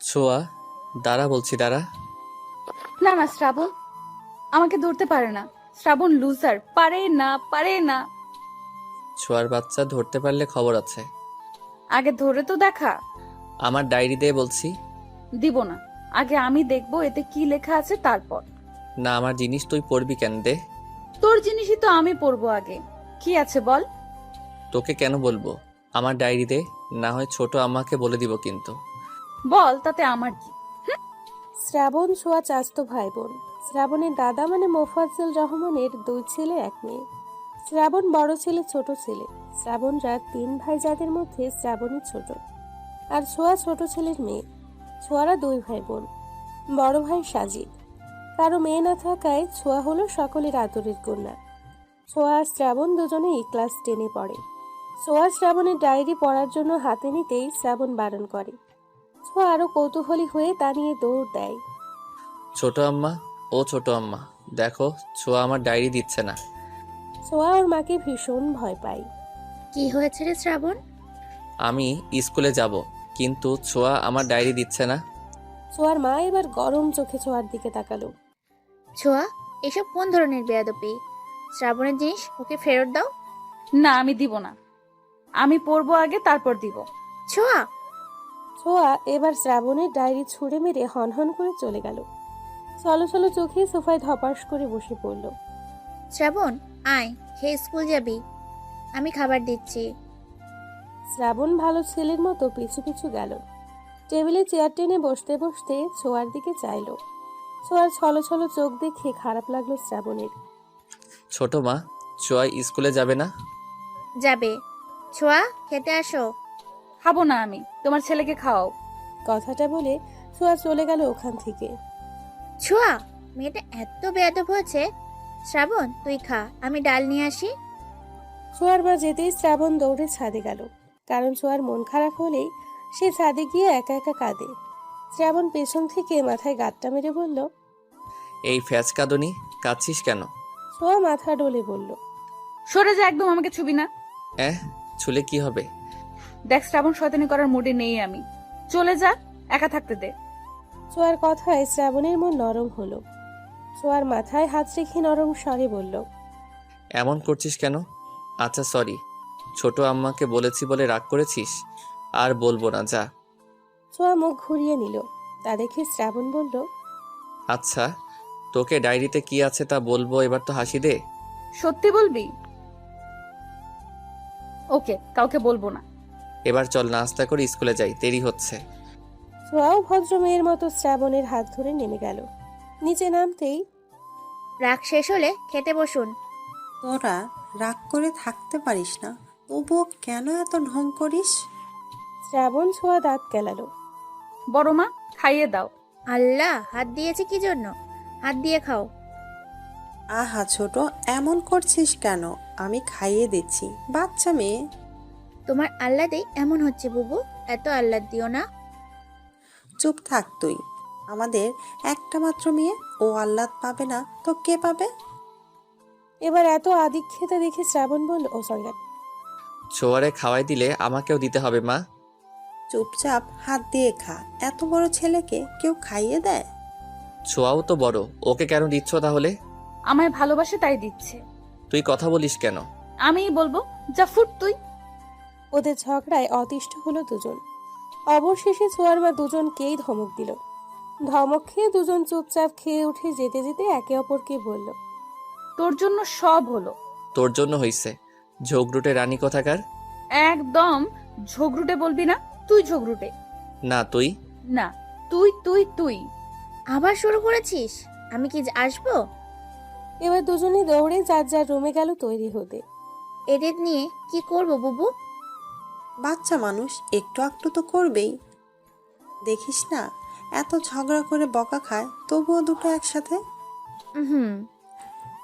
ছোঁয়া, দাঁড়া বলছি, দাঁড়া। না না শ্রাবণ আমাকে ধরতে পারে না। শ্রাবণ লুজার, পারে না পারে না। ছোঁয়ার বাচ্চা ধরতে পারলে খবর আছে। আগে ধরে তো দেখা। আমার ডায়েরি দে বলছি। দিব না, আগে আমি দেখবো এতে কি লেখা আছে তারপর। না, আমার জিনিস তুই পড়বি কেন? দে। তোর জিনিসই তো আমি পড়বো আগে। কি আছে বল। তোকে কেন বলবো? আমার ডায়েরি দে, না হয় ছোট আম্মাকে বলে দিব কিন্তু। বল, তাতে আমার কি। শ্রাবণ ছোঁয়া চাচাতো ভাই বোন। শ্রাবণের দাদা মানে মোফাজ্জল রহমানের 2 ছেলে 1 মেয়ে। শ্রাবণ বড় ছেলে, ছোট ছেলে। শ্রাবণরা 3 ভাই, যাদের মধ্যে শ্রাবণই ছোট। আর ছোঁয়া ছোট ছেলের মেয়ে। ছোঁয়ারা 2 ভাই বোন। বড় ভাই সাজিদ। কারো মেয়ে না থাকায় ছোঁয়া হলো সকলের আদরের কন্যা। ছোঁয়া আর শ্রাবণ দুজনেই ক্লাস 10-এ পড়ে। ছোঁয়া শ্রাবণের ডায়েরি পড়ার জন্য হাতে নিতেই শ্রাবণ বারণ করে। ছোঁয়া আরো কৌতূহলী হয়ে তা নিয়ে দৌড় দেয়। ছোট আম্মা, ও ছোট আম্মা, দেখো ছোঁয়া আমার ডায়েরি দিচ্ছে না। ছোঁয়া ওর মাকে ভীষণ ভয় পায়। কি হয়েছে রে শ্রাবণ? আমি স্কুলে যাব, কিন্তু ছোঁয়া আমার ডায়েরি দিচ্ছে না। ছোঁয়ার মা এবার গরম চোখে ছোঁয়ার দিকে তাকালো। ছোঁয়া, এসব কোন ধরনের বেয়াদবি? শ্রাবণের জিনিস ওকে ফেরত দাও। না, আমি দিব না। আমি পড়বো আগে, তারপর দিব। ছোঁয়া! ছোঁয়া এবার শ্রাবণের ডায়েরি ছুঁড়ে মেরে হনহন করে চলে গেল। চলো চলো চোখে সোফায় ধপাস করে বসে পড়ল। শ্রাবণ, আয়, খেয়ে স্কুল যাবি। আমি খাবার দিচ্ছি। শ্রাবণ ভালো ছেলের মতো পিছু পিছু গেল। টেবিলে চেয়ার টেনে বসতে বসতে ছোঁয়ার দিকে চাইলো। ছোঁয়ার ছলো ছলো চোখ দেখে খারাপ লাগলো শ্রাবণের। ছোট মা, ছোঁয়া স্কুলে যাবে না? যাবে। ছোঁয়া, খেতে আসো। খাবো না আমি, তোমার ছেলেকে খাওয়াও। কথাটা বলে ছোঁয়া চলে গেল ওখান থেকে। ছোঁয়া, মেয়েটা এত বেয়াদব হয়েছে। শ্রাবণ, তুই খা, আমি ডাল নিয়ে আসি। ছোঁয়ার মা যেতেই শ্রাবণ দৌড়ে ছাদে গেল। কারণ ছোঁয়ার মন খারাপ হলেই সে ছাদে গিয়ে একা একা কাঁদে। শ্রাবণ পেছন থেকে মাথায় গাঁটটা মেরে বলল। এই ফ্যাচকাদনি, কাঁদছিস কেন? ছোঁয়া মাথা ডলে বলল। সরে যা, একদম আমাকে ছুবি না। ছুলে কি হবে? দেখ শ্রাবণ, শয়তানি করার মুডে নেই আমি। চলে যা, একা থাকতে দে। ছোঁয়ার কথায় শ্রাবণের মন নরম হলো। ছোঁয়ার মাথায় হাত রেখে নরম স্বরে বলল। এমন করছিস কেন? আচ্ছা সরি, ছোট আম্মাকে বলেছি বলে রাগ করেছিস? আর বলবো না, যা। ছোঁয়া মুখ ঘুরিয়ে নিল। তা দেখে শ্রাবণ বলল। আচ্ছা, তোকে ডায়েরিতে কি আছে তা বলবো, এবার তো হাসি দে। সত্যি বলবি? ওকে, কাউকে বলবো না। এবার চল নাস্তা করে স্কুলে যাই, দেরি হচ্ছে। ছোঁয়াও ভদ্র মেয়ের মতো শ্রাবণের হাত ধরে নেমে গেল। নিচে নামতেই রাগ শেষ হলে খেতে বসুন। তোরা রাগ করে থাকতে পারিস না, তবুও কেন এত ঢং করিস? শ্রাবণ ছোঁয়া দাঁত কেলালো। বড় মা, খাইয়ে দাও। আল্লাহ, হাত দিয়েছে কি জন্য? হাত দিয়ে খাও। আহা ছোট, এমন করছিস কেন? আমি খাইয়ে দিচ্ছি, বাচ্চা মেয়ে। তোমার আহ্লাদেই এমন হচ্ছে বুবু, এত আহ্লাদ দিও না। চুপ থাক তুই। আমাদের একটা মাত্র মেয়ে, ও আহ্লাদ পাবে না তো কে পাবে? এবার এত আদিক্ষেতা দেখে শ্রাবণ বলল। ও সরি। ছোয়ারে খাওয়াই দিলে আমাকেও দিতে হবে মা। চুপচাপ হাত দিয়ে খা। এত বড় ছেলেকে কেউ খাইয়ে দেয়? ছোয়াও তো বড়, ওকে কেন দিচ্ছ তাহলে? আমায় ভালোবাসে তাই দিচ্ছে। তুই কথা বলিস কেন? আমিই বলবো, যা ফুট তুই। ওদের ঝগড়ায় অতিষ্ঠ হলো দুজন। অবশেষে ছোঁয়ার মা দুজনকেই ধমক দিল। ধমক খেয়ে দুজন চুপচাপ খেয়ে উঠে যেতে যেতে একে অপরকে বলল। তোর জন্য সব হলো। তোর জন্য হইছে, ঝগড়ুটে রানী কোথাকার। একদম ঝগড়ুটে বলবি না, তুই ঝগড়ুটে। না তুই। না, তুই তুই তুই। আবার শুরু করেছিস? আমি কি আসবো? এবার দুজনে দৌড়ে যার যার রুমে গেল তৈরি হতে। এদের নিয়ে কি করব বুবু? বাচ্চা মানুষ একটু একটু তো করবেই। দেখিস না এত ঝগড়া করে বকা খায়, তবুও দুটো একসাথে। হুম।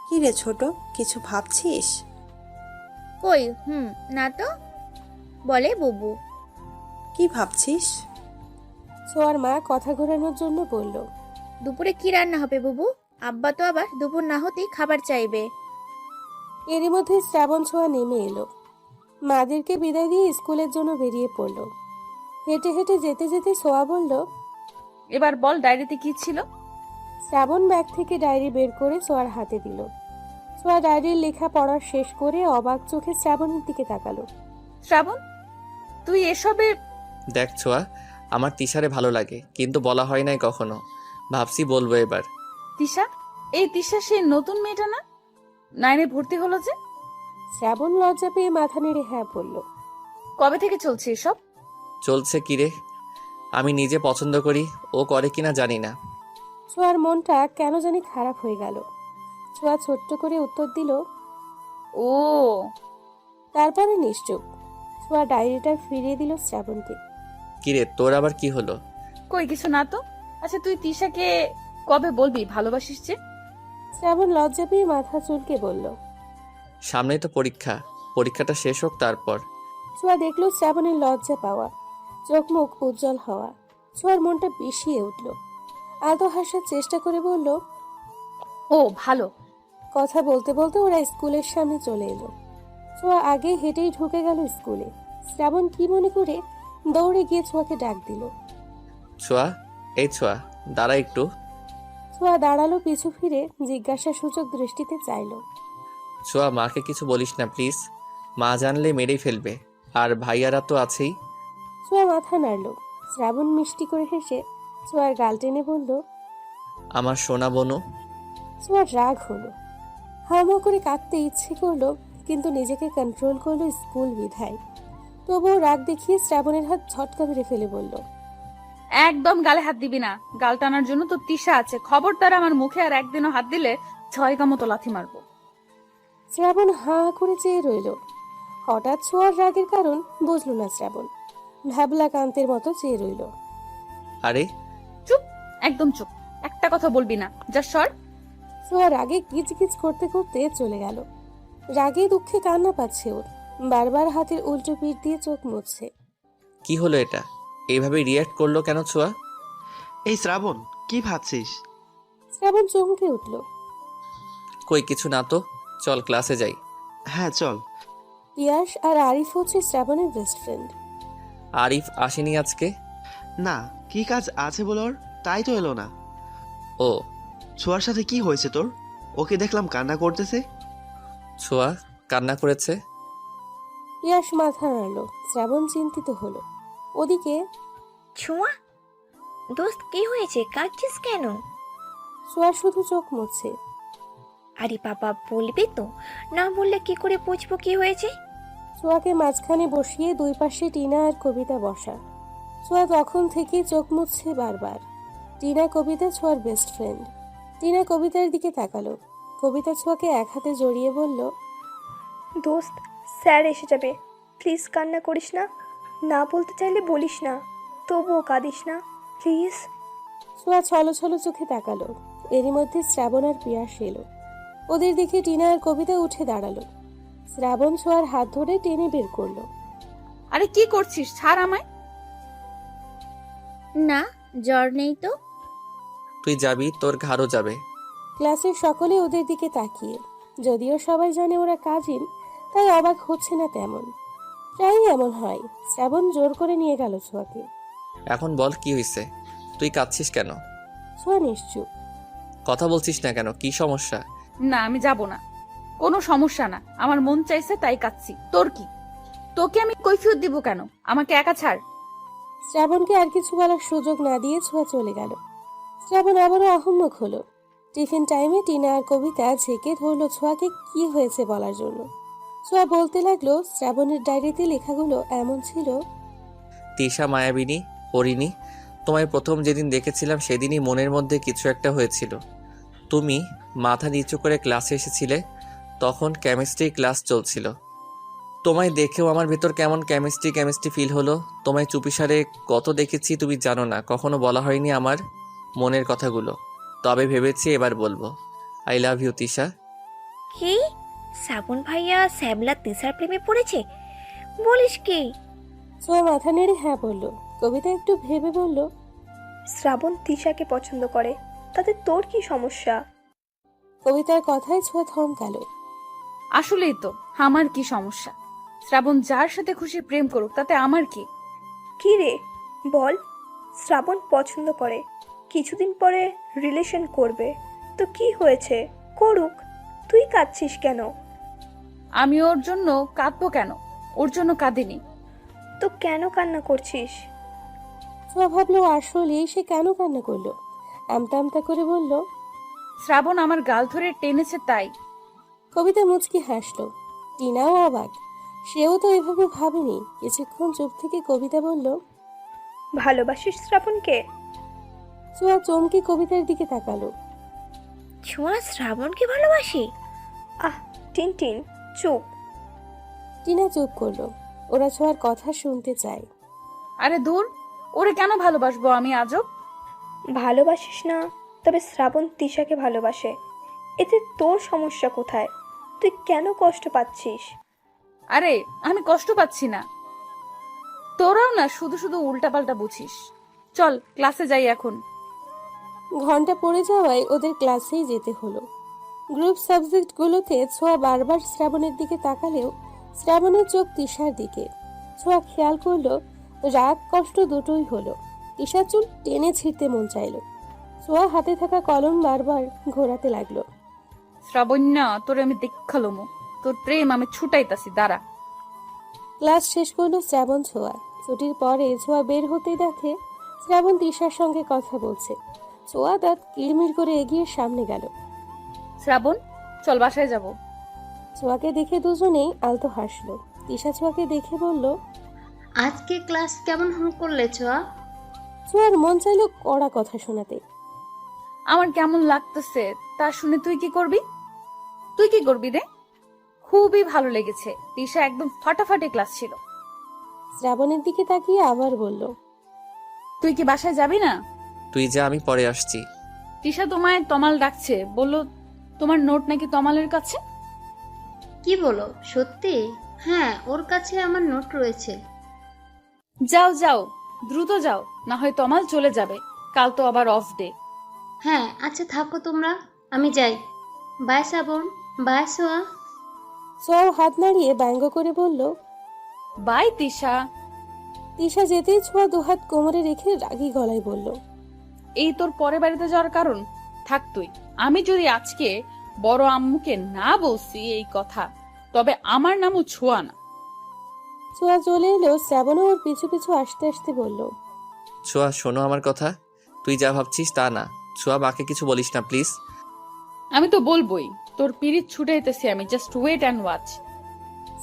কি রে ছোট, কিছু ভাবছিস? কই না তো। বলে বুবু। কি ভাবছিস? ছোঁয়ার মা কথা ঘোরানোর জন্য বলল। দুপুরে কি রান্না হবে বুবু? আব্বা তো আবার দুপুর না হতেই খাবার চাইবে। এরই মধ্যে শ্রাবণ ছোঁয়া নেমে এলো। মাদেরকে বিদায় দিয়ে স্কুলের জন্য বেরিয়ে পড়ল। হেঁটে হেঁটে যেতে যেতে ছোঁয়া বলল। এবার বল ডায়েরিতে কি ছিল? শ্রাবণ ব্যাগ থেকে ডায়েরি বের করে সোয়ার হাতে দিল। সোয়া ডায়েরির লেখা পড়া শেষ করে অবাক চোখে শ্রাবণের দিকে তাকালো। শ্রাবণ, তুই এসবে? দেখ ছোঁয়া, আমার তিশারে ভালো লাগে, কিন্তু বলা হয় নাই কখনো। ভাবছি বলবো এবার। তিশা? এই তিশা সেই নতুন মেয়েটা না? 9-এ ভর্তি হলো যে? শ্রাবণ লজ্জা পেয়ে মাথা নেড়ে হ্যাঁ বলল। কবে থেকে চলছে এসব? চলছে কি রে? আমি নিজে পছন্দ করি, ও করে কিনা জানি না। ছোঁয়ার মনটা কেন জানি খারাপ হয়ে গেল। ছোঁয়া ছোট্ট করে উত্তর দিল, ও, তারপরে নিশ্চুপ। ছোঁয়া ডায়েরিটা ফিরিয়ে দিল শ্রাবণকে। কিরে, তোর আবার কি হলো? কই কিছু না তো। আচ্ছা, তুই তিশাকে কবে বলবি ভালোবাসিস যে? শ্রাবণ লজ্জা পেয়ে মাথা চুলকে বলল। সামনেই তো পরীক্ষা, পরীক্ষাটা শেষ হোক তারপর। ছোঁয়া দেখলো শ্রাবণের লজ্জা পাওয়া, চোখ মুখ উজ্জ্বল হওয়া। ছোঁয়ার মনটা বিষিয়ে উঠল। আদো হাসার চেষ্টা করে বলল, ও ভালো। কথা বলতে বলতে ওরা স্কুলের সামনে চলে এলো। ছোঁয়া আগে হেঁটেই ঢুকে গেল স্কুলে। শ্রাবণ কি মনে করে দৌড়ে গিয়ে ছোঁয়াকে ডাক দিল। ছোঁয়া, এই ছোঁয়া, দাঁড়া একটু। ছোঁয়া দাঁড়ালো, পিছু ফিরে জিজ্ঞাসা সূচক দৃষ্টিতে চাইলো। ছোঁয়া, মাকে কিছু বলিস না প্লিজ, মা জানলে মেরেই ফেলবে, আর ভাইয়ারা তো আছেই। ছোঁয়া মাথা নাড়ল। শ্রাবণ মিষ্টি করে হেসে ছোঁয়ার গাল টেনে বলল, আমার সোনা বনু। ছোঁয়ার রাগ হলো। হাওয়া করে কাঁদতে ইচ্ছে করলো, কিন্তু নিজেকে কন্ট্রোল করলো স্কুল বিধায়। তবুও রাগ দেখিয়ে শ্রাবণের হাত ঝটকা মেরে ফেলে বলল, একদম গালে হাত দিবি না। গাল টানার জন্য তো তিশা আছে। খবরদার আমার মুখে আর একদিনও হাত দিলে 6 মতো লাথি মারবো। শ্রাবণ হাঁ করে চেয়ে রইল। হঠাৎ ছোঁয়ার রাগের কারণ বুঝল না শ্রাবণ। ভ্যাবলা কান্তের মতো চেয়ে রইল। আরে চুপ, একদম চুপ। একটা কথা বলবি না, যা সর। ছোঁয়া রাগে কিচকিচ করতে করতে চলে গেল। রাগে দুঃখে কান্না পাচ্ছে ওর। বারবার হাতের উল্টো পিঠ দিয়ে চোখ মুছছে। কি হলো এটা? এইভাবে রিয়্যাক্ট করলো কেন ছোঁয়া? এই শ্রাবণ, কি ভাবছিস? শ্রাবণ চমকে উঠল। কই কিছু না তো, চল ক্লাসে যাই। হ্যাঁ চল। পিয়াস আর আরিফ হচ্ছে শ্রাবণের বেস্ট ফ্রেন্ড। আরিফ আসেনি আজকে? না, কি কাজ আছে বল ওর, তাই তো এলো না। ও, ছোঁয়ার সাথে কি হয়েছে তোর? ওকে দেখলাম কান্না করতেছে। ছোঁয়া কান্না করেছে? পিয়াস মাথা নাড়ল। শ্রাবণ চিন্তিত হলো। ওদিকে ছোঁয়া, দোস্ত কি হয়েছে, কাঁদছিস কেন? ছোঁয়া শুধু চোখ মুছছে। আরে বাবা, বলবি তো, না বললে কি করে বুঝবো কি হয়েছে? ছোঁয়াকে মাঝখানে বসিয়ে দুই পাশে টিনা আর কবিতা বসা। ছোঁয়া তখন থেকেই চোখ মুছছে বারবার। টিনা কবিতা ছোঁয়ার বেস্ট ফ্রেন্ড। টিনা কবিতার দিকে তাকালো। কবিতা ছোঁয়াকে এক হাতে জড়িয়ে বলল, দোস্ত, স্যার এসে যাবে, প্লিজ কান্না করিস না। না বলতে চাইলে বলিস না, তবুও কাঁদিস না প্লিজ। ছোঁয়া ছলো ছলো চোখে তাকালো। এরই মধ্যে শ্রাবণ আর পিয়াস এলো। ওদের দেখে টিনা আর কবিতা উঠে দাঁড়ালো। শ্রাবণ ছোঁয়ার হাত ধরে টেনে বের করলো। আরে কি করছিস, ছাড় আমায়। না, জ্বর নেই তো। তুই যাবি, তোর ঘাড়ও যাবে। ক্লাসের সকলে ওদের দিকে তাকিয়ে। যদিও সবাই জানে ওরা কাজিন, তাই অবাক হচ্ছে না তেমন। প্রায়ই এমন হয়। শ্রাবণ জোর করে নিয়ে গেল ছোঁয়াকে। এখন বল কি হয়েছে, তুই কাঁদছিস কেন? ছোঁয়া নিশ্চুপ। কথা বলছিস না কেন, কি সমস্যা? না, আমি যাব না। কোনো সমস্যা না, আমার মন চাইছে তাই কাচ্ছি। তোর কি? তোকে আমি কৈফিয়ত দিব কেন? আমাকে একা ছাড়। শ্রাবণকে আর কিছু বলার সুযোগ না দিয়ে ছোঁয়া চলে গেল। শ্রাবণ আবারও আহম্মক হলো। টিফিন টাইমে টিনা আর কবিতা ঝেঁকে ধরলো ছোঁয়াকে কি হয়েছে বলার জন্য। ছোঁয়া বলতে লাগলো, শ্রাবণের ডায়েরিতে লেখাগুলো এমন ছিল। তিশা মায়াবিনী, পরিণী, তোমায় প্রথম যেদিন দেখেছিলাম সেদিনই মনের মধ্যে কিছু একটা হয়েছিল। তুমি মাথা নিচু করে ক্লাসে এসেছিলে, তখন কেমিস্ট্রি ক্লাস চলছিল। তোমায় দেখেও আমার ভেতর কেমন কেমিস্ট্রি ফিল হলো। তোমায় চুপিসারে কত দেখেছি তুমি জানো না, কখনো বলা হয়নি আমার মনের কথাগুলো, তবে ভেবেছি এবার বলবো। I love you Tisha. কি? শ্রাবণ ভাইয়া শ্যাবলা তিশার প্রেমে পড়েছে বলিস কি? ছোঁয়া মাথা নেড়ে হ্যাঁ বলল। কবিতা একটু ভেবে বলল, শ্রাবণ তিশাকে পছন্দ করে, তাতে তোর কি সমস্যা? কবিতার কথায় ছোঁয়া থমকাল। আসলেই তো, আমার কি সমস্যা? শ্রাবণ যার সাথে খুশি প্রেম করুক, তাতে আমার কি? কি রে বল, শ্রাবণ পছন্দ করে, কিছুদিন পরে রিলেশন করবে। তো কি হয়েছে, করুক, তুই কাঁদছিস কেন? আমি ওর জন্য কাঁদবো কেন? ওর জন্য কাঁদিনি। তো কেন কান্না করছিস? ছোঁয়া ভাবলো আসলে সে কেন কান্না করলো। আমতা আমতা করে বলল, শ্রাবণ আমার গাল ধরে টেনেছে তাই। কবিতা মুচকি হাসলো। টিনাও অবাক, সেও তো এভাবে ভাবেনি। কিছুক্ষণ চুপ থেকে কবিতা বলল, ভালোবাসিস শ্রাবণকে? ছোঁয়া চমকে কবিতার দিকে তাকালো। ছোঁয়া শ্রাবণকে ভালোবাসি? আহ টিনটিন, চুপ। টিনা চুপ করলো। ওরা ছোঁয়ার কথা শুনতে চায়। আরে দূর, ওরে কেন ভালোবাসবো আমি আজব? ভালোবাসিস না, তবে শ্রাবণ তিশাকে ভালোবাসে। এতে তোর সমস্যা কোথায়? তুই কেন কষ্ট পাচ্ছিস? আরে আমি কষ্ট পাচ্ছি না। তোরাও না শুধু শুধু উল্টাপাল্টা বুঝিস। চল ক্লাসে যাই এখন। ঘন্টা পড়ে যাওয়ায় ওদের ক্লাসেই যেতে হলো। গ্রুপ সাবজেক্টগুলোতে ছোঁয়া বারবার শ্রাবণের দিকে তাকালেও শ্রাবণের চোখ তিশার দিকে। ছোঁয়া খেয়াল করলো রাগ কষ্ট দুটোই হলো। তিশার চুল টেনে ছিঁড়তে মন চাইলো। ছোঁয়া হাতে থাকা কলম বারবার ঘোরাতে লাগলো। শ্রাবণ্যা, তোরে আমি দেখালোমো। তোর প্রেম আমি ছুটাইতাছি, দাঁড়া। ক্লাস শেষ করলো শ্রাবণ ছোঁয়া। ছুটির পরে ছোঁয়া বের হতেই দেখে শ্রাবণ তিশার সঙ্গে কথা বলছে। ছোঁয়া দাঁত কিড়মিড় করে এগিয়ে সামনে গেল। শ্রাবণ, চল বাসায় যাব। ছোঁয়াকে দেখে দুজনেই আলতো হাসলো। তিশা ছোঁয়াকে দেখে বলল, আজকে ক্লাস কেমন করলে ছোঁয়া? ছোঁয়ার মন চাইলো কড়া কথা শোনাতে। আমার কেমন লাগতেছে তা শুনে তুই কি করবি? তুই কি করবি রে? খুবই ভালো লেগেছে। তিশা একদম ফাটাফাটি ক্লাস ছিল। শ্রাবণের দিকে তাকিয়ে আবার বলল, তুই কি বাসায় যাবি না? তুই যা, আমি পরে আসছি। তিশা তোমায় তমাল ডাকছে, বললো তোমার নোট নাকি তমালের কাছে। কি বলো, সত্যি? হ্যাঁ, ওর কাছে আমার নোট রয়েছে। যাও যাও, দ্রুত যাও, না হয় তমাল চলে যাবে। কাল তো আবার অফ ডে। হ্যাঁ আচ্ছা, থাকো তোমরা, আমি যাই। বাই শ্রাবণ, বাই সোয়া। ছোঁয়াও হাত নাড়িয়ে ব্যঙ্গ করে বলল, বাই তিশা। তিশা যেতেই ছোঁয়া দুহাত কোমরে রেখে রাগী গলায় বলল, এই তোর পরে বাড়িতে যাওয়ার কারণ? থাক তুই। আমি যদি আজকে বড় আম্মুকে না বলছি এই কথা, তবে আমার নামও ছোঁয়া না। ছোঁয়া চলে এলো। শ্রাবণও ওর পিছু পিছু আসতে আসতে বলল, ছোঁয়া শোনো আমার কথা। তুই যা ভাবছিস তা না। ছোঁয়া, মাকে কিছু বলিস না প্লিজ। আমি তো বলবোই, তোর পিরিত ছুটাইতেছি আমি, জাস্ট ওয়েট অ্যান্ড ওয়াচ।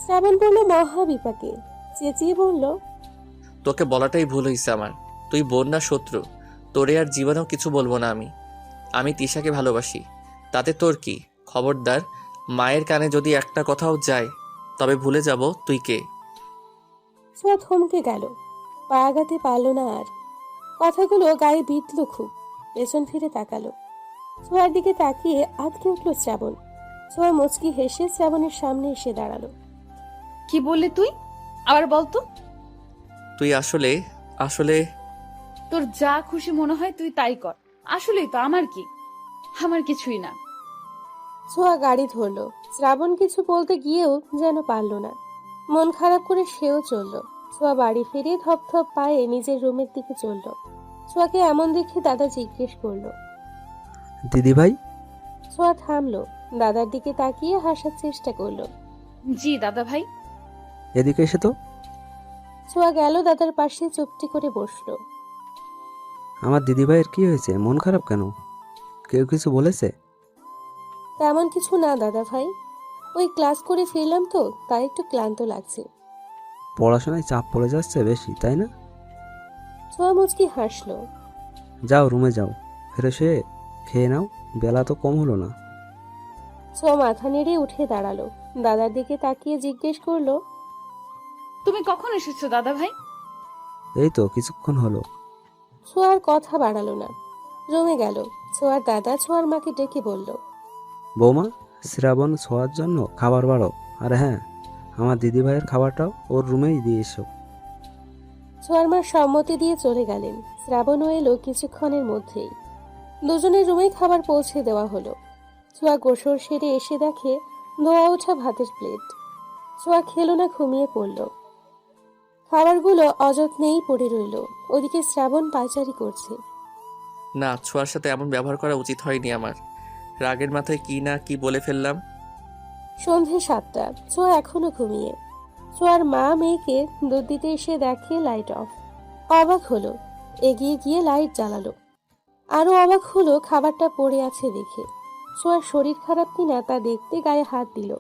শ্রাবণ বলল মহা বিপাকে। চেঁচিয়ে বলল, তোকে বলাটাই ভুল হয়েছে আমার। তুই বোন না শত্রু। তোরে আর জীবনেও কিছু বলবো না আমি। আমি তিশাকে ভালোবাসি, তাতে তোর কি? খবরদার, মায়ের কানে যদি একটা কথাও যায় তবে ভুলে যাব তুই কে। ছোঁয়া থমকে গেল, পা আগাতে পারল না আর। কথাগুলো গায়ে বিঁধল খুব। পেছন ফিরে তাকালো। ছোঁয়ার দিকে তাকিয়ে আটকে উঠল শ্রাবণ। ছোঁয়া মুচকি হেসে শ্রাবণের সামনে এসে দাঁড়ালো। কি বললি তুই? আবার বলতো। তুই আসলে আসলে তোর যা খুশি মনে হয় তুই তাই কর। আসলেই তো আমার কি? আমার কিছুই না। ছোঁয়া গাড়ি ধরলো। শ্রাবণ কিছু বলতে গিয়েও যেন পারল না। মন খারাপ করে সেও চলল। ছোঁয়া বাড়ি ফিরে ধপ ধপ পায়ে নিজের রুমের দিকে চলল। ছোঁয়াকে এমন দেখে দাদা জিজ্ঞেস করলো, দিদি ভাই? ছোঁয়া থামলো। দাদার দিকে তাকিয়ে হাসার চেষ্টা করলো। জি দাদা ভাই। এদিকে এসে তো। ছোঁয়া গেল দাদার পাশে, চুপটি করে বসলো। আমার দিদি ভাইয়ের কি হয়েছে, মন খারাপ কেন? কেউ কিছু বলেছে? তেমন কিছু না দাদা ভাই, ওই ক্লাস করে ফিরলাম তো তাই একটু ক্লান্ত লাগছে। পড়াশোনায় চাপ পড়ে যাচ্ছে বেশি, তাই না? ছোঁয়া মুচকি হাসলো। যাও রুমে যাও, ফ্রেশ হয়ে খেয়ে নাও, বেলা তো কম হলো না। ছোঁয়া মাথা নেড়ে উঠে দাঁড়ালো। দাদার দিকে তাকিয়ে জিজ্ঞেস করলো, তুমি কখন এসেছো দাদা ভাই? এই তো কিছুক্ষণ হলো। ছোঁয়ার কথা বাড়ালো না, রুমে গেল। ছোঁয়ার দাদা ছোঁয়ার মাকে ডেকে বলল, বৌমা, শ্রাবণ ছোঁয়ার জন্য খাবার বাড়ো। আর হ্যাঁ, আমার দিদি ভাইয়ের খাবারটাও ওর রুমেই দিয়ে এসো। ছোঁয়ার মা সম্মতি দিয়ে চলে গেলেন। শ্রাবণও এলো কিছুক্ষণের মধ্যেই। দুজনের রুমেই খাবার পৌঁছে দেওয়া হলো। ছোঁয়া গোসল সেরে এসে দেখে ধোয়া ওঠা ভাতের প্লেট। ছোঁয়া খেলো না, ঘুমিয়ে পড়ল। খাবারগুলো অযত্নেই পড়ে রইল। ওদিকে শ্রাবণ পায়চারি করছে। না, ছোঁয়ার সাথে এমন ব্যবহার করা উচিত হয়নি আমার। রাগের মাথায় কি না কি বলে ফেললাম। সন্ধে 7টা, ছোঁয়া এখনো ঘুমিয়ে। ছোঁয়ার মা মেয়েকে দুধ দিতে এসে দেখে লাইট অফ। অবাক হলো, এগিয়ে গিয়ে লাইট জ্বালালো। আরো অবাক হলো খাবারটা পড়ে আছে দেখে। ছোঁয়ার শরীর খারাপ কিনা তা দেখতে গায়ে হাত দিল।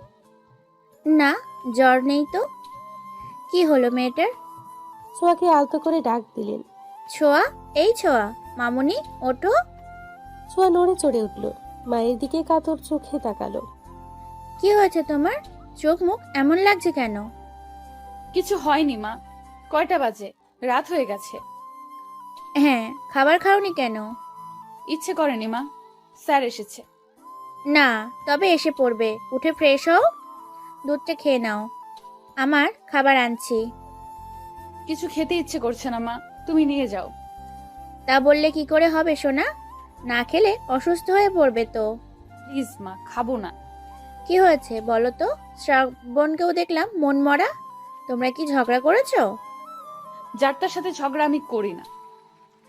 না, জ্বর নেই তো। কি হলো মেয়েটার? ছোঁয়াকে আলতো করে ডাক দিলেন। ছোঁয়া, এই ছোঁয়া, মামুনি ওঠো। ছোঁয়া নড়ে চড়ে উঠল, মায়ের দিকে কাতর চোখে তাকালো। কি হয়েছে তোমার? চোখ মুখ এমন লাগছে কেন? কিছু হয়নি মা। কয়টা বাজে? রাত হয়ে গেছে। হ্যাঁ, খাবার খাওনি কেন? ইচ্ছে করেনি মা, স্যার এসেছে। না, তবে এসে পড়বে। উঠে ফ্রেশ হও, দুধটা খেয়ে নাও। আমার খাবার আনছি। কিছু খেতে ইচ্ছে করছে না মা, তুমি নিয়ে যাও। তা বললে কি করে হবে সোনা? না খেলে অসুস্থ হয়ে পড়বে তো। প্লিজ মা, খাবো না। কি হয়েছে বলো তো? শ্রাবণকেও দেখলাম মন মরা। তোমরা কি ঝগড়া করেছো? যারটার সাথে ঝগড়া আমি করি না।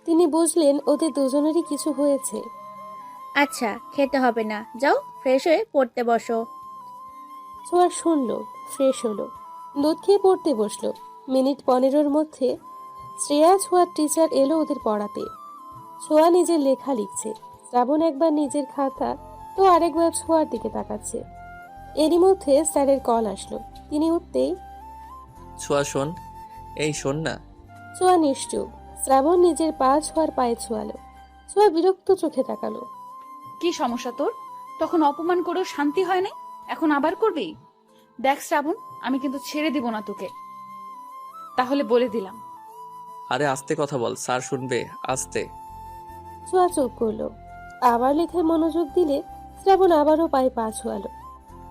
তিনি বুঝলেন ওদের দুজনেরই কিছু হয়েছে। আচ্ছা, খেতে হবে না, যাও ফ্রেশ হয়ে পড়তে বসো। ছোঁয়া শুনলো, ফ্রেশ হলো, দুধ খেয়ে পড়তে বসলো। মিনিট 15-র মধ্যে শ্রেয়া ছোঁয়ার টিচার এলো ওদের পড়াতে। ছোঁয়া নিজের লেখা লিখছে, শ্রাবণ একবার নিজের খাতা তো আরেকবার ছোঁয়ার দিকে তাকাচ্ছে। এরই মধ্যে স্যারের কল আসলো। তিনি উঠতেই ছোঁয়া শোন, এই শোন না। ছোঁয়া নিশ্চুপ। শ্রাবণ নিজের পা ছোঁয়ার পায়ে ছোঁয়ালো। ছোঁয়া বিরক্ত চোখে তাকালো। কি সমস্যা তোর? তখন অপমান করেও শান্তি হয় না, এখন আবার করবি? দেখ শ্রাবণ, আমি কিন্তু ছেড়ে দিব না তোকে, তাহলে বলে দিলাম। আরে আস্তে কথা বল, স্যার শুনবে, আস্তে। ছোঁয়া চুপ করলো। আবার লেখায় মনোযোগ দিলে শ্রাবণ আবারও পায়ে পা ছোঁয়ালো।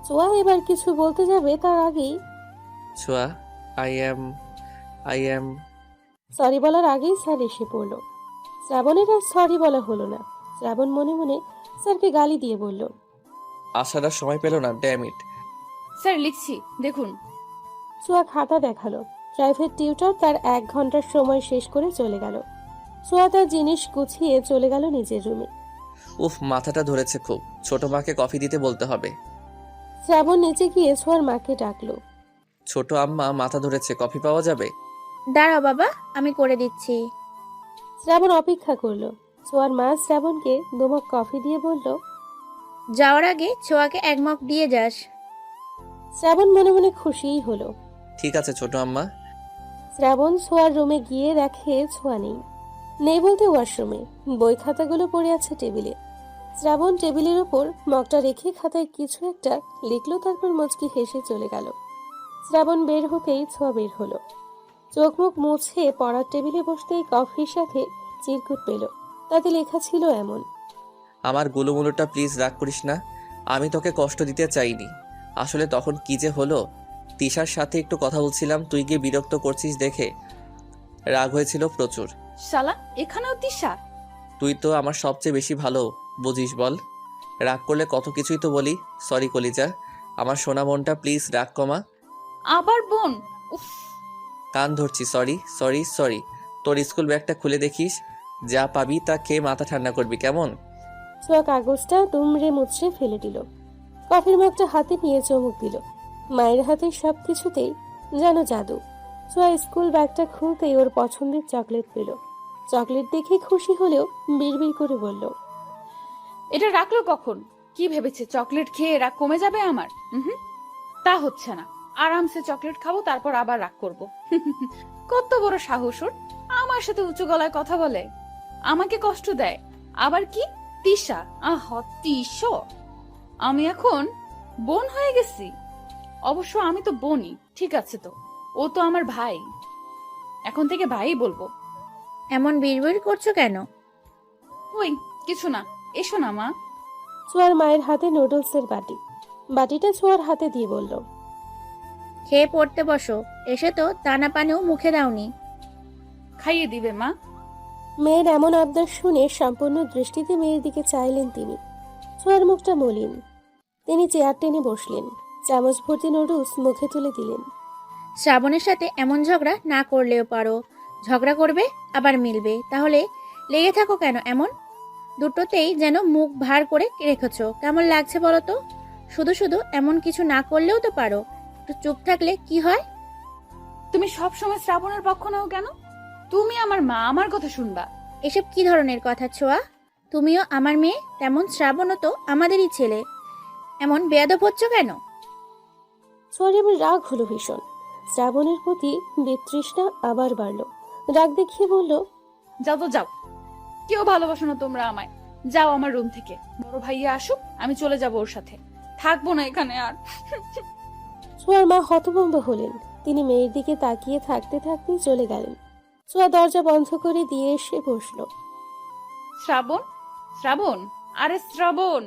ছোঁয়া এবার কিছু বলতে যাবে তার আগেই ছোঁয়া, আই এম সরি বলার আগেই স্যার এসে পড়লো। শ্রাবণের আর সরি বলা হলো না। শ্রাবণ মনে মনে স্যারকে গালি দিয়ে বলল, আসার আর সময় পেল না, ড্যাম ইট। স্যার লিখছি, দেখুন। ছোঁয়া খাতা দেখালো। প্রাইভেট টিউটর তার 1 ঘন্টার সময় শেষ করে চলে গেল। ছোঁয়া তার জিনিস গুছিয়ে চলে গেল নিজের রুমে। উফ, মাথাটা ধরেছে খুব। ছোট মাকে কফি দিতে বলতে হবে। শ্রাবণ নিচে গিয়ে ছোঁয়ার মাকে ডাকলো। ছোট আম্মা, মাথা ধরেছে, কফি পাওয়া যাবে? দাঁড়াও বাবা, আমি করে দিচ্ছি। শ্রাবণ অপেক্ষা করলো। ছোঁয়ার মা শ্রাবণকে 2 মগ কফি দিয়ে বলল, যাওয়ার আগে ছোঁয়াকে 1 মগ দিয়ে যাস। শ্রাবণ মনে মনে খুশিই হলো। ঠিক আছে ছোট আম্মা। শ্রাবণ ছোঁয়ার রুমে গিয়ে দেখে ছোঁয়া নেই। নেই বলতে ওয়াশরুমে। বই খাতাগুলো পড়ে আছে টেবিলে। শ্রাবণ টেবিলের ওপর মগটা রেখে খাতায় কিছু একটা লিখলো, তারপর মুচকি হেসে চলে গেল। শ্রাবণ বের হতেই ছোঁয়া বের হলো। চোখ মুখ মুছে পড়ার টেবিলে বসতেই কফির সাথে চিরকুট পেল। তাতে লেখা ছিল এমন, আমার গুলোমুলোটা প্লিজ রাগ করিস না, আমি তোকে কষ্ট দিতে চাইনি। আসলে তখন কি যে হলো, তিশার সাথে একটু কথা বলছিলাম, তুই গিয়ে বিরক্ত করছিস দেখে রাগ হয়েছিল প্রচুর। শালা, এখানেও তিশা? তুই তো আমার সবচেয়ে বেশি ভালো বুঝিস বল। রাগ করলে কত কিছুই তো বলি। সরি কলিজা, আমার সোনা মনটা, প্লিজ রাগ কমা। আবার বোন? উফ। কান ধরছি, সরি সরি সরি। তোর স্কুল ব্যাগটা খুলে দেখিস, যা পাবি তা খেয়ে মাথা ঠান্ডা করবি, কেমন? ছোঁয়া কাগজটা দুমড়ে মুচড়ে ফেলে দিল। কফির মগটা হাতে নিয়ে চমক দিল। মায়ের হাতে সব কিছুতেই যেন জাদু। ছোঁয়া স্কুল ব্যাগটা খুলতেই ওর পছন্দের চকলেট পেল। চকলেট দেখে খুশি হলেও বিড়বিড় করে বলল, এটা রাখলো কখন? কি ভেবেছে চকলেট খেয়ে রাগ কমে যাবে আমার? তা হচ্ছে না। আরামসে চকলেট খাবো, তারপর আবার রাগ করব। কত বড় সাহস ওর, আমার সাথে উঁচু গলায় কথা বলে, আমাকে কষ্ট দেয়। আবার কি তিশা? তিস, আমি এখন বোন হয়ে গেছি? অবশ্য আমি তো বোনই, ঠিক আছে তো, ও তো আমার ভাই, এখন থেকে ভাই বলবো। এমন বিড়বিড় করছো কেন? ওই কিছু না, এসো না মা। ছোঁয়ার মায়ের হাতে নুডলসের বাটি। বাটিটা ছোঁয়ার হাতে দিয়ে বলল, খেয়ে পড়তে বসো। এসে তো দানা পানিও মুখে দাওনি। খাইয়ে দিবে মা। মেয়ের এমন আবদার শুনে সম্পূর্ণ দৃষ্টিতে মেয়ের দিকে চাইলেন তিনি। ছোঁয়ার মুখটা মলিন। তিনি চেয়ার টেনে বসলেন, চামচ ভর্তি নুডলস মুখে তুলে দিলেন। শ্রাবণের সাথে এমন ঝগড়া না করলেও পারো। ঝগড়া করবে আবার মিলবে, তাহলে লেগে থাকো কেন এমন? দুটোতেই যেন মুখ ভার করে রেখেছো। কেমন লাগছে বলো তো? শুধু শুধু এমন কিছু না করলেও তো পারো। একটু চুপ থাকলে কি হয়? তুমি সব সময় শ্রাবণের পক্ষ নাও কেন? তুমি আমার মা, আমার কথা শুনবা। এসব কি ধরনের কথা ছোঁয়া? তুমিও আমার মেয়ে, তেমন শ্রাবণও তো আমাদেরই ছেলে। এমন বেয়াদব হচ্ছ কেন? ছোঁয়ার এবার রাগ হলো ভীষণ। শ্রাবণের প্রতি বিতৃষ্ণা আবার বাড়ল। রাগ দেখিয়ে বলল, যাও তো যাও, কেউ ভালোবাসো না তোমরা আমায়। যাও আমার রুম থেকে। বড় ভাইয়া আসুক, আমি চলে যাব ওর সাথে, থাকবো না এখানে আর। ছোঁয়ার মা হতভম্ব হলেন। তিনি মেয়ের দিকে তাকিয়ে থাকতে থাকতেই চলে গেলেন। ছোঁয়া দরজা বন্ধ করে দিয়ে এসে বসল। শ্রাবণ, শ্রাবণ, আরে শ্রাবণ।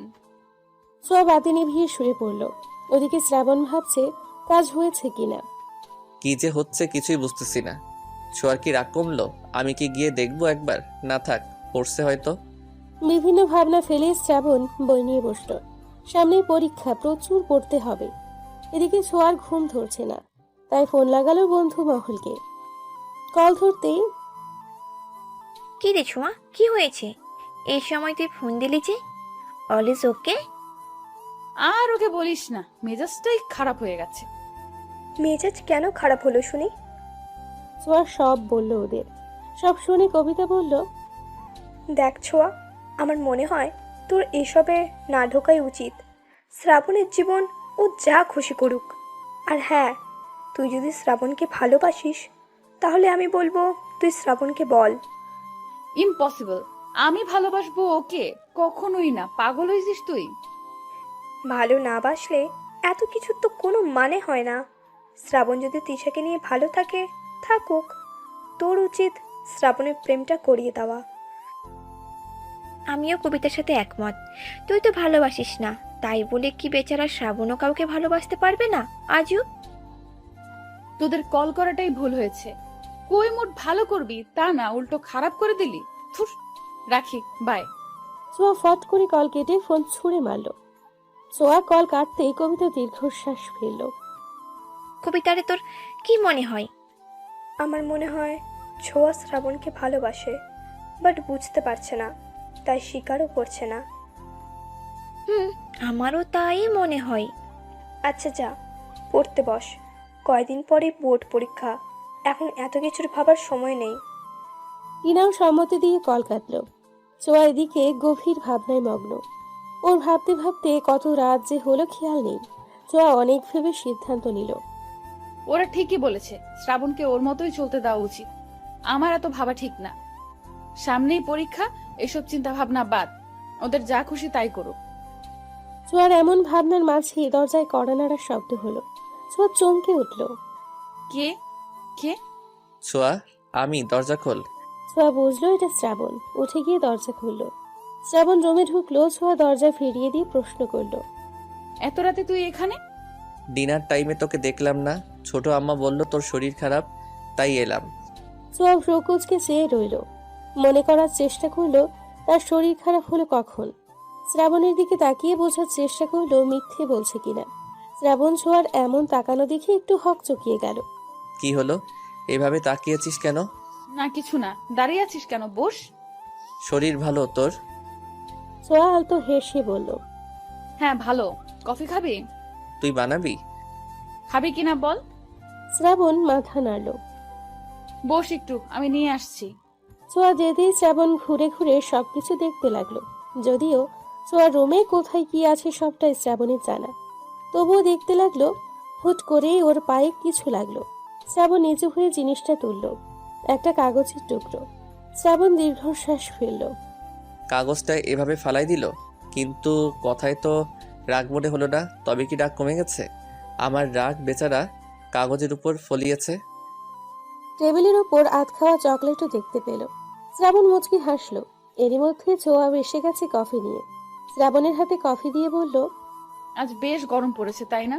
ছোঁয়া বাতি নিভিয়ে শুয়ে পড়ল। ওদিকে শ্রাবণ ভাবছে কাজ হয়েছে কিনা। কি যে হচ্ছে কিছুই বুঝতেছি না। ছোঁয়ার কি রাগ কমলো? আমি কি গিয়ে দেখবো একবার? না থাক, পড়ছে হয়তো। বিভিন্ন ভাবনা ফেলে শ্রাবণ বই নিয়ে বসল। সামনেই পরীক্ষা, প্রচুর পড়তে হবে। এদিকে ছোঁয়ার ঘুম ধরছে না, তাই ফোন লাগালো বন্ধু মহলকে। কল ধরতেই, কি রে ছোঁয়া, কি হয়েছে? এই সময় তুই ফোন দিলি যে? All is okay? আর ওকে বলিস না, মেজাজটাই খারাপ হয়ে গেছে। মেজাজ কেন খারাপ হলো শুনি? ছোঁয়া সব বলল ওদের। সব শুনে কবিতা বলল, দেখ ছোঁয়া, আমার মনে হয় তোর এসবে না ঢোকাই উচিত। শ্রাবণের জীবন ও যা খুশি করুক। আর হ্যাঁ, তুই যদি শ্রাবণকে ভালোবাসিস তাহলে আমি বলবো তুই শ্রাবণকে বল। ইম্পসিবল, আমি ভালোবাসবো ওকে? কখনোই না, পাগল হয়েছিস তুই? ভালো না বাসলে এত কিছুর তো কোনো মানে হয় না। শ্রাবণ যদি তিশাকে নিয়ে ভালো থাকে, থাকুক। তোর উচিত শ্রাবণের প্রেমটা করিয়ে দেওয়া। আমিও কবিতার সাথে একমত। তুই তো ভালোবাসিস না, তাই বলে কি বেচারা শ্রাবণও কাউকে ভালোবাসতে পারবে না? আজও তোদের কল করাটাই ভুল হয়েছে। কই মোট ভালো করবি তা না, উল্টো খারাপ করে দিলি। থুস, রাখি, বাই। ছোঁয়া ফট করে কল কেটে ফোন ছুঁড়ে মারল। ছোঁয়া কল কাটতেই কবিতা দীর্ঘশ্বাস ফেলল। কবিতারে তোর কি মনে হয়? আমার মনে হয় ছোঁয়া শ্রাবণকে ভালোবাসে, বাট বুঝতে পারছে না, তাই স্বীকারও করছে না। আমারও তাই মনে হয়। আচ্ছা যা, পড়তে বস। কয়দিন পরে বোর্ড পরীক্ষা, এখন এত কিছুর ভাবার সময় নেই। ইনাও সম্মতি দিয়ে কল কাটল। ছোঁয়া এদিকে গভীর ভাবনায় মগ্ন। ওর ভাবতে ভাবতে কত রাত যে হলো খেয়াল নেই। ছোঁয়া অনেক ভেবে সিদ্ধান্ত নিল। ওরা ঠিকই বলেছে, শ্রাবণকে ওর মতোই চলতে দেওয়া উচিত। আমার এত ভাবা ঠিক না। সামনেই পরীক্ষা, এসব চিন্তা ভাবনা বাদ। ওদের যা খুশি তাই করুক। ছোঁয়ার এমন ভাবনার মাঝে দরজায় কড়া নাড়ার শব্দ হলো। ছোঁয়া চমকে উঠল। কে? কে? ছোঁয়া, আমি, দরজা খোল। ছোঁয়া বুঝলো এটা শ্রাবণ। উঠে গিয়ে দরজা খুলল। শ্রাবণ রুমে ঢুকলো। ছোঁয়া দরজা ফিরিয়ে দিয়ে প্রশ্ন করলো, এত রাতে তুই এখানে? ডিনার টাইমে তোকে দেখলাম না, ছোট আম্মা বলল তোর শরীর খারাপ, তাই এলাম। ছোঁয়া ভ্রকুচকে চেয়ে রইল। মনে করার চেষ্টা করলো তার শরীর খারাপ হলো কখন। শ্রাবণের দিকে তাকিয়ে বোঝার চেষ্টা করলো মিথ্যে বলছে কিনা। শ্রাবণ ছোঁয়ার এমন তাকানো দেখে একটু হকচকিয়ে গেল। কি হলো? এভাবে তাকিয়েছিস কেন? না কিছু না, দাঁড়িয়ে আছিস কেন? বস। শরীর ভালো তোর? ছোঁয়া আলতো হেসে বলল, হ্যাঁ ভালো। কফি খাবি? তুই বানাবি? খাবি কিনা বল। শ্রাবণ মাথা নাড়ল। বস একটু, আমি নিয়ে আসছি। ছোঁয়া যেতেই শ্রাবণ ঘুরে ঘুরে সবকিছু দেখতে লাগলো। যদিও ছোঁয়ার রুমে কোথায় কি আছে সবটাই শ্রাবণের জানা, তবুও দেখতে লাগলো। হুট করেই ওর পায়ে কিছু লাগলো। শ্রাবণ নিচু হয়ে জিনিসটা তুলল। একটা কাগজের টুকরো। শ্রাবণ দীর্ঘশ্বাস ফেলল। কাগজটা এভাবে ফালাই দিল, কিন্তু কথায় তো রাগ মনে হলো না। তবে কি রাগ কমে গেছে? আমার রাগ বেচারা কাগজের উপর ফলিয়েছে। টেবিলের উপর আধ খাওয়া চকলেটও দেখতে পেল। শ্রাবণ মুচকি হাসলো। এরই মধ্যে ছোঁয়া এসে গেছে কফি নিয়ে। শ্রাবণের হাতে কফি দিয়ে বলল, আজ বেশ গরম পড়েছে তাই না?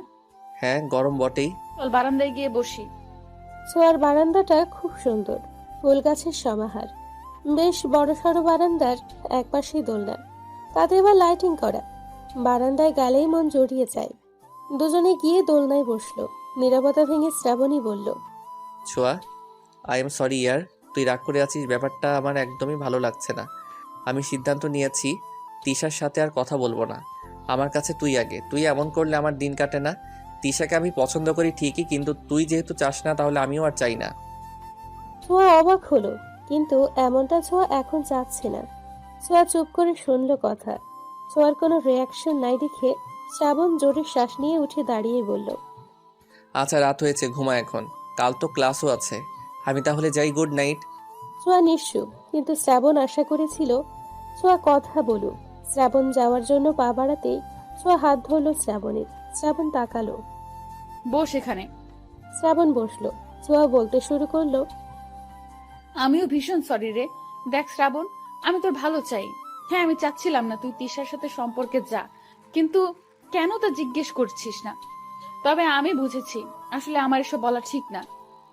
হ্যাঁ, গরম বটেই। চল বারান্দায় গিয়ে বসি। ছোঁয়ার বারান্দাটা খুব সুন্দর, ফুল গাছের সমাহার। বেশ বড়সড় বারান্দার একপাশে দোলনা, তাতে আবার লাইটিং করা। বারান্দায় গেলেই মন জড়িয়ে যায়। দুজনে গিয়ে দোলনায় বসলো। নীরবতা ভেঙে শ্রাবণী বলল, ছোঁয়া, আই এম সরি ইয়ার, তুই রাগ করে আছিস, ব্যাপারটা আমার একদমই ভালো লাগছে না। আমি সিদ্ধান্ত নিয়েছি তিশার সাথে আর কথা বলবো না। আমার কাছে তুই আগে, তুই এমন করলে আমার দিন কাটে না। তিশাকে আমি পছন্দ করি ঠিকই, কিন্তু তুই যেহেতু চাস না তাহলে আমিও আর চাই না। ছোঁয়া অবাক হলো, কিন্তু এমনটা ছোঁয়া এখন চাচ্ছে না। ছোঁয়া চুপ করে শুনল কথা। ছোঁয়ার কোনো রিয়াকশন নাই দেখে শ্রাবণ জোরে শ্বাস নিয়ে উঠে দাঁড়িয়ে বলল, আচ্ছা রাত হয়েছে, ঘুমা এখন, কাল তো ক্লাসও আছে। আমি তাহলে যাই, গুড নাইট। ছোঁয়া নিশ্চুপ, কিন্তু শ্রাবণ আশা করেছিল ছোঁয়া কথা বলুক। শ্রাবণ যাওয়ার জন্য পা বাড়াতেই ছোঁয়া হাত ধরল শ্রাবণের। শ্রাবণ তাকালো। বস এখানে। শ্রাবণ বসলো। ছোঁয়া বলতে শুরু করলো, আমিও ভীষণ সরি রে। দেখ শ্রাবণ, আমি তোর ভালো চাই। হ্যাঁ, আমি চাচ্ছিলাম না তুই তিশার সাথে সম্পর্কে যা, কিন্তু কেন তা জিজ্ঞেস করছিস না। তবে আমি বুঝেছি আসলে আমার এসব বলা ঠিক না।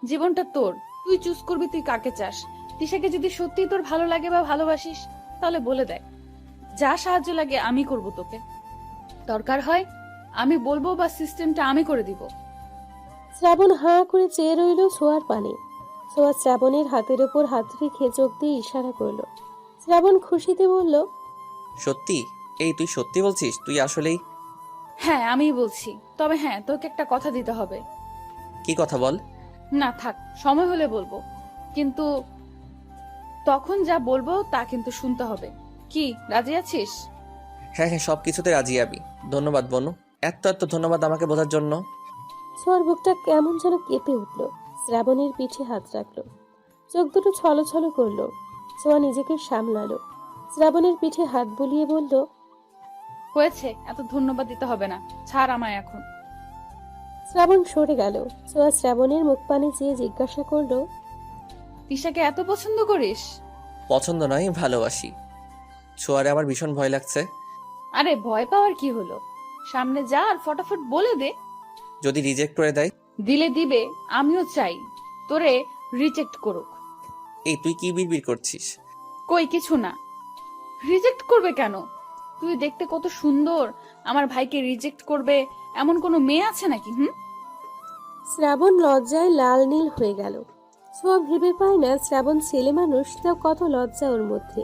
জীবনটা তোর, তুই চুজ করবি তুই কাকে চাস। তিশাকে যদি সত্যি তোর ভালো লাগে বা ভালোবাসিস তাহলে বলে দেখ, যা সাহায্য লাগে আমি করব তোকে। দরকার হয় আমি বলবো বা সিস্টেমটা আমি করে দিব। শ্রাবণ হাঁ করে চেয়ে রইল ছোঁয়ার পানে। ছোঁয়া শ্রাবণের হাতের ওপর হাত রেখে চোখ দিয়ে ইশারা করলো। শ্রাবণ খুশিতে বলল, সত্যি? এই তুই সত্যি বলছিস? তুই আসলেই? হ্যাঁ আমিই বলছি, তবে হ্যাঁ তোকে একটা কথা দিতে হবে। কি কথা বল। না থাক, সময় হলে বলবো, কিন্তু তখন যা বলবো তা কিন্তু শুনতে হবে। কি রাজি আছিস? হ্যাঁ হ্যাঁ, সব কিছুতে রাজি আমি। ধন্যবাদ বনু, এত এত ধন্যবাদ আমাকে বোঝার জন্য। ছোঁয়ার বুকটা কেমন যেন কেঁপে উঠল। শ্রাবণের পিঠে হাত রাখলো। চোখ দুটো ছলছল করলো। ছোঁয়া নিজেকে সামলালো। শ্রাবণের পিঠে হাত বুলিয়ে বলল, হয়েছে, এত ধন্যবাদ দিতে হবে না, ছাড় আমায় এখন। শ্রাবণ সরে গেল। ছোঁয়া শ্রাবণের মুখ পানে চেয়ে জিজ্ঞাসা করলো, তিশাকে এত পছন্দ করিস? পছন্দ নয়, ভালোবাসি। ছোঁয়ারে আমার ভীষণ ভয় লাগছে। আরে ভয় পাওয়ার কি হলো, সামনে যা আর ফটাফট বলে দে। যদি রিজেক্ট করে দেয়? দিলে দিবে, আমিও চাই তোরে রিজেক্ট করুক। এই তুই কি বিড়বিড় করছিস? কই কিছু না। রিজেক্ট করবে কেন? তুই দেখতে কত সুন্দর, আমার ভাইকে রিজেক্ট করবে এমন কোনো মেয়ে আছে নাকি? শ্রাবণ লজ্জায় লাল নীল হয়ে গেল। ছোঁয়া ভেবে পায় না শ্রাবণ ছেলে মানুষ, তাও কত লজ্জা ওর মধ্যে।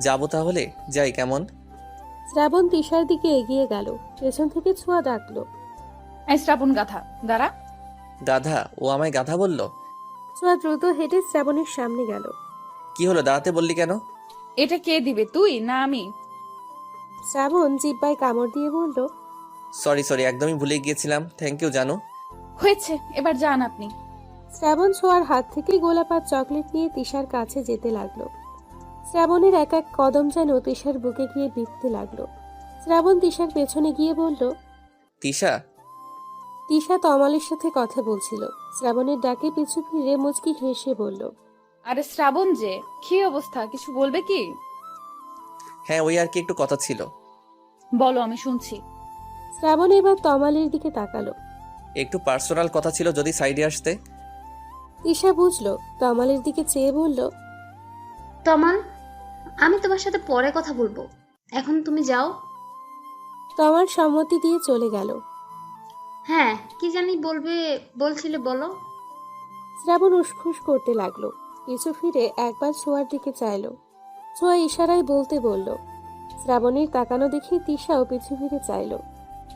যাবো তাহলে, যাই কেমন? শ্রাবণ তিশার দিকে এগিয়ে গেল। পেছন থেকে ছোঁয়া ডাকলো, এই শ্রাবণ গাধা, দাঁড়া। গাধা? ও আমায় গাধা বলল? ছোঁয়া দ্রুত হেঁটে শ্রাবণের সামনে গেল। কি হলো, দাঁড়াতে বললি কেন? এটা কে দিবে, তুই না আমি? শ্রাবণ জিহ্বায় কামড় দিয়ে বলল, সরি সরি, একদমই ভুলে গিয়েছিলাম, থ্যাংক ইউ জানু। হয়েছে, এবার যান আপনি। শ্রাবণ ছোঁয়ার হাত থেকে গোলাপ আর চকলেট নিয়ে তিশার কাছে যেতে লাগলো। শ্রাবণের এক এক কদম যেন তিশার বুকে গিয়ে বিঁধতে লাগলো। শ্রাবণ তিশার পেছনে গিয়ে বলল, তিশা। তিশা তমালের সাথে কথা বলছিল। শ্রাবণের ডাকে পিছু ফিরে মুচকি হেসে বলল, আরে শ্রাবণ যে, কি অবস্থা, কিছু বলবে কি? হ্যাঁ ওই আর কি একটু কথা ছিল। বলো, আমি শুনছি। শ্রাবণ এবার তমালের দিকে তাকালো। একটু পার্সোনাল কথা ছিল, যদি সাইডে আসতে। তিশা বুঝলো, তমালের দিকে চেয়ে বলল, তমাল, আমি তোমার সাথে পরে কথা বলবো, এখন তুমি যাও। তমাল সম্মতি দিয়ে চলে গেল। হ্যাঁ, কি জানি বলবে, বলছিলে বলো। শ্রাবণ উসখুস করতে লাগলো। পিছু ফিরে একবার ছোঁয়ার দিকে চাইলো। ছোঁয়া ইশারায় বলতে বলল। শ্রাবণের তাকানো দেখে তিশাও পিছু ফিরে চাইলো।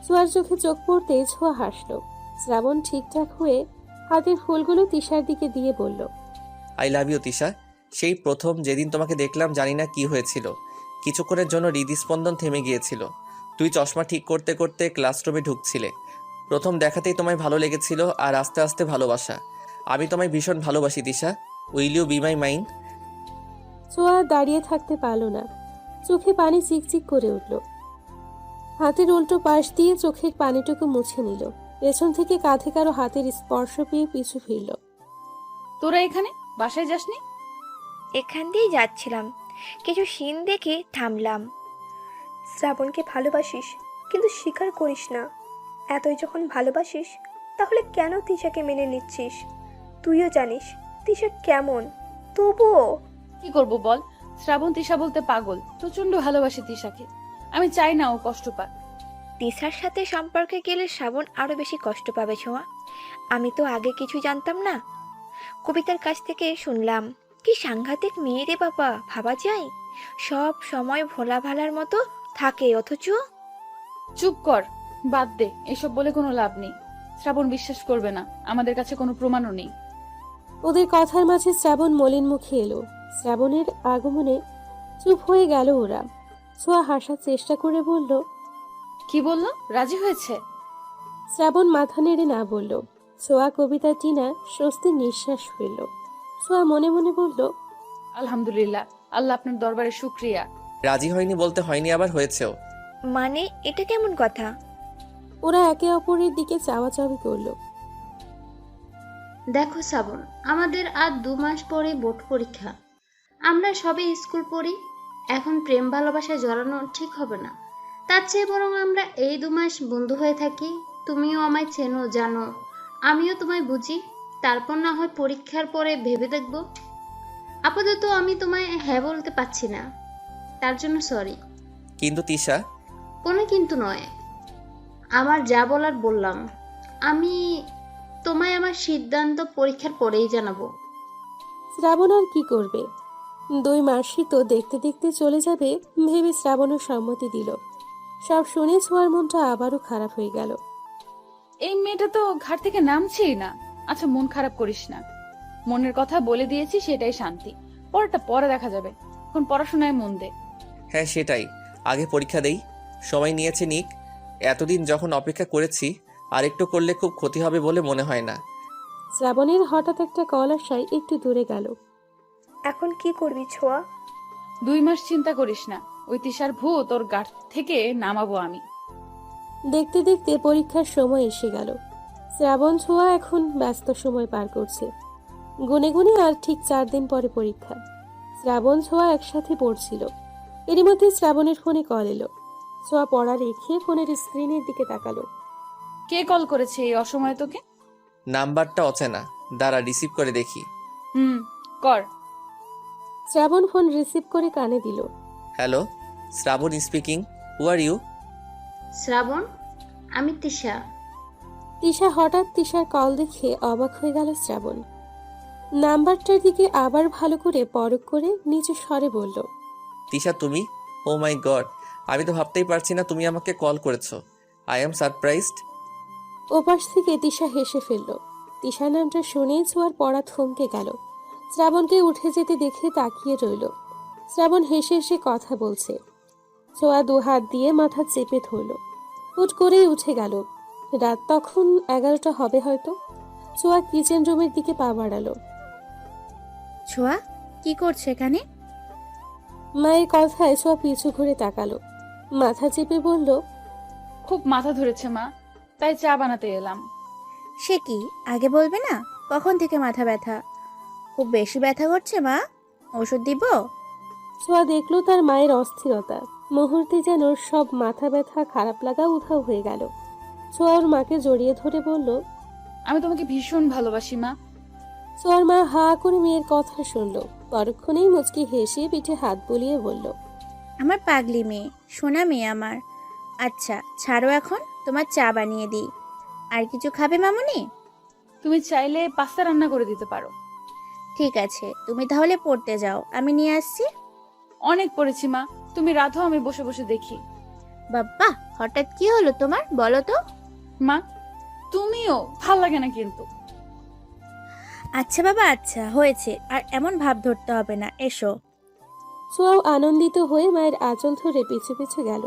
ছোঁয়ার চোখে চোখ পড়তে ছোঁয়া হাসলো। শ্রাবণ ঠিকঠাক হয়ে হাতের ফুলগুলো তিশার দিকে দিয়ে বলল, আই লাভ ইউ তিশা। সেই প্রথম যেদিন তোমাকে দেখলাম, জানি না কি হয়েছিল, কিছুক্ষণের জন্য হৃদস্পন্দন থেমে গিয়েছিল। তুই চশমা ঠিক করতে করতে ক্লাসরুমে ঢুকছিলে। প্রথম দেখাতেই তোমায় ভালো লেগেছিল, আর আস্তে আস্তে ভালোবাসা। আমি তোমায় ভীষণ ভালোবাসি Tisha, will you be my mind? Chhoya দাঁড়িয়ে থাকতে পারল না। চোখে পানি চিকচিক করে উঠল। হাতের উল্টো পাশ দিয়ে চোখের পানিটুকু মুছে নিল। পেছন থেকে কাঁধে কারো হাতের স্পর্শ পেয়ে পিছু ফিরল। তোরা এখানে বাসায় যাসনি? এখান দিয়েই যাচ্ছিলাম, কিছু সিন দেখে থামলাম। শ্রাবণকে ভালোবাসিস, কিন্তু স্বীকার করিস না। এতই যখন ভালোবাসিস, তাহলে কেন তিশাকে মেনে নিচ্ছিস? তুইও জানিস তিশা কেমন, তবুও। কি করব বল, শ্রাবণ তিশা বলতে পাগল, প্রচন্ড ভালোবাসি তিশাকে। আমি চাই না ও কষ্ট পাক। তিশার সাথে সম্পর্কে গেলে শ্রাবণ আরো বেশি কষ্ট পাবে ছোঁয়া। আমি তো আগে কিছু জানতাম না, কবিতার কাছ থেকে শুনলাম। কি সাংঘাতিক মেয়ে রে বাবা, ভাবা যায়? সব সময় ভোলা ভালার মতো থাকে, অথচ চুপ কর, বাদ দে, এসব বলে কোনো লাভ নেই। শ্রাবণ বিশ্বাস করবে না, আমাদের কাছে কোনো প্রমাণও নেই। ওদের কথার মাঝে শ্রাবণ মলিন মুখে এলো। শ্রাবণের আগমনে চুপ হয়ে গেল ওরা। ছোঁয়া হাসার চেষ্টা করে বলল, কি বললো? রাজি হয়েছে? শ্রাবণ মাথা নেড়ে না বলল। ছোঁয়া, কবিতা, টিনা স্বস্তির নিঃশ্বাস ফেলল। ছোঁয়া মনে মনে বলল, আলহামদুলিল্লাহ, আল্লাহ আপনার দরবারে শুকরিয়া। রাজি হয়নি বলতে হয়নি, আবার হয়েছেও। মানে এটা কেমন কথা? ওরা একে অপরের দিকে চাওয়াচাওয়ি করলো। দেখো শ্রাবণ, আমাদের আর 2 মাস পরে বোর্ড পরীক্ষা। আমরা সবে স্কুল পড়ি, এখন প্রেম ভালোবাসায় জড়ানো ঠিক হবে না। তার চেয়ে বরং আমরা এই 2 মাস বন্ধু হয়ে থাকি। তুমিও আমায় চেনো, জানো, আমিও তোমায় বুঝি। তারপর না হয় পরীক্ষার পরে ভেবে দেখব। আপাতত আমি তোমায় হ্যাঁ বলতে পারছি না, তার জন্য সরি। কিন্তু তিশা, কোনো কিন্তু নয়, আমার যা বলার বললাম। আমি তোমায় আমার সিদ্ধান্ত পরীক্ষার পরেই জানাবো। শ্রাবণ আর কি করবে? 2 মাসই তো দেখতে দেখতে চলে যাবে ভেবে শ্রাবণের সম্মতি দিল। সব শুনে ছোঁয়ার মনটা আবারও খারাপ হয়ে গেল। এই মেয়েটা তো ঘাট থেকে নামছেই না। আচ্ছা, মন খারাপ করিস না, মনের কথা বলে দিয়েছি, সেটাই শান্তি। পরেরটা পরে দেখা যাবে, এখন পড়াশোনায় মন দে। হ্যাঁ সেটাই, আগে পরীক্ষা দেই। সময় নিয়েছে নিক, এতদিন যখন অপেক্ষা করেছি, আর একটু করলে খুব ক্ষতি হবে বলে মনে হয় না। শ্রাবণের হঠাৎ একটা কল আসায় একটু দূরে গেল। এখন কি করবি ছোঁয়া? 2 মাস চিন্তা করিস না, ওই তিশার ভূত ওর গাঠ থেকে নামাবো আমি। দেখতে দেখতে পরীক্ষার সময় এসে গেল। শ্রাবণ ছোঁয়া এখন ব্যস্ত সময় পার করছে। গুনে গুনে আর ঠিক 4 দিন পরে পরীক্ষা। শ্রাবণ ছোঁয়া একসাথে পড়ছিল। এরই মধ্যে শ্রাবণের ফোনে কল এলো। ছোঁয়া পড়া রেখে ফোনের স্ক্রিনের দিকে তাকালো। কে কল করেছে এই অসময়ে তোকে? নাম্বারটা অচেনা, দাঁড়া রিসিভ করে দেখি। কর। শ্রাবণ ফোন রিসিভ করে কানে দিল। Hello, Shraban speaking. Who are you? Shraban, আমি তিশা। তিশা। হঠাৎ তিশার কল দেখে অবাক হয়ে গেল শ্রাবণ। নাম্বারটার দিকে আবার ভালো করে পরখ করে নিচু স্বরে বলল, তিশা তুমি? ও মাই গড, আমি তো ভাবতেই পারছি না তুমি আমাকে কল করেছো। I am surprised. ওপাশ থেকে তিশা হেসে ফেলল। তিশা নামটা শুনেই ছোঁয়ার পড়া থমকে গেল। শ্রাবণকে উঠে যেতে দেখে তাকিয়ে রইল। শ্রাবণ হেসে হেসে কথা বলছে। ছোঁয়া 2 হাত দিয়ে মাথা চেপে ধরল। হুট করেই উঠে গেল। রাত তখন 11টা হবে হয়তো। ছোঁয়া কিচেন রুমের দিকে পা বাড়ালো। ছোঁয়া, কি করছে এখানে? মায়ের কথায় ছোঁয়া পিছু ঘুরে তাকালো। মাথা চেপে বলল, খুব মাথা ধরেছে মা, তাই চা বানাতে এলাম। সে কি, আগে বলবে না? কখন থেকে মাথা ব্যথা? খুব বেশি ব্যথা করছে মা, ওষুধ দিব? ছোঁয়া দেখলো তার মায়ের অস্থিরতা। মুহূর্তে যেন সব মাথা ব্যথা খারাপ লাগা উধাও হয়ে গেল। ছোঁয়া ওর মাকে জড়িয়ে ধরে বলল, আমি তোমাকে ভীষণ ভালোবাসি মা। ছোঁয়ার মা হা করে মেয়ের কথা শুনল। পরক্ষণেই মুচকি হেসে পিঠে হাত বুলিয়ে বলল, আমার পাগলি মেয়ে, সোনা মেয়ে আমার। আচ্ছা ছাড়ো, এখন তোমার চা বানিয়ে দিই। আর কিছু খাবে মামুনি? তুমি চাইলে পাস্তা রান্না করে দিতে পারো। ঠিক আছে, তুমি তাহলে পড়তে যাও, আমি নিয়ে আসছি। অনেক পড়েছি মা, তুমি রাধো, আমি বসে বসে দেখি। বাবা, হঠাৎ কি হলো তোমার, বলো তো? মা তুমিও, ভাল লাগে না কিন্তু। আচ্ছা বাবা, আচ্ছা হয়েছে, আর এমন ভাব ধরতে হবে না, এসো। ছোঁয়াও আনন্দিত হয়ে মায়ের আঁচল ধরে পিছু পিছু গেল।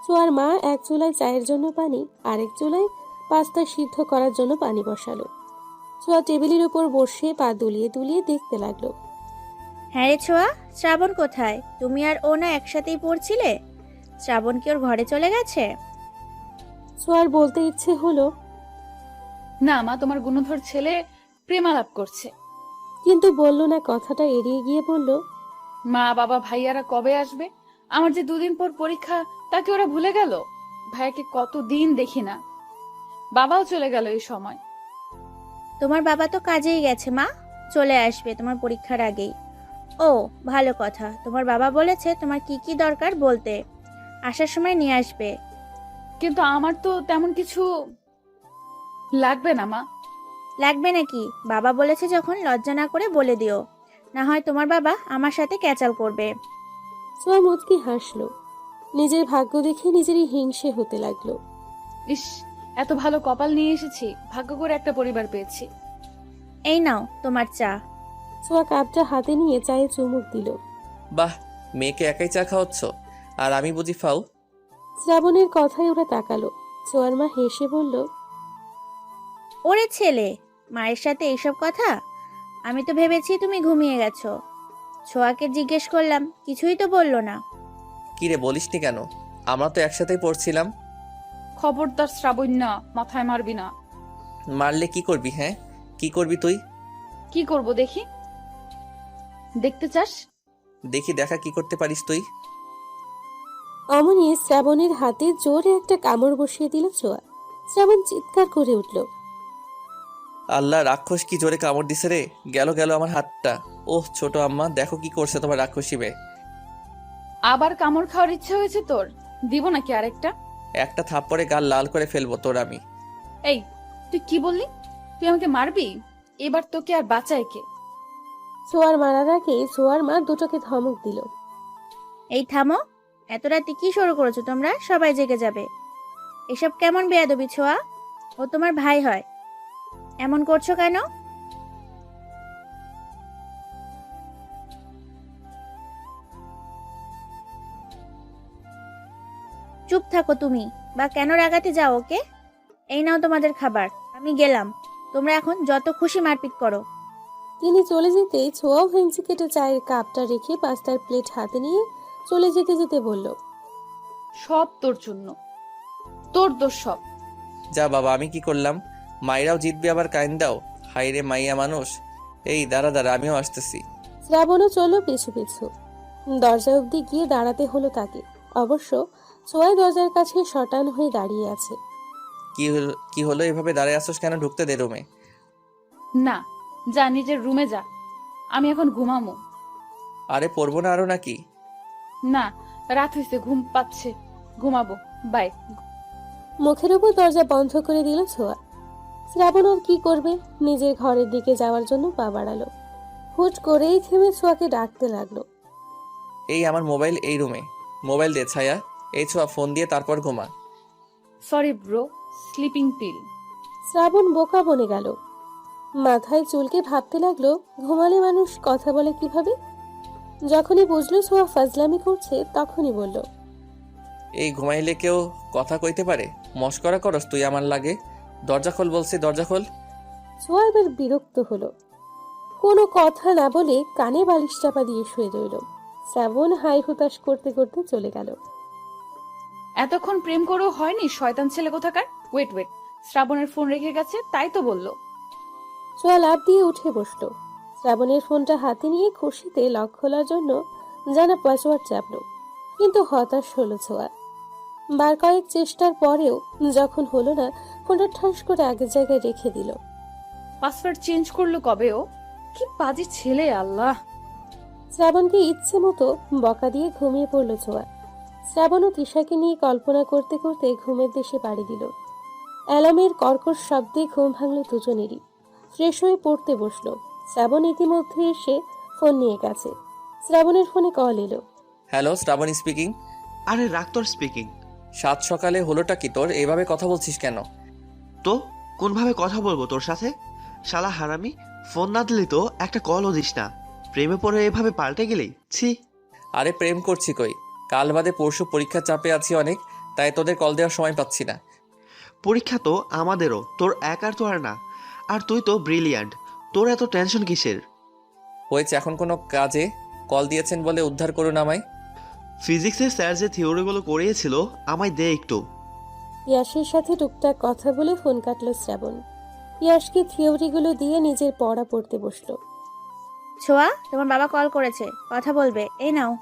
ছোঁয়ার মা এক চুলায় চায়ের জন্য পানি, আরেক চুলায় পাস্তা সিদ্ধ করার জন্য পানি বসালো। ছোঁয়া টেবিলের উপর বসে পা দুলিয়ে দুলিয়ে দেখতে লাগলো। হ্যাঁ রে ছোঁয়া, শ্রাবণ কোথায়? তুমি আর ও না একসাথেই পড়ছিলে? শ্রাবণ কি ওর ঘরে চলে গেছে? ছোঁয়ার বলতে ইচ্ছে হলো, না মা, তোমার গুণধর ছেলে প্রেমালাপ করছে। কিন্তু বলল না। কথাটা এড়িয়ে গিয়ে বলল, মা বাবা ভাইয়ারা কবে আসবে? আমার যে 2 দিন পর পরীক্ষা, তাকে ওরা ভুলে গেল। ভাইয়াকে কতদিন দেখি না, বাবাও চলে গেল এই সময়। তোমার বাবা তো কাজেই গেছে মা, চলে আসবে তোমার পরীক্ষার আগেই। ও ভালো কথা, তোমার বাবা বলেছে তোমার কি কি দরকার বলতে, আসার সময় নিয়ে আসবে। কিন্তু আমার তো তেমন কিছু লাগবে না মা। লাগবে নাকি? বাবা বলেছে যখন লজ্জা না করে বলে দিও, না হয় তোমার বাবা আমার সাথে ক্যাচাল করবে। ছোঁয়া মুচকি হাসলো। নিজের ভাগ্য দেখে নিজেরই হিংসে হতে লাগলো। ইস, এত ভালো কপাল নিয়ে এসেছি, ভাগ্য করে একটা পরিবার পেয়েছি। এই নাও তোমার চা। ছোঁয়া কাপটা হাতে নিয়ে চায়ে চুমুক দিল। বাহ, মেয়েকে একাই চা খাওয়াচ্ছ, আর আমি বুঝি ফাও? শ্রাবণের কথায় ওরা তাকালো। ছোঁয়ার মা হেসে বলল, ওরে ছেলে, মায়ের সাথে এইসব কথা? আমি তো ভেবেছি তুমি ঘুমিয়ে গেছো। ছোঁয়াকে জিজ্ঞেস করলাম, কিছুই তো বললো না। কি রে, বলিসনি কেন? আমরা তো একসাথেই পড়ছিলাম। খবরদার শ্রাবণ, না, মাথায় মারবি না। মারলে কি করবি? হ্যাঁ, কি করবি তুই? কি করব দেখি? দেখতে চাস? দেখি, দেখা কি করতে পারিস তুই। অমনি শ্রাবণের হাতে জোরে একটা কামড় বসিয়ে দিল ছোঁয়া। শ্রাবণ চিৎকার করে উঠল। আল্লাহ, রাক্ষস কি জোরে কামড় দিছে রে! গেল গেল আমার হাতটা। ওহ ছোট আম্মা, দেখো কি করছে তোমার রাক্ষসী মেয়ে। আবার কামড় খাওয়ার ইচ্ছা হয়েছে তোর? দিব নাকি আরেকটা? একটা থাপ্পড়ে গাল লাল করে ফেলবো তোর আমি। এই, তুই কি বললি? তুই আমাকে মারবি? এবার তোকে আর বাঁচায় কে? ছোঁয়ার মারার আগে ছোঁয়ার মা দুটোকে ধমক দিল। এই থামো, এত রাতে কি শুরু করেছো তোমরা? সবাই জেগে যাবে। এসব কেমন বেয়াদবি ছোঁয়া? ও তোমার ভাই হয়, এমন করছো কেন? চুপ থাকো তুমি, বা কেন রাগাতে যাও ওকে? এই নাও তোমাদের খাবার, আমি গেলাম। তোমরা এখন যত খুশি মারপিট করো। তিনি চলে যেতেই ছোঁয়াও ভেঙচি কেটে চায়ের কাপটা রেখে পাস্তার প্লেট হাতে নিয়ে চলে যেতে যেতে বলল, সব তোর জন্য, তোর দোষ সব। যা বাবা, আমি কি করলাম? মাইরাও জিতবে আবার কাইন দাও। হাই রে মাইয়া মানুষ। এই দাঁড়া দাঁড়া, আমিও আসতেছি। শ্রাবণও চলল পিছু পিছু। দরজা অবধি গিয়ে দাঁড়াতে হলো তাকে। অবশ্য ছোঁয়া দরজার কাছে শটান হয়ে দাঁড়িয়ে আছে। কি হলো, এভাবে দাঁড়ায় আসোস কেন? ঢুকতে দে রুমে। না, যা নিজের রুমে যা, আমি এখন ঘুমামো। আরে পড়বো না আরো নাকি? না, রাত হয়েছে, ঘুম পাচ্ছে, ঘুমাবো, বাই। মুখের উপর দরজা বন্ধ করে দিল ছোঁয়া। শ্রাবণ আর কি করবে, নিজের ঘরের দিকে যাওয়ার জন্য পা বাড়ালো। হুট করেই থেমে ছোঁয়াকে ডাকতে লাগলো। এই আমার মোবাইল এই রুমে। মোবাইল দে ছায়া। এই ছোঁয়া, ফোন দিয়ে তারপর ঘুমা। Sorry bro, sleeping pill. Shraban বোকা বনে গেল। মাথায় চুলকে ভাবতে লাগলো, ঘুমালে মানুষ কথা বলে কিভাবে। যখনই বুঝলো ছোঁয়া ফাজলামি করছে, তখনই বলল, এই ঘুমাইলে কেউ কথা কইতে পারে? মস্করা করস তুই আমার লাগে? দরজা খোল বলছি, দরজা খোল। ছোঁয়া এবার বিরক্ত হলো। কোনো কথা না বলে কানে বালিশ চাপা দিয়ে শুয়ে রইল। শ্রাবণ হাই হুতাশ করতে করতে চলে গেল। এতক্ষণ প্রেম করেও হয়নি, শয়তান ছেলে কোথাকার। ওয়েট ওয়েট, শ্রাবণের ফোন রেখে গেছে, তাই তো বললো। ছোঁয়া লাফ দিয়ে উঠে বসলো। শ্রাবণের ফোনটা হাতে নিয়ে খুশিতে লক খোলার জন্য জানা পাসওয়ার্ড চাপলো, কিন্তু হতাশ হলো ছোঁয়া। বার কয়েক চেষ্টার পরেও যখন হলো না, ফোনটা ঠাস করে আগের জায়গায় রেখে দিল। পাসওয়ার্ড চেঞ্জ করলো কবে ও? কি বাজে ছেলে, আল্লাহ। শ্রাবণকে ইচ্ছে মতো বকা দিয়ে ঘুমিয়ে পড়লো ছোঁয়া। শ্রাবণ ও তিশাকে নিয়ে কল্পনা করতে করতে ঘুমের দেশে পাড়ি দিল। অ্যালার্মের কর্কশ শব্দে ঘুম ভাঙল দুজনেরই। ফ্রেশ হয়ে পড়তে বসলো। শ্রাবণ ইতিমধ্যে এসে ফোন নিয়ে গেছে। শ্রাবণের ফোনে কল এলো। Hello, Shraban speaking. আরে রাখ তোর স্পিকিং। সাত সকালে হলোটা কি তোর? এইভাবে কথা বলছিস কেন? তো কোনভাবে কথা বলবো তোর সাথে? শালা হারামি, ফোন না দিলি তো একটা কলও দিস না। প্রেমে পড়ে এভাবে পাল্টে গেলি, ছি। আরে প্রেম করছি কই? কাল বাদে পরশু পরীক্ষার চাপে আছি অনেক, তাই তোদের কল দেওয়ার সময় পাচ্ছি না। পরীক্ষা তো আমাদেরও, তোর একার তো আর না। আর তুই তো ব্রিলিয়ান্ট, তোর এত টেনশন কিসের? হয়েছে, এখন কোনো কাজে কল দিয়েছেন বলে উদ্ধার করুন আমায়। ফিজিক্সের স্যার যে থিওরিগুলো করিয়েছিল, আমায় দে একটু। ইয়াসের সাথে টুকটাক কথা বলে ফোন কাটলো শ্রাবণ। ইয়াসকে থিওরিগুলো দিয়ে নিজের পড়া পড়তে বসলো। ছোঁয়া, তোমার বাবা কল করেছে, কথা বলবে, এই নাও।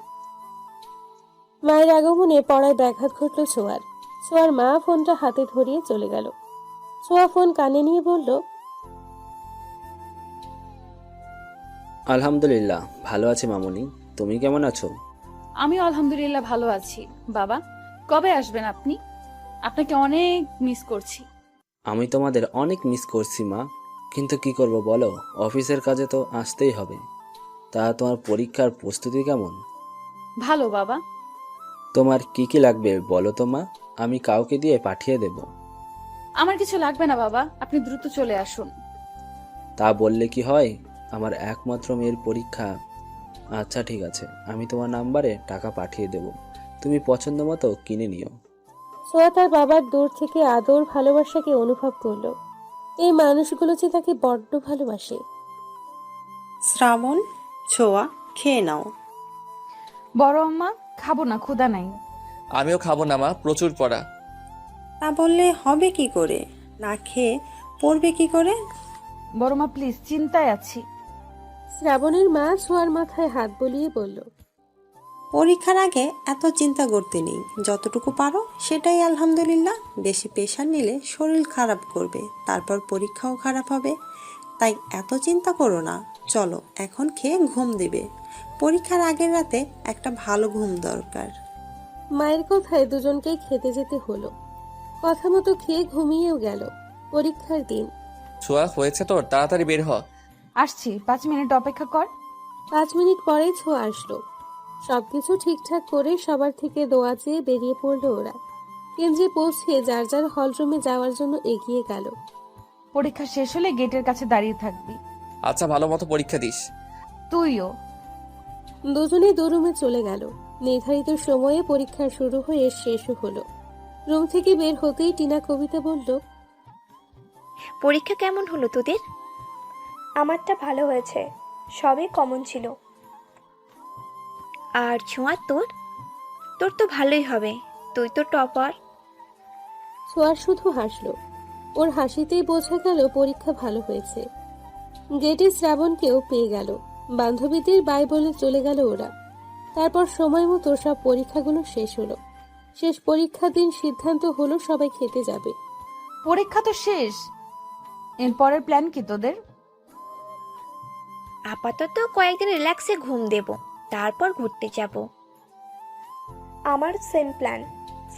মায়ের আগমনে পড়ায় ব্যাঘাত ঘটল ছোঁয়ার। ছোঁয়ার মা ফোনটা হাতে ধরিয়ে চলে গেল। ছোঁয়া ফোন কানে নিয়ে বলল, আলহামদুলিল্লাহ ভালো আছি মামুনি, তুমি কেমন আছো? আমি আলহামদুলিল্লাহ ভালো আছি। বাবা, কবে আসবেন আপনি? আপনাকে অনেক মিস করছি। আমি তোমাদের অনেক মিস করছি মা, কিন্তু কি করব বলো, অফিসের কাজে তো আসতেই হবে। তা তোমার পরীক্ষার প্রস্তুতি কেমন? ভালো বাবা। তোমার কি কি লাগবে বলো তো মা, আমি কাউকে দিয়ে পাঠিয়ে দেব। আমার কিছু লাগবে না বাবা, আপনি দ্রুত চলে আসুন। তা বললে কি হয়, আমার একমাত্র মেয়ের পরীক্ষা। আচ্ছা ঠিক আছে, আমি তোমার নাম্বারে টাকা পাঠিয়ে দেব, তুমি পছন্দ মতো কিনে নিও। ছোঁয়া তার বাবার দূর থেকে আদর ভালোবাসাকে অনুভব করলো। এই মানুষগুলো যে তাকে বড্ড ভালোবাসে। শ্রাবণ, ছোঁয়া, খেয়ে নাও। বড় আম্মা, খাবো না, ক্ষুধা নাই। আমিও খাবো না মা, প্রচুর পড়া। তা বললে হবে কি করে? না খেয়ে পড়বে কি করে? বড় মা প্লিজ, চিন্তায় আছি। শ্রাবণের মা ছোঁয়ার মাথায় হাত বুলিয়ে বলল, পরীক্ষার আগে এত চিন্তা করতে নেই, যতটুকু পারো সেটাই আলহামদুলিল্লাহ। বেশি প্রেশার নিলে শরীর খারাপ করবে, তারপর পরীক্ষাও খারাপ হবে। তাই এত চিন্তা করো না, চলো এখন খেয়ে ঘুম দিবে। পরীক্ষার আগের রাতে একটা ভালো ঘুম দরকার। মায়ের কথায় দুজনকেই খেতে যেতে হলো। কথা মতো খেয়ে ঘুমিয়েও গেল। পরীক্ষার দিন। ছোঁয়া, হয়েছে তোর, তাড়াতাড়ি বের হ। আসছি, 5 মিনিট অপেক্ষা কর। 5 মিনিট পরেই ছোঁয়া আসলো। সবকিছু ঠিকঠাক করে সবার থেকে দোয়া চেয়ে বেরিয়ে পড়লো ওরা। কেন্দ্রে পৌঁছে যার যার হলরুমে যাওয়ার জন্য এগিয়ে গেল। পরীক্ষা শেষ হলে গেটের কাছে দাঁড়িয়ে থাকবি। আচ্ছা, ভালো মতো পরীক্ষা দিস। তুইও। দুজনেই দোরুমে চলে গেল। নির্ধারিত সময়ে পরীক্ষা শুরু হয়ে শেষও হলো। রুম থেকে বের হতেই টিনা কবিতা বলল, পরীক্ষা কেমন হলো তোদের? আমারটা ভালো হয়েছে, সবই কমন ছিল। আর ছোঁয়া তোর? তোর তো ভালোই হবে, তুই তো টপার। ছোঁয়া শুধু হাসলো। ওর হাসিতেই বোঝা গেল পরীক্ষা ভালো হয়েছে। গেটে শ্রাবণকেও পেয়ে গেল। বান্ধবীদের বাই বলে চলে গেল ওরা। তারপর সময় মতো সব পরীক্ষাগুলো শেষ হলো। শেষ পরীক্ষার দিন সিদ্ধান্ত হলো সবাই খেতে যাবে। পরীক্ষা তো শেষ, এরপরের প্ল্যান কি তোদের? আপাতত কয়েকদিন রিল্যাক্সে ঘুম দেব, তারপর ঘুরতে যাব। আমার সেম প্ল্যান।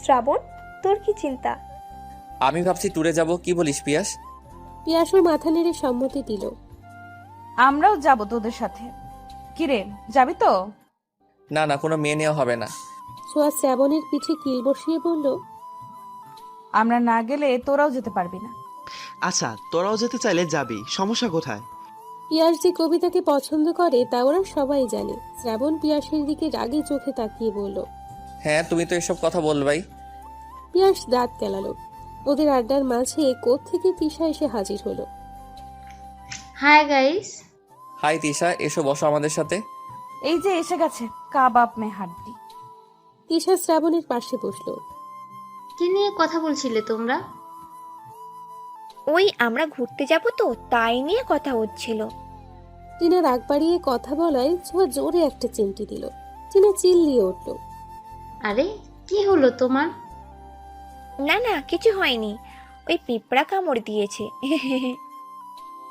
শ্রাবণ, তোর কি চিন্তা? আমি ভাবছি ট্যুরে যাব, কি বলিস পিয়াস? পিয়াসও মাথা নেড়ে সম্মতি দিল। আমরাও যাব তোদের সাথে। কিরে, যাবি তো? না না, কোনো মেয়ে নেওয়া হবে না। ছোঁয়া শ্রাবণের পিঠে কিল বসিয়ে বলল, আমরা না গেলে তোরাও যেতে পারবি না। আচ্ছা, তোরাও যেতে চাইলে যাবি, সমস্যা কোথায়? পিয়াস যে কবিতাকে পছন্দ করে তা ওরা সবাই জানে। শ্রাবণ পিয়াসের দিকে রাগে চোখে তাকিয়ে বলল, হ্যাঁ, তুমি তো এসব কথা বলবাই। পিয়াস দাঁত কেলালো। ওদের আড্ডার মাঝে কোত্থেকে তিশা এসে হাজির হলো। Hi guys. হাই তিশা, এসো বসো আমাদের সাথে। এই যে এসে গেছে কাবাব মে হাড্ডি। তিশা শ্রাবণের পাশে বসলো। কি নিয়ে কথা বলছিলে তোমরা? ওই আমরা ঘুরতে যাব তো, তাই নিয়ে কথা হচ্ছিল। টিনা রাগ বাড়িয়ে কথা বলায় ছোঁয়া জোরে একটা চিমটি দিল। টিনা চিল্লিয়ে উঠল, আরে কি হলো তোমার? না না, কিছু হয়নি, ওই পিঁপড়া কামড় দিয়েছে।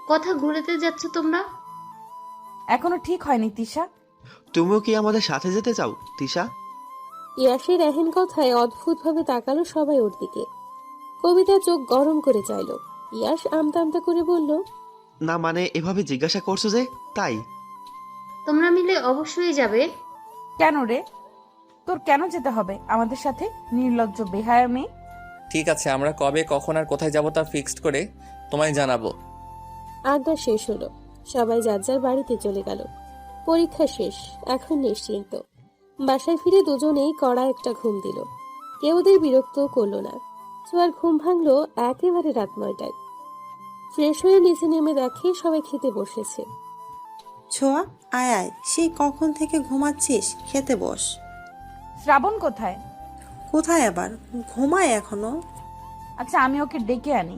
কথা ঘুরেতে যাচ্ছ তোমরা? এখনো ঠিক হয়নি তিশা। তুমিও কি আমাদের সাথে যেতে চাও তিশা? পিয়াসের এহেন কথায় অদ্ভুতভাবে তাকালো সবাই ওর দিকে। কবিতা চোখ গরম করে চাইল। পিয়াস আমতা আমতা করে বলল, না মানে এভাবে জিজ্ঞাসা করছো যে, তাই। তোমরা মিলে অবশ্যই যাবে। কেন রে, তোর কেন যেতে হবে আমাদের সাথে, নির্লজ্জ বেহায়া মেয়ে? ঠিক আছে, আমরা কবে কখন আর কোথায় যাব তা ফিক্সড করে তোমায় জানাবো। আড্ডা শেষ হলো। সবাই যার যার বাড়িতে চলে গেল। পরীক্ষা শেষ, এখন নিশ্চিন্ত। বাসায় ফিরে দুজনেই কড়া একটা ঘুম দিল। কেউ ওদের বিরক্ত করলো না। ছোঁয়ার ঘুম ভাঙলো একেবারে রাত 9টায়। ফ্রেশ হয়ে নিচে নেমে দেখে সবাই খেতে বসেছে। ছোঁয়া, আয় আয়, সেই কখন থেকে ঘুমাচ্ছিস, খেতে বস। শ্রাবণ কোথায়? কোথায় আবার, ঘুমায় এখনো? আচ্ছা, আমি ওকে ডেকে আনি,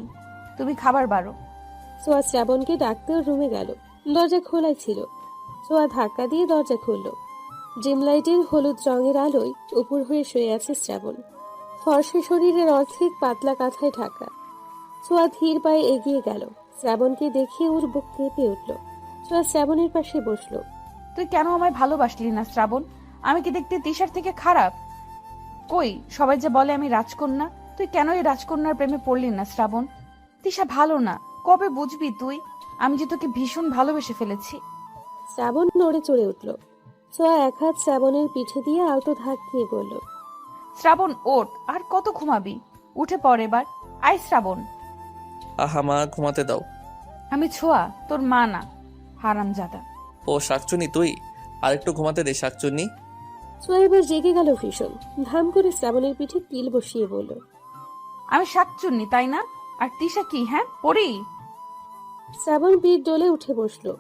তুমি খাবার বাড়ো। ছোঁয়া শ্রাবণকে ডাকতেও রুমে গেল। দরজা খোলাই ছিল। ছোঁয়া ধাক্কা দিয়ে দরজা খুলল। ড্রিম লাইটের হলুদ রঙের আলোয় উপর হয়ে শুয়ে আছে শ্রাবণ। ফর্সা শরীরের অর্ধেক পাতলা কাঁথায় ঢাকা। ছোঁয়া ধীর পায়ে এগিয়ে গেল। শ্রাবণকে দেখে ওর বুক কেঁপে উঠল। ছোঁয়া শ্রাবণের পাশে বসলো। তুই কেন আমায় ভালোবাসলি না শ্রাবণ? আমি কি দেখতে তিশার থেকে খারাপ? কই, সবাই যে বলে আমি রাজকন্যা, তুই কেন এই রাজকন্যার প্রেমে পড়লি না শ্রাবণ? তিশা ভালো না, কবে বুঝবি তুই? আমি যে তোকে ভীষণ ভালোবেসে ফেলেছি। শ্রাবণ নড়ে চড়ে উঠল। ছোঁয়া এক হাত শ্রাবণের পিঠে দিয়ে আলতো ধাক দিয়ে বলল, শ্রাবণ ওঠ, আর কত ঘুমাবি? উঠে পড় এবার। আয় শ্রাবণ। আহা মা, ঘুমাতে দাও। আমি ছোঁয়া, তোর মা না, হারামজাদা। ও শাকচুনি তুই, আরেকটু ঘুমাতে দে শাকচুনি। ছোঁয়া এবার জেগে গেল ভীষণ। ধাম করে শ্রাবণের পিঠে কিল বসিয়ে বলল, আমি শাকচুন্নি তাই না? আর তিশা কি, হ্যাঁ পড়ি? শ্রাবণ পিঠ ডলে উঠে বসলো।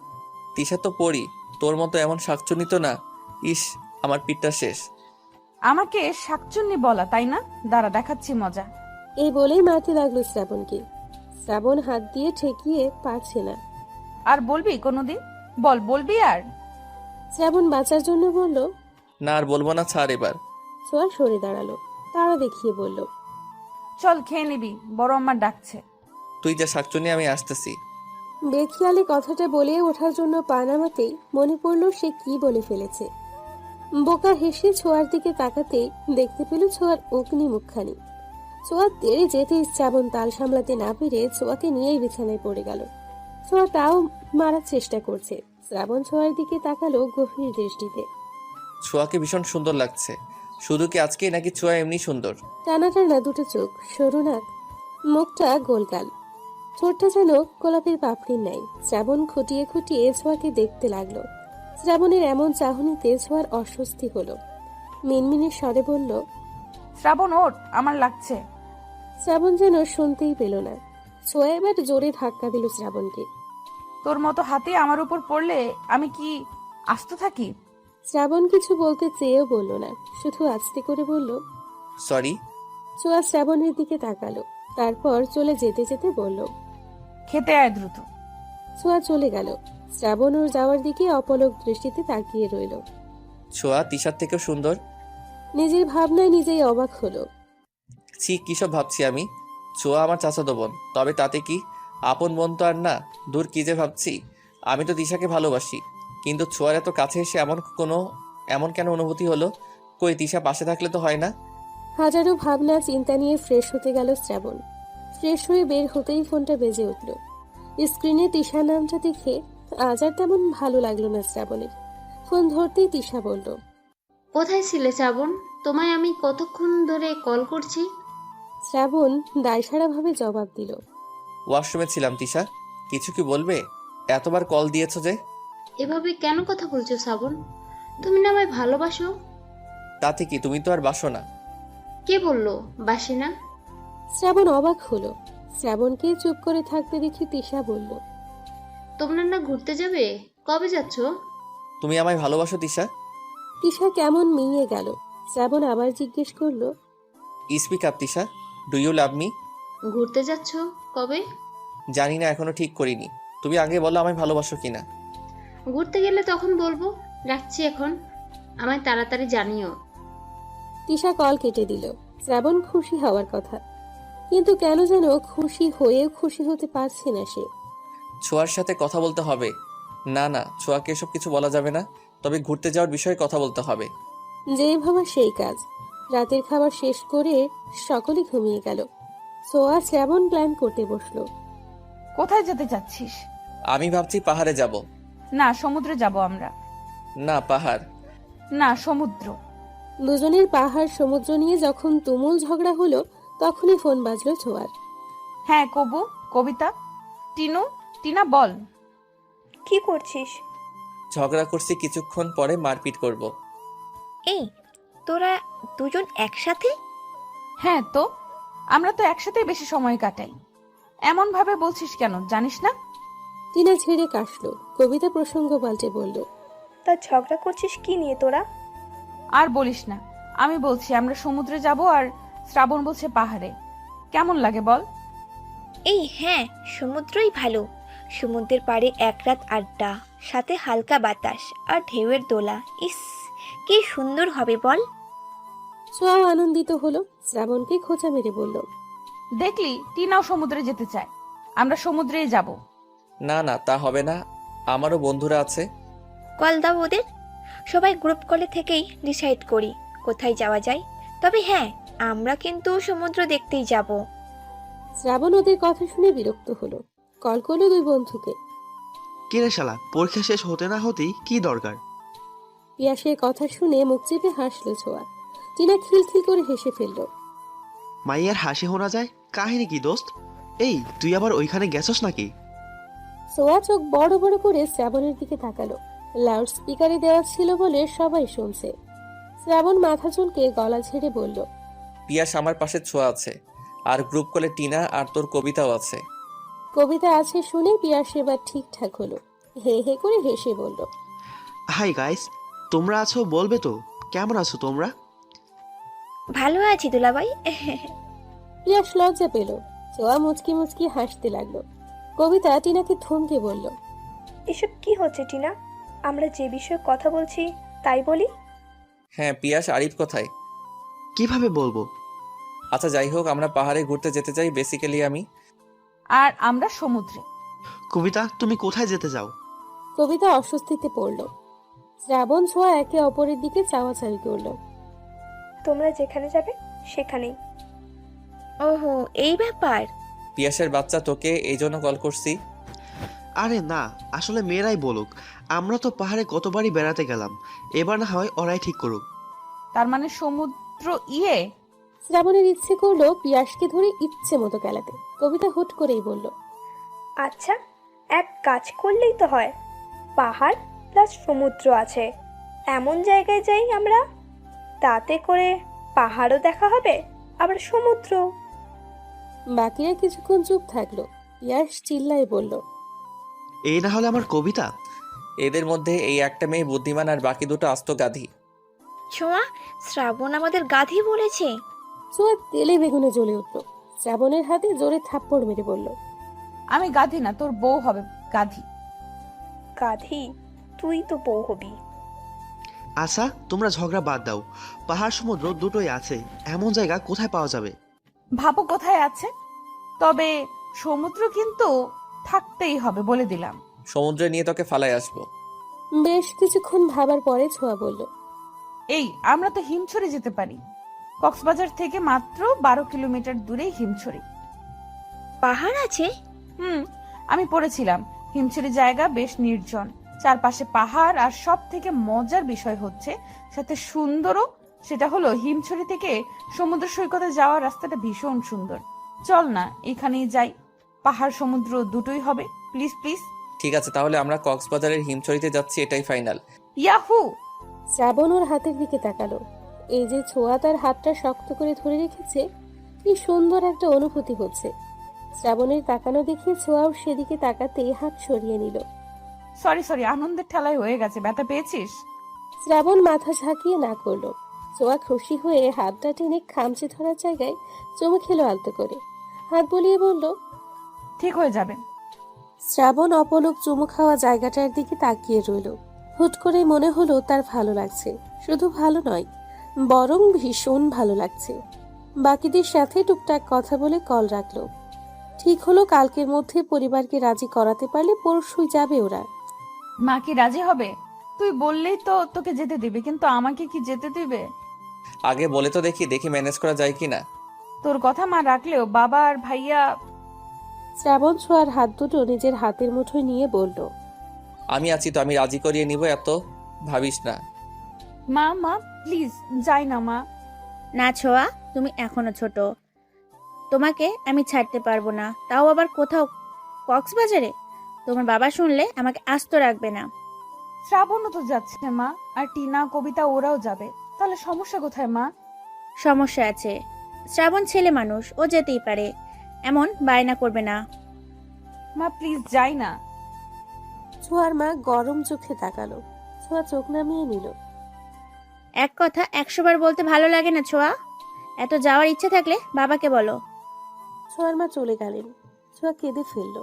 তিশা তো পড়ি, তোর মতো এমন শাকচুনি তো না। ইস, আমার পিঠটা শেষ। আমাকে শাকচুন্নি বলা তাই না? দাঁড়া দেখাচ্ছি মজা। এই বলেই মারতে লাগলো শ্রাবণকে। শ্রাবণ হাত দিয়ে ঠেকিয়ে পারছে না। আর বলবি কোনোদিন? বলবি আর? শ্রাবণ বাঁচার জন্য বলল। না আর বলবো না, ছাড় এবার। ছোঁয়া সরে দাঁড়ালো, তারা দেখিয়ে বলল, চল খেয়ে নিবি, বড় আমার ডাকছে। তুই যা শাকচুনি, আমি আসতেছি। বেখিয়ালি কথাটা বলে ওঠার জন্য পা নামাতেই মনে পড়ল সে কি বলে ফেলেছে। বোকা হেসে ছোঁয়ার দিকে তাকাতেই দেখতে পেল ছোঁয়ার অগ্নি মুখখানি। ছোঁয়ার তেড়ে যেতে শ্রাবণ তাল সামলাতে না পেরে ছোঁয়াকে নিয়েই বিছানায় পড়ে গেল। ছোঁয়া তাও মারার চেষ্টা করছে। শ্রাবণ ছোঁয়ার দিকে তাকালো গভীর দৃষ্টিতে। ছোঁয়াকে ভীষণ সুন্দর লাগছে। শুধু কি আজকেই, নাকি ছোঁয়া এমনি সুন্দর? টানা টানা দুটো চোখ, সরু নাক, মুখটা গোলগাল, ঠোঁটটা যেন গোলাপের পাপড়ির নাই। শ্রাবণ খুঁটিয়ে খুঁটিয়ে ছোঁয়াকে দেখতে লাগলো। শ্রাবণের এমন চাহনিতে ছোঁয়ার অস্বস্তি হলো। মিনমিনের স্বরে বলল, শ্রাবণ ওঠ, আমার লাগছে। শ্রাবণ যেন শুনতেই পেল না। ছোঁয়া এবার জোরে ধাক্কা দিল শ্রাবণকে। তোর মতো হাতে আমার উপর পড়লে আমি কি আস্ত থাকি? শ্রাবণ কিছু বলতে চেয়েও বলল না, শুধু আস্তে করে বলল, সরি। ছোঁয়া শ্রাবণের দিকে তাকালো, তারপর চলে যেতে যেতে বলল, খেতে আয় দ্রুত। ছোঁয়া চলে গেল। শ্রাবণ ওর যাওয়ার দিকে অপলক দৃষ্টিতে তাকিয়ে রইল। ছোঁয়া তিশার থেকেও সুন্দর। নিজের ভাবনায় নিজেই অবাক হলো। ছি, কিসব ভাবছি আমি? ছোঁয়া আমার চাচাতো বোন, তবে তাতে কি? আপন বোন তো আর না। দূর, কি যে ভাবছি। আমি তো তিশাকে ভালোবাসি, কিন্তু ছোঁয়ার এত কাছে এসে এমন কেন অনুভূতি হলো? কই, তিশা পাশে থাকলে তো হয় না? হাজারো ভাবনা চিন্তা নিয়ে ফ্রেশ হতে গেল শ্রাবণ। ফ্রেশ হয়ে বের হতেই ফোনটা বেজে উঠল। স্ক্রিনে তিশার নামটা দেখে আজ আর তেমন ভালো লাগলো না শ্রাবণের। ফোন ধরতেই তিশা বলল, কোথায় ছিলে শ্রাবণ? তোমায় আমি কতক্ষণ ধরে কল করছি। শ্রাবণ দায়সারা ভাবে জবাব দিল, ওয়াশরুমে ছিলাম। তিশা, কিছু কি বলবে? এতবার কল দিয়েছো যে? এভাবে কেন কথা বলছো শ্রাবণ? তুমি না আমায় ভালোবাসো। তাতে কি, তুমি তো আর বাসো না। কে বললো বাসি না? শ্রাবণ অবাক হলো। শ্রাবণকে চুপ করে থাকতে দেখে তিশা বলল, তোমরা না ঘুরতে যাবে? কবে যাচ্ছ? তুমি আমায় ভালোবাসো তিশা? তিশা কেমন মিইয়ে গেল। শ্রাবণ আবার জিজ্ঞেস করলো, speak up Tisha, do you love me? ঘুরতে যাচ্ছ কবে? জানি না, এখনো ঠিক করিনি। তুমি আগে বলো আমায় ভালোবাসো কিনা। ঘুরতে গেলে তখন বলবো। রাখছি এখন, আমায় তাড়াতাড়ি জানিও। তিশা কল কেটে দিল। শ্রাবণ খুশি হওয়ার কথা, কিন্তু কেন যেন খুশি হয়েও খুশি হতে পারছে না সে। ছোঁয়ার সাথে কথা বলতে হবে। না না, ছোঁয়াকে এসব কিছু বলা যাবে না। তবে ঘুরতে যাওয়ার বিষয়ে কথা বলতে হবে। যেই ভাবা সেই কাজ। রাতের খাবার শেষ করে সকলে ঘুমিয়ে গেল। সোয়া শ্রাবণ প্ল্যান করতে বসলো। কোথায় যেতে চাচ্ছিস? আমি ভাবছি পাহাড়ে যাব। না, সমুদ্রে যাব আমরা। না, পাহাড়। না, সমুদ্র। দুজনের পাহাড় সমুদ্র নিয়ে যখন তুমুল ঝগড়া হলো, তখনই ফোন বাজলো ছোঁয়ার। হ্যাঁ কবু, কবিতা, টিনা বল। কি করছিস? ঝগড়া করছি, কিছুক্ষণ পরে মারপিট করব। এই তোরা দুজন একসাথে? হ্যাঁ তো, আমরা তো একসাথেই বেশি সময় কাটাই। এমন ভাবে বলছিস কেন, জানিস না? টিনা ছেড়ে কাশলো। কবিতা প্রসঙ্গ পাল্টে বলল, তা ঝগড়া করছিস কি নিয়ে তোরা? আর বলিস না, আমি বলছি আমরা সমুদ্রে যাব আর শ্রাবণ বলছে পাহাড়ে। কেমন লাগে বল? এই হ্যাঁ, সমুদ্রই ভালো। সমুদ্রের পাড়ে এক রাত আড্ডা, সাথে হালকা বাতাস আর ঢেউয়ের দোলা। ইস, কি সুন্দর হবে বল। ছোঁয়াও আনন্দিত হলো। শ্রাবণকে খোঁচা মেরে বলল, দেখলি, টিনাও সমুদ্রে যেতে চায়। আমরা সমুদ্রেই যাব। না না, তা হবে না। আমারও বন্ধুরা আছে। কল দাও ওদের। সবাই গ্রুপ কলে থেকেই ডিসাইড করি কোথায় যাওয়া যায়। তবে হ্যাঁ, আমরা কিন্তু সমুদ্র দেখতেই যাব। শ্রাবণ ওদের কথা শুনে বিরক্ত হলো। কল করলো দুই বন্ধুকে। কিরে শালা, পরীক্ষা শেষ হতে না হতেই কি দরকার? পিয়াসের কথা শুনে মুখ চেপে হাসলো ছোঁয়া। টিনা খিলখিল করে হেসে ফেললো। মাইয়ার হাসি শোনা যায়, কাহিনী কি দোস্ত? এই তুই আবার ওইখানে গেছস নাকি? ছোঁয়া চোখ বড় বড় করে শ্রাবণের দিকে তাকালো। লাউড স্পিকারে দেওয়া ছিল বলে সবাই শুনছে। শ্রাবণ মাথা চুলকে গলা ঝেড়ে বলল, পিয়াস আমার পাশে ছোঁয়া আছে, আর গ্রুপ কলে টিনা আর তোর কবিতাও আছে। কবিতা আছে শুনে পিয়াস এবার ঠিকঠাক হলো। হে হে করে হেসে বলল, হাই গাইস, তোমরা আছো বলবে তো? কেমন আছো তোমরা? ভালো আছি দুলাভাই। পিয়াস লজ্জা পেল। ছোঁয়া মুচকি মুচকি হাসতে লাগলো। কবিতা টিনাকে থমকে বলল, এসব কি হচ্ছে টিনা? আমরা যে বিষয়ে কথা বলছি তাই বলি। হ্যাঁ, পিয়াস আরিফ কোথায়? কিভাবে বলবো? আচ্ছা যাই হোক, আমরা পাহাড়ে ঘুরতে যেতে চাই বেসিক্যালি আমি। আর আমরা সমুদ্রে। কবিতা, তুমি কোথায় যেতে চাও? কবিতা অস্বস্তিতে পড়ল। শ্রাবণ ছোঁয়া একে অপরের দিকে চাওয়াচাওয়ি করলো। তোমরা যেখানে যাবে সেখানেই। ওহো, এই ব্যাপার। পিয়াসের বাচ্চা, তোকে এই জন্য কল করছি। আরে না, আসলে মেয়েরাই বলুক। আমরা তো পাহাড়ে কতবারই বেড়াতে গেলাম, এবার না হয় ওরাই ঠিক করুক। তার মানে সমুদ্র ইয়ে। শ্রাবণের ইচ্ছে করলো পিয়াসকে ধরে ইচ্ছে মতো খেলাতে। কবিতা হুট করেই বলল, আচ্ছা, এক কাজ করলেই তো হয়। পাহাড় প্লাস সমুদ্র আছে এমন জায়গায় যাই আমরা। তাতে করে পাহাড়ও দেখা হবে আবার সমুদ্র। বাকিরা কিছুক্ষণ চুপ থাকলো। পিয়াস চিল্লায় বলল, এই না হলে আমার কবিতা। এদের মধ্যে এই একটা মেয়ে বুদ্ধিমান আর বাকি দুটো আস্ত গাধি। ছোঁয়া, শ্রাবণ আমাদের গাধি বলেছে। ছোঁয়া তেলে বেগুনে জ্বলে উঠল। শ্রাবণের হাতে জোরে থাপ্পড় মেরে বলল, আমি গাধি না, তোর বউ হবে গাধি। গাধি? তুই তো বউ হবি। আচ্ছা, তোমরা ঝগড়া বাদ দাও। পাহাড় সমুদ্র দুটোই আছে, এমন জায়গা কোথায় পাওয়া যাবে? ভাবো কোথায় আছে। তবে সমুদ্র কিন্তু থাকতেই হবে বলে দিলাম। সমুদ্রে নিয়ে তোকে ফালায় আসবো। বেশ কিছুক্ষণ ভাবার পরে ছোঁয়া বলল, এই আমরা তো হিমছড়ি যেতে পারি। কক্সবাজার থেকে মাত্র 12 কিলোমিটার দূরে হিমছড়ি। পাহাড় আছে? আমি পড়েছিলাম হিমছড়ি জায়গা বেশ নির্জন, চারপাশে পাহাড়, আর সব থেকে মজার বিষয় হচ্ছে সাথে সুন্দরও। সেটা হলো হিমছড়ি থেকে সমুদ্র সৈকতে যাওয়ার রাস্তাটা ভীষণ সুন্দর। চল না এখানেই যাই, পাহাড় সমুদ্র দুটোই হবে। Please please. ঠিক আছে, তাহলে আমরা কক্সবাজারের হিমছড়িতে যাচ্ছি, এটাই ফাইনাল। ইয়াহু! শ্রাবণ ওর হাতের দিকে তাকালো। এই যে ছোঁয়া তার হাতটা শক্ত করে ধরে রেখেছে, কি সুন্দর একটা অনুভূতি হচ্ছে। শ্রাবণের তাকানো দেখে ছোঁয়াও সেদিকে তাকাতেই হাত সরিয়ে নিল। সরি, আনন্দের ঠেলায় হয়ে গেছে। ব্যথা পেয়েছিস? শ্রাবণ মাথা ঝাঁকিয়ে না করলো। ছোঁয়া খুশি হয়ে হাতটা টেনে খামচে ধরার জায়গায় চুমু খেলো আলতো করে। হাত বলিয়ে বলল, ঠিক হয়ে যাবে। শ্রাবণ অপলক চুমু খাওয়া জায়গাটার দিকে তাকিয়ে রইল। হুট করে মনে হলো তার ভালো লাগছে। শুধু ভালো নয়, বরং ভীষণ ভালো লাগছে। বাকিদের সাথে টুকটাক কথা বলে কল রাখলো। ঠিক হলো কালকের মধ্যে পরিবারকে রাজি করাতে পারলে পরশুই যাবে ওরা। মা কি রাজি হবে? তুই বললেই তো তোকে যেতে দিবে, কিন্তু আমাকে কি যেতে দিবে? আগে বলে তো দেখি ম্যানেজ করা যায় কিনা। তোর কথা মা রাখলেও বাবা আর ভাইয়া। শ্রাবণ ছোঁয়ার হাত দুটো নিজের হাতের মুঠোয় নিয়ে বলল, আমি আছি তো, আমি রাজি করিয়ে নিব, এত ভাবিস না। মা প্লিজ যাই না মা। না ছোঁয়া, তুমি এখনো ছোট, তোমাকে আমি ছাড়তে পারবো না, তাও আবার কোথাও কক্সবাজারে। তোমার বাবা শুনলে আমাকে আস্ত রাখবে না। শ্রাবণও তো যাচ্ছে মা, আর টিনা, কবিতা ওরাও যাবে। তাহলে সমস্যা কোথায় মা? সমস্যা আছে, শ্রাবণ ছেলে মানুষ, ও যেতেই পারে, এমন বায়না করবে না। মা প্লিজ যাই না। ছোঁয়ার মা গরম চোখে তাকালো। ছোঁয়া চোখ নামিয়ে নিল। এক কথা 100 বার বলতে ভালো লাগে না ছোঁয়া। এত যাওয়ার ইচ্ছে থাকলে বাবাকে বলো। ছোঁয়ার মা চলে গেলেন। ছোঁয়া কেঁদে ফেলল।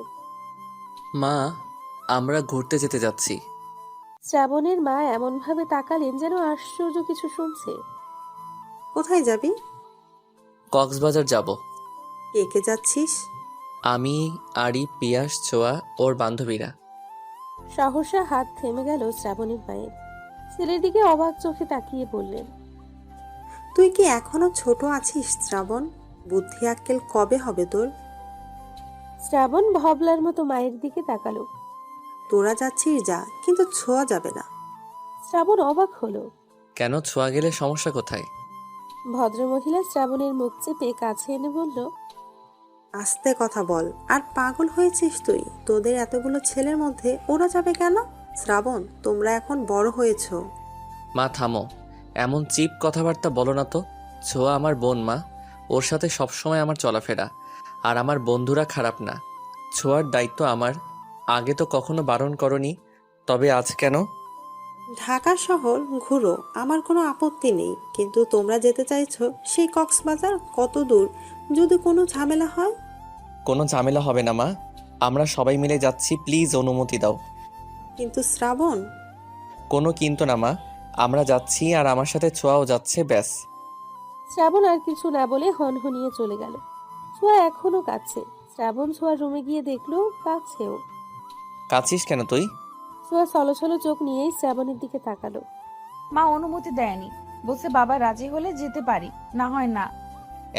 মা, আমরা ঘুরতে যেতে যাচ্ছি। শ্রাবণের মা এমন ভাবে তাকালেন যেন আশ্চর্য কিছু শুনছে। কোথায় যাবি? কক্সবাজার যাব। কে কে যাচ্ছিস? আমি, আরিফ, পিয়াস, ছোঁয়া, ওর বান্ধবীরা। সহসা হাত থেমে গেল শ্রাবণের মায়ের। ছেলের দিকে অবাক চোখে তাকিয়ে বললেন, তুই কি এখনো ছোট আছিস শ্রাবণ? বুদ্ধি আক্কেল কবে হবে তোর? শ্রাবণ ভবলার মতো মায়ের দিকে তাকালো। তোরা যাচ্ছিস যা, কিন্তু ছোঁয়া যাবে না। শ্রাবণ অবাক হলো। কেন, ছোঁয়া গেলে সমস্যা কোথায়? ভদ্রমহিলা শ্রাবণের মুখ চেপে কাছে এনে বলল, আস্তে কথা বল। আর পাগল হয়েছিস তুই? তোদের এতগুলো ছেলের মধ্যে ওরা যাবে কেন? শ্রাবণ, তোমরা এখন বড় হয়েছো। মা থামো, এমন চিপ কথাবার্তা বলো না তো। ছোঁয়া আমার বোন মা, ওর সাথে সবসময় আমার চলাফেরা। আর আমার বন্ধুরা খারাপ না, ছোঁয়ার দায়িত্ব আমার। আগে তো কখনো বারণ করনি, তবে আজ কেন? ঢাকা শহর ঘুরো, আমার কোনো আপত্তি নেই, কিন্তু তোমরা যেতে চাইছো সেই কক্সবাজার কত দূর? যদি কোনো ঝামেলা হয়? কোনো ঝামেলা হবে না মা, আমরা সবাই মিলে যাচ্ছি, প্লিজ অনুমতি দাও। কিন্তু শ্রাবণ। কোনো কিন্তু না মা, আমরা যাচ্ছি আর আমার সাথে ছোঁয়াও যাচ্ছে, ব্যাস। শ্রাবণ আর কিছু না বলে হনহনিয়ে চলে গেল। ছোঁয়া এখনো কাঁদছে। শ্রাবণ ছোঁয়ার রুমে গিয়ে দেখলো কাঁদছেও। কাছিস কেন তুই? ছোঁয়া ছলো চোখ নিয়েই শ্রাবণের দিকে তাকালো। মা অনুমতি দেয়নি, বলছে বাবা রাজি হলে যেতে পারি, না হয় না।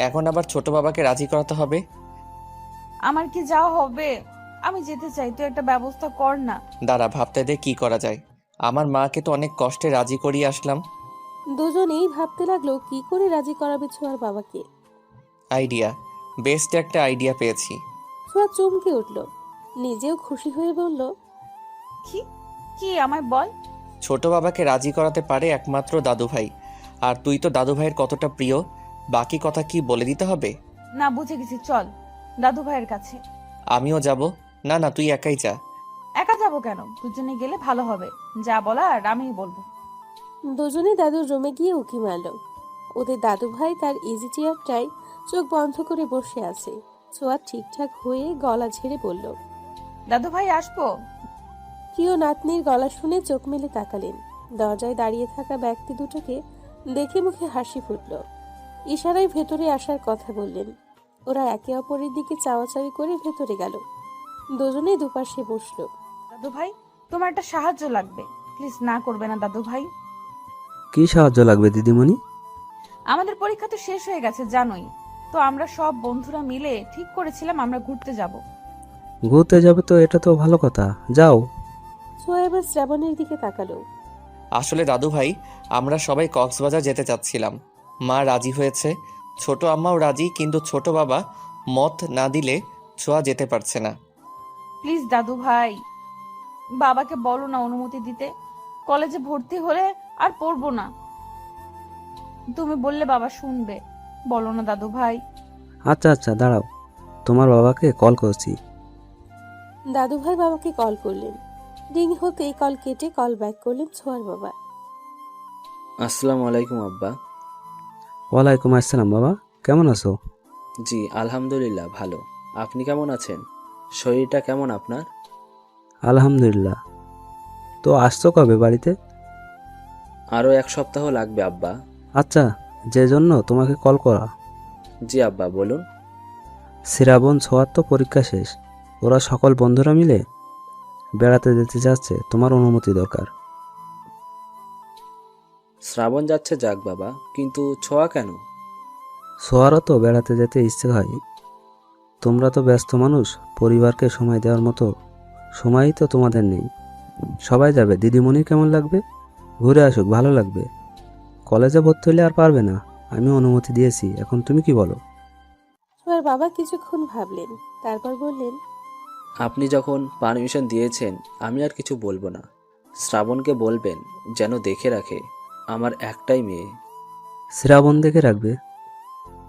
এখন আবার ছোট বাবাকে রাজি করাতে হবে? আমার কি যাওয়া হবে? আমি যেতে চাই, তুই একটা ব্যবস্থা কর না। দাঁড়া, ভাবতে দে কি করা যায়। আমার মাকে তো অনেক কষ্টে রাজি করিয়ে আসলাম। দুজনেই ভাবতে লাগলো কি করে রাজি করাবে ছোঁয়ার বাবাকে। আইডিয়া, বেস্ট একটা আইডিয়া পেয়েছি। ছোঁয়া চমকে উঠল, নিজেও খুশি হয়ে বলল, কি কি আমায় বল। ছোট বাবাকে রাজি করাতে পারে একমাত্র দাদু ভাই। আর তুই তো দাদু ভাইয়ের কতটা প্রিয়, বাকি কথা কি বলে দিতে হবে? না, বুঝে গেছি, চল দাদু ভাইয়ের কাছে। আমিও যাব। না না, তুই একাই যা। একা যাবো কেন, দুজনে গেলে ভালো হবে। যা বলার আমি বলবো। দুজনে দাদুর রুমে গিয়ে উকি মারল। ওদের দাদু ভাই তার ইজি চেয়ারটায় চোখ বন্ধ করে বসে আছে। ছোঁয়া ঠিকঠাক হয়ে গলা ঝেড়ে বলল, দাদু ভাই আসবো? প্রিয় নাতনির গলা শুনে চোখ মেলে তাকালেন। দরজায় দাঁড়িয়ে থাকা ব্যক্তি দুটোকে দেখে মুখে হাসি ফুটল। ইশারায় ভেতরে আসার কথা বললেন। ওরা একে অপরের দিকে চাওয়াচাওয়ি করে ভেতরে গেল। দুজনে দুপাশে বসলো। দাদু ভাই, তোমার একটা সাহায্য লাগবে, প্লিজ না করবে না দাদু ভাই? কি সাহায্য লাগবে দিদিমণি? আমাদের পরীক্ষা তো শেষ হয়ে গেছে জানোই তো, আমরা সব বন্ধুরা মিলে ঠিক করেছিলাম আমরা ঘুরতে যাব। ঘুরতে যাবে তো, এটা তো ভালো কথা, যাও। ছোঁয়া এবার শ্রাবণের দিকে তাকালো। আসলে দাদু ভাই, আমরা সবাই কক্সবাজার যেতে চাচ্ছিলাম। মা রাজি হয়েছে, ছোট আম্মাও রাজি, কিন্তু ছোট বাবা মত না দিলে ছোঁয়া যেতে পারছে না। প্লিজ দাদু ভাই, বাবাকে বলো না অনুমতি দিতে। কলেজে ভর্তি হলে আর পড়বো না, তুমি বললে বাবা শুনবে। বলো না দাদু ভাই। আচ্ছা আচ্ছা, দাঁড়াও, তোমার বাবাকে কল করছি। দাদু ভাই বাবাকে কল করলেন। রিং হতেই কল কেটে কল ব্যাক করলেন ছোঁয়ার বাবা। আসসালামু আলাইকুম আব্বা। ওয়ালাইকুম আসসালাম বাবা, কেমন আছো? জি আলহামদুলিল্লাহ ভালো। আপনি কেমন আছেন? শরীরটা কেমন আপনার? আলহামদুলিল্লাহ। তো আসছো কবে বাড়িতে? আরও 1 সপ্তাহ লাগবে আব্বা। আচ্ছা, যে জন্য তোমাকে কল করা। জি আব্বা বলুন। শ্রাবণ ছোঁয়ার তো পরীক্ষা শেষ, ওরা সকল বন্ধুরা মিলে বেড়াতে যেতে যাচ্ছে, তোমার অনুমতি দরকার। শ্রাবণ যাচ্ছে যাক বাবা, কিন্তু ছোঁয়া কেন? ছোঁয়ারও তো বেড়াতে যেতে ইচ্ছে হয়। তোমরা তো ব্যস্ত মানুষ, পরিবারকে সময় দেওয়ার মতো সময়ই তো তোমাদের নেই। সবাই যাবে, দিদিমণি কেমন লাগবে? ঘুরে আসুক, ভালো লাগবে। কলেজে ভর্তি হলে আর পারবে না, আমি অনুমতি দিয়েছি, এখন তুমি কি বলো? ছোঁয়ার বাবা কিছুক্ষণ ভাবলেন, তারপর বললেন, আপনি যখন পারমিশন দিয়েছেন আমি আর কিছু বলবো না। শ্রাবণকে বলবেন যেন দেখে রাখে, আমার একটাই মেয়ে। শ্রাবণ দেখে রাখবে?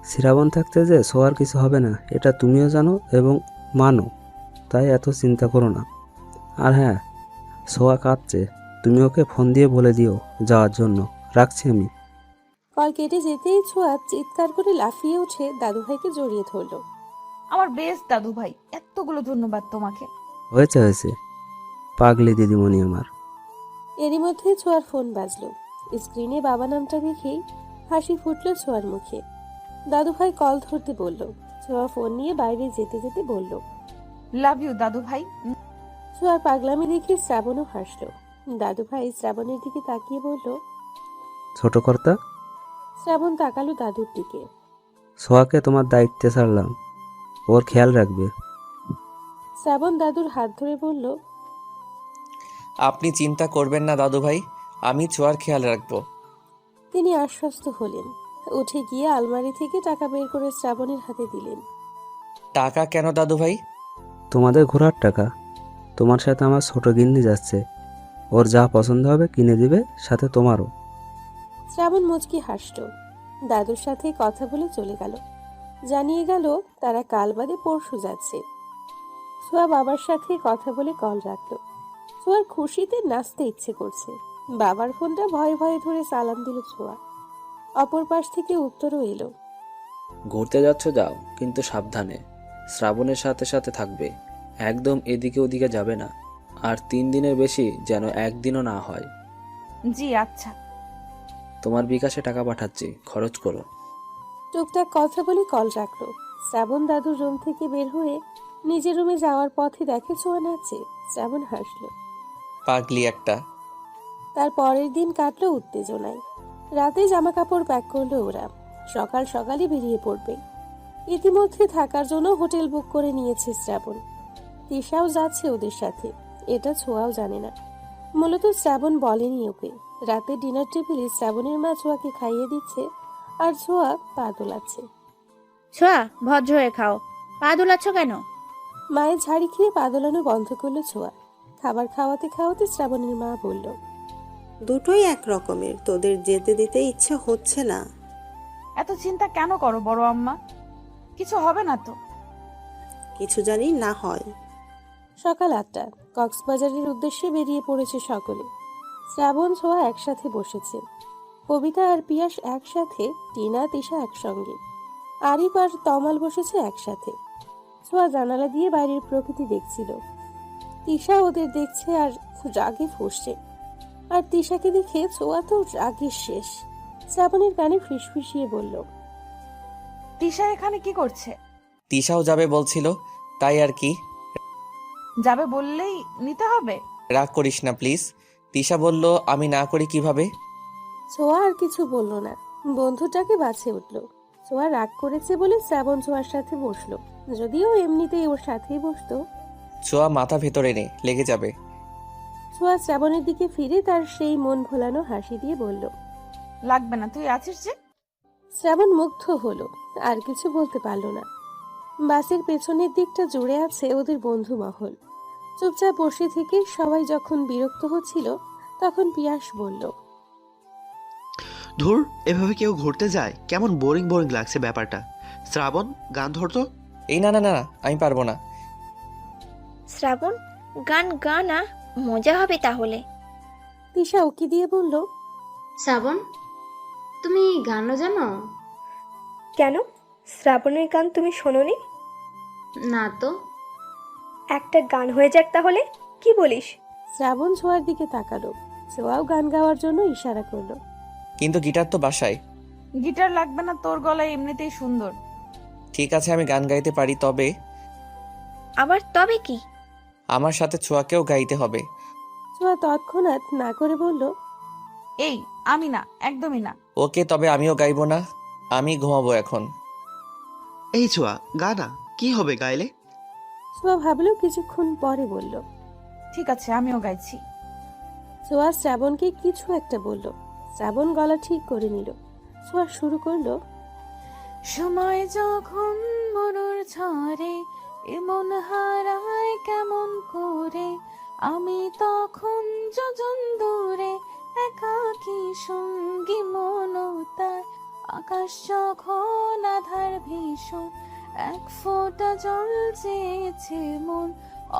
শ্রাবণ থাকতে যে ছোঁয়ার কিছু হবে না, এটা তুমিও জানো এবং মানো, তাই এত চিন্তা করো না। আর হ্যাঁ, ছোঁয়া কাঁদছে, তুমি ওকে ফোন দিয়ে বলে দিও যাওয়ার জন্য। রাখছি আমি। কল কেটে যেতেই ছোঁয়া চিৎকার করে লাফিয়ে উঠে দাদু ভাইকে জড়িয়ে ধরল। আমার বেস্ট দাদু ভাই, এতগুলো ধন্যবাদ তোমাকে। হয়েছে, পাগলি দিদিমণি আমার। এরই মধ্যে ছোঁয়ার ফোন বাজলো। স্ক্রিনে বাবা নামটা দেখেই হাসি ফুটল ছোঁয়ার মুখে। দাদু ভাই কল ধরতে বলল। ছোঁয়া ফোন নিয়ে বাইরে যেতে যেতে বলল, লাভ ইউ দাদু ভাই। ছোঁয়ার পাগলামি দেখে শ্রাবণও হাসলো। দাদু ভাই শ্রাবণের দিকে তাকিয়ে বলল, ছোট কর্তা। শ্রাবণ তাকালো দাদুর দিকে। সোহাকে তোমার দায়িত্বে ছাড়লাম, ওর খেয়াল রাখবে। শ্রাবণ দাদুর হাত ধরে বলল, আপনি চিন্তা করবেন না দাদু ভাই, আমি ছোঁয়ার খেয়াল রাখবো। তিনি আশ্বস্ত হলেন। উঠে গিয়ে আলমারি থেকে টাকা বের করে শ্রাবণের হাতে দিলেন। টাকা কেন দাদু ভাই? তোমাদের ঘোরার টাকা। তোমার সাথে আমার ছোট গিন্নি যাচ্ছে, ওর যা পছন্দ হবে কিনে দিবে, সাথে তোমারও। শ্রাবণ মুচকি হাসল। দাদুর সাথে কথা বলে চলে গেল। জানিয়ে গেল তারা কাল বাদে পরশু যাচ্ছে। ছোঁয়া বাবার সাথে কথা বলে কল রাখল। ছোঁয়ার খুশিতে নাচতে ইচ্ছে করছে। বাবার ফোনটা ভয়ে ভয়ে ধরে সালাম দিল ছোঁয়া। অপর পাশ থেকে উত্তরও এলো। ঘুরতে যাচ্ছ যাও, কিন্তু সাবধানে। শ্রাবণের সাথে সাথে থাকবে, একদম এদিকে ওদিকে যাবে না। আর 3 দিনের বেশি যেন একদিনও না হয়। জি আচ্ছা। তোমার বিকাশে টাকা পাঠাচ্ছি, খরচ করো। টুকটাক কথা বলে কল রাখলো। শ্রাবণ দাদুর রুম থেকে বের হয়ে নিজের রুমে যাওয়ার পথে দেখে ছোঁয়া নাচছে। শ্রাবণ হাসলো। পাগলি একটা। তার পরের দিন কাটলো উত্তেজনায়। রাতে জামা কাপড় প্যাক করলো ওরা। সকাল সকালই বেরিয়ে পড়বে। ইতিমধ্যে থাকার জন্য হোটেল বুক করে নিয়েছে শ্রাবণ। তিশাও যাচ্ছে ওদের সাথে, এটা ছোঁয়াও জানে না। মূলত শ্রাবণ বলেনি ওকে। রাতে ডিনার টেবিলে শ্রাবণের মা ছোঁয়াকে খাইয়ে দিচ্ছে, আর ছোঁয়া পা দোলাচ্ছে। ছোঁয়া, ভদ্র হয়ে খাও, পা দোলাচ্ছ কেন? মায়ের ঝাড়ি খেয়ে পা দোলানো বন্ধ করলো ছোঁয়া। খাবার খাওয়াতে খাওয়াতে শ্রাবণের মা বলল, দুটোই এক রকমের, তোদের যেতে দিতে ইচ্ছে হচ্ছে না। এত চিন্তা কেন করো বড় আম্মা? কিছু হবে না তো? কিছু জানি না হয়। সকাল 8টা। কক্সবাজারের উদ্দেশ্যে বেরিয়ে পড়েছে সকলে। শ্রাবণ ছোঁয়া একসাথে বসেছে। কবিতা আর পিয়াস একসাথে, টিনা তিশা একসঙ্গে। আরিফ আর তমাল বসেছে একসাথে। ছোঁয়া জানালা দিয়ে বাইরের প্রকৃতি দেখছিল। তিশা ওদের দেখছে আর রাগে ফুঁসছে। আর তিশাকে দেখে ছোঁয়া তো রাগে শেষ। শ্রাবণের কানে ফিসফিসিয়ে বলল, তিশা এখানে কি করছে? তিশাও যাবে বলছিল, তাই আর কি। যাবে বললেই নিতে হবে? রাগ করিস না প্লিজ। তিশা বলল, আমি না করি কিভাবে? ছোঁয়া আর কিছু বলল না। বন্ধুটাকে বাছে উঠল। ছোঁয়া রাগ করেছে বলে শ্রাবণ ছোঁয়ার সাথে বসলো। যদিও এমনিতেই ওর সাথেই বসতো। ছোঁয়া মাথা ভেতরে নে, লেগে যাবে। ছোঁয়া শ্রাবণের দিকে ফিরে তার সেই মন ভোলানো হাসি দিয়ে বলল, লাগবে না, তুই আছিস যে। শ্রাবণ মুগ্ধ হলো, আর কিছু বলতে পারল না। বাসের পেছনের দিকটা জুড়ে আছে ওদের বন্ধু মহল। চুপচাপ বসে থেকে সবাই যখন বিরক্ত হচ্ছিল, তখন পিয়াস বলল, ধুর, এভাবে কেউ ঘুরতে যায়? কেমন বোরিং বোরিং লাগছে ব্যাপারটা। শ্রাবণ, গান ধরতো। এই না না না, আমি পারবো না। শ্রাবণ, গান গা না, মজা হবে তাহলে। তিশা উকি দিয়ে বলল, শ্রাবণ, তুমি গানও জানো? কেন, শ্রাবণের গান তুমি শোনোনি? না তো। একটা গান হয়ে যাক তাহলে, কি বলিস? শ্রাবণ ছোঁয়ার দিকে তাকালো। ছোঁয়াও গান গাওয়ার জন্য ইশারা করলো। কিন্তু গিটার তো বাসায়। গিটার লাগবে না, তোর গলায় এমনিতেই সুন্দর। ঠিক আছে, আমি গান গাইতে পারি, তবে আবার তবে কি? আমার সাথে ছোঁয়াকেও গাইতে হবে। ছোঁয়া তৎক্ষণাৎ না করে বলল, এই, আমি না, একদমই না। ওকে, তবে আমিও গাইবো না, আমি ঘুমাবো এখন। এই ছোঁয়া, গানা কি হবে গাইলে? ছোঁয়া ভাবলো, কিছুক্ষণ পরে বলল, ঠিক আছে, আমিও গাইছি। ছোঁয়া শ্রাবণকে কিছু একটা বলল। শ্রাবণ গলা ঠিক করে নিল। ছোঁয়া শুরু করলো, সময় যখন মরুর ঝরে এমন হারায় কেমন করে, আমি তখন যোজন দূরে একাকী সঙ্গী মনতায়, আকাশ যখন আধার ভীষণ এক ফোঁটা জল চেয়েছে মন,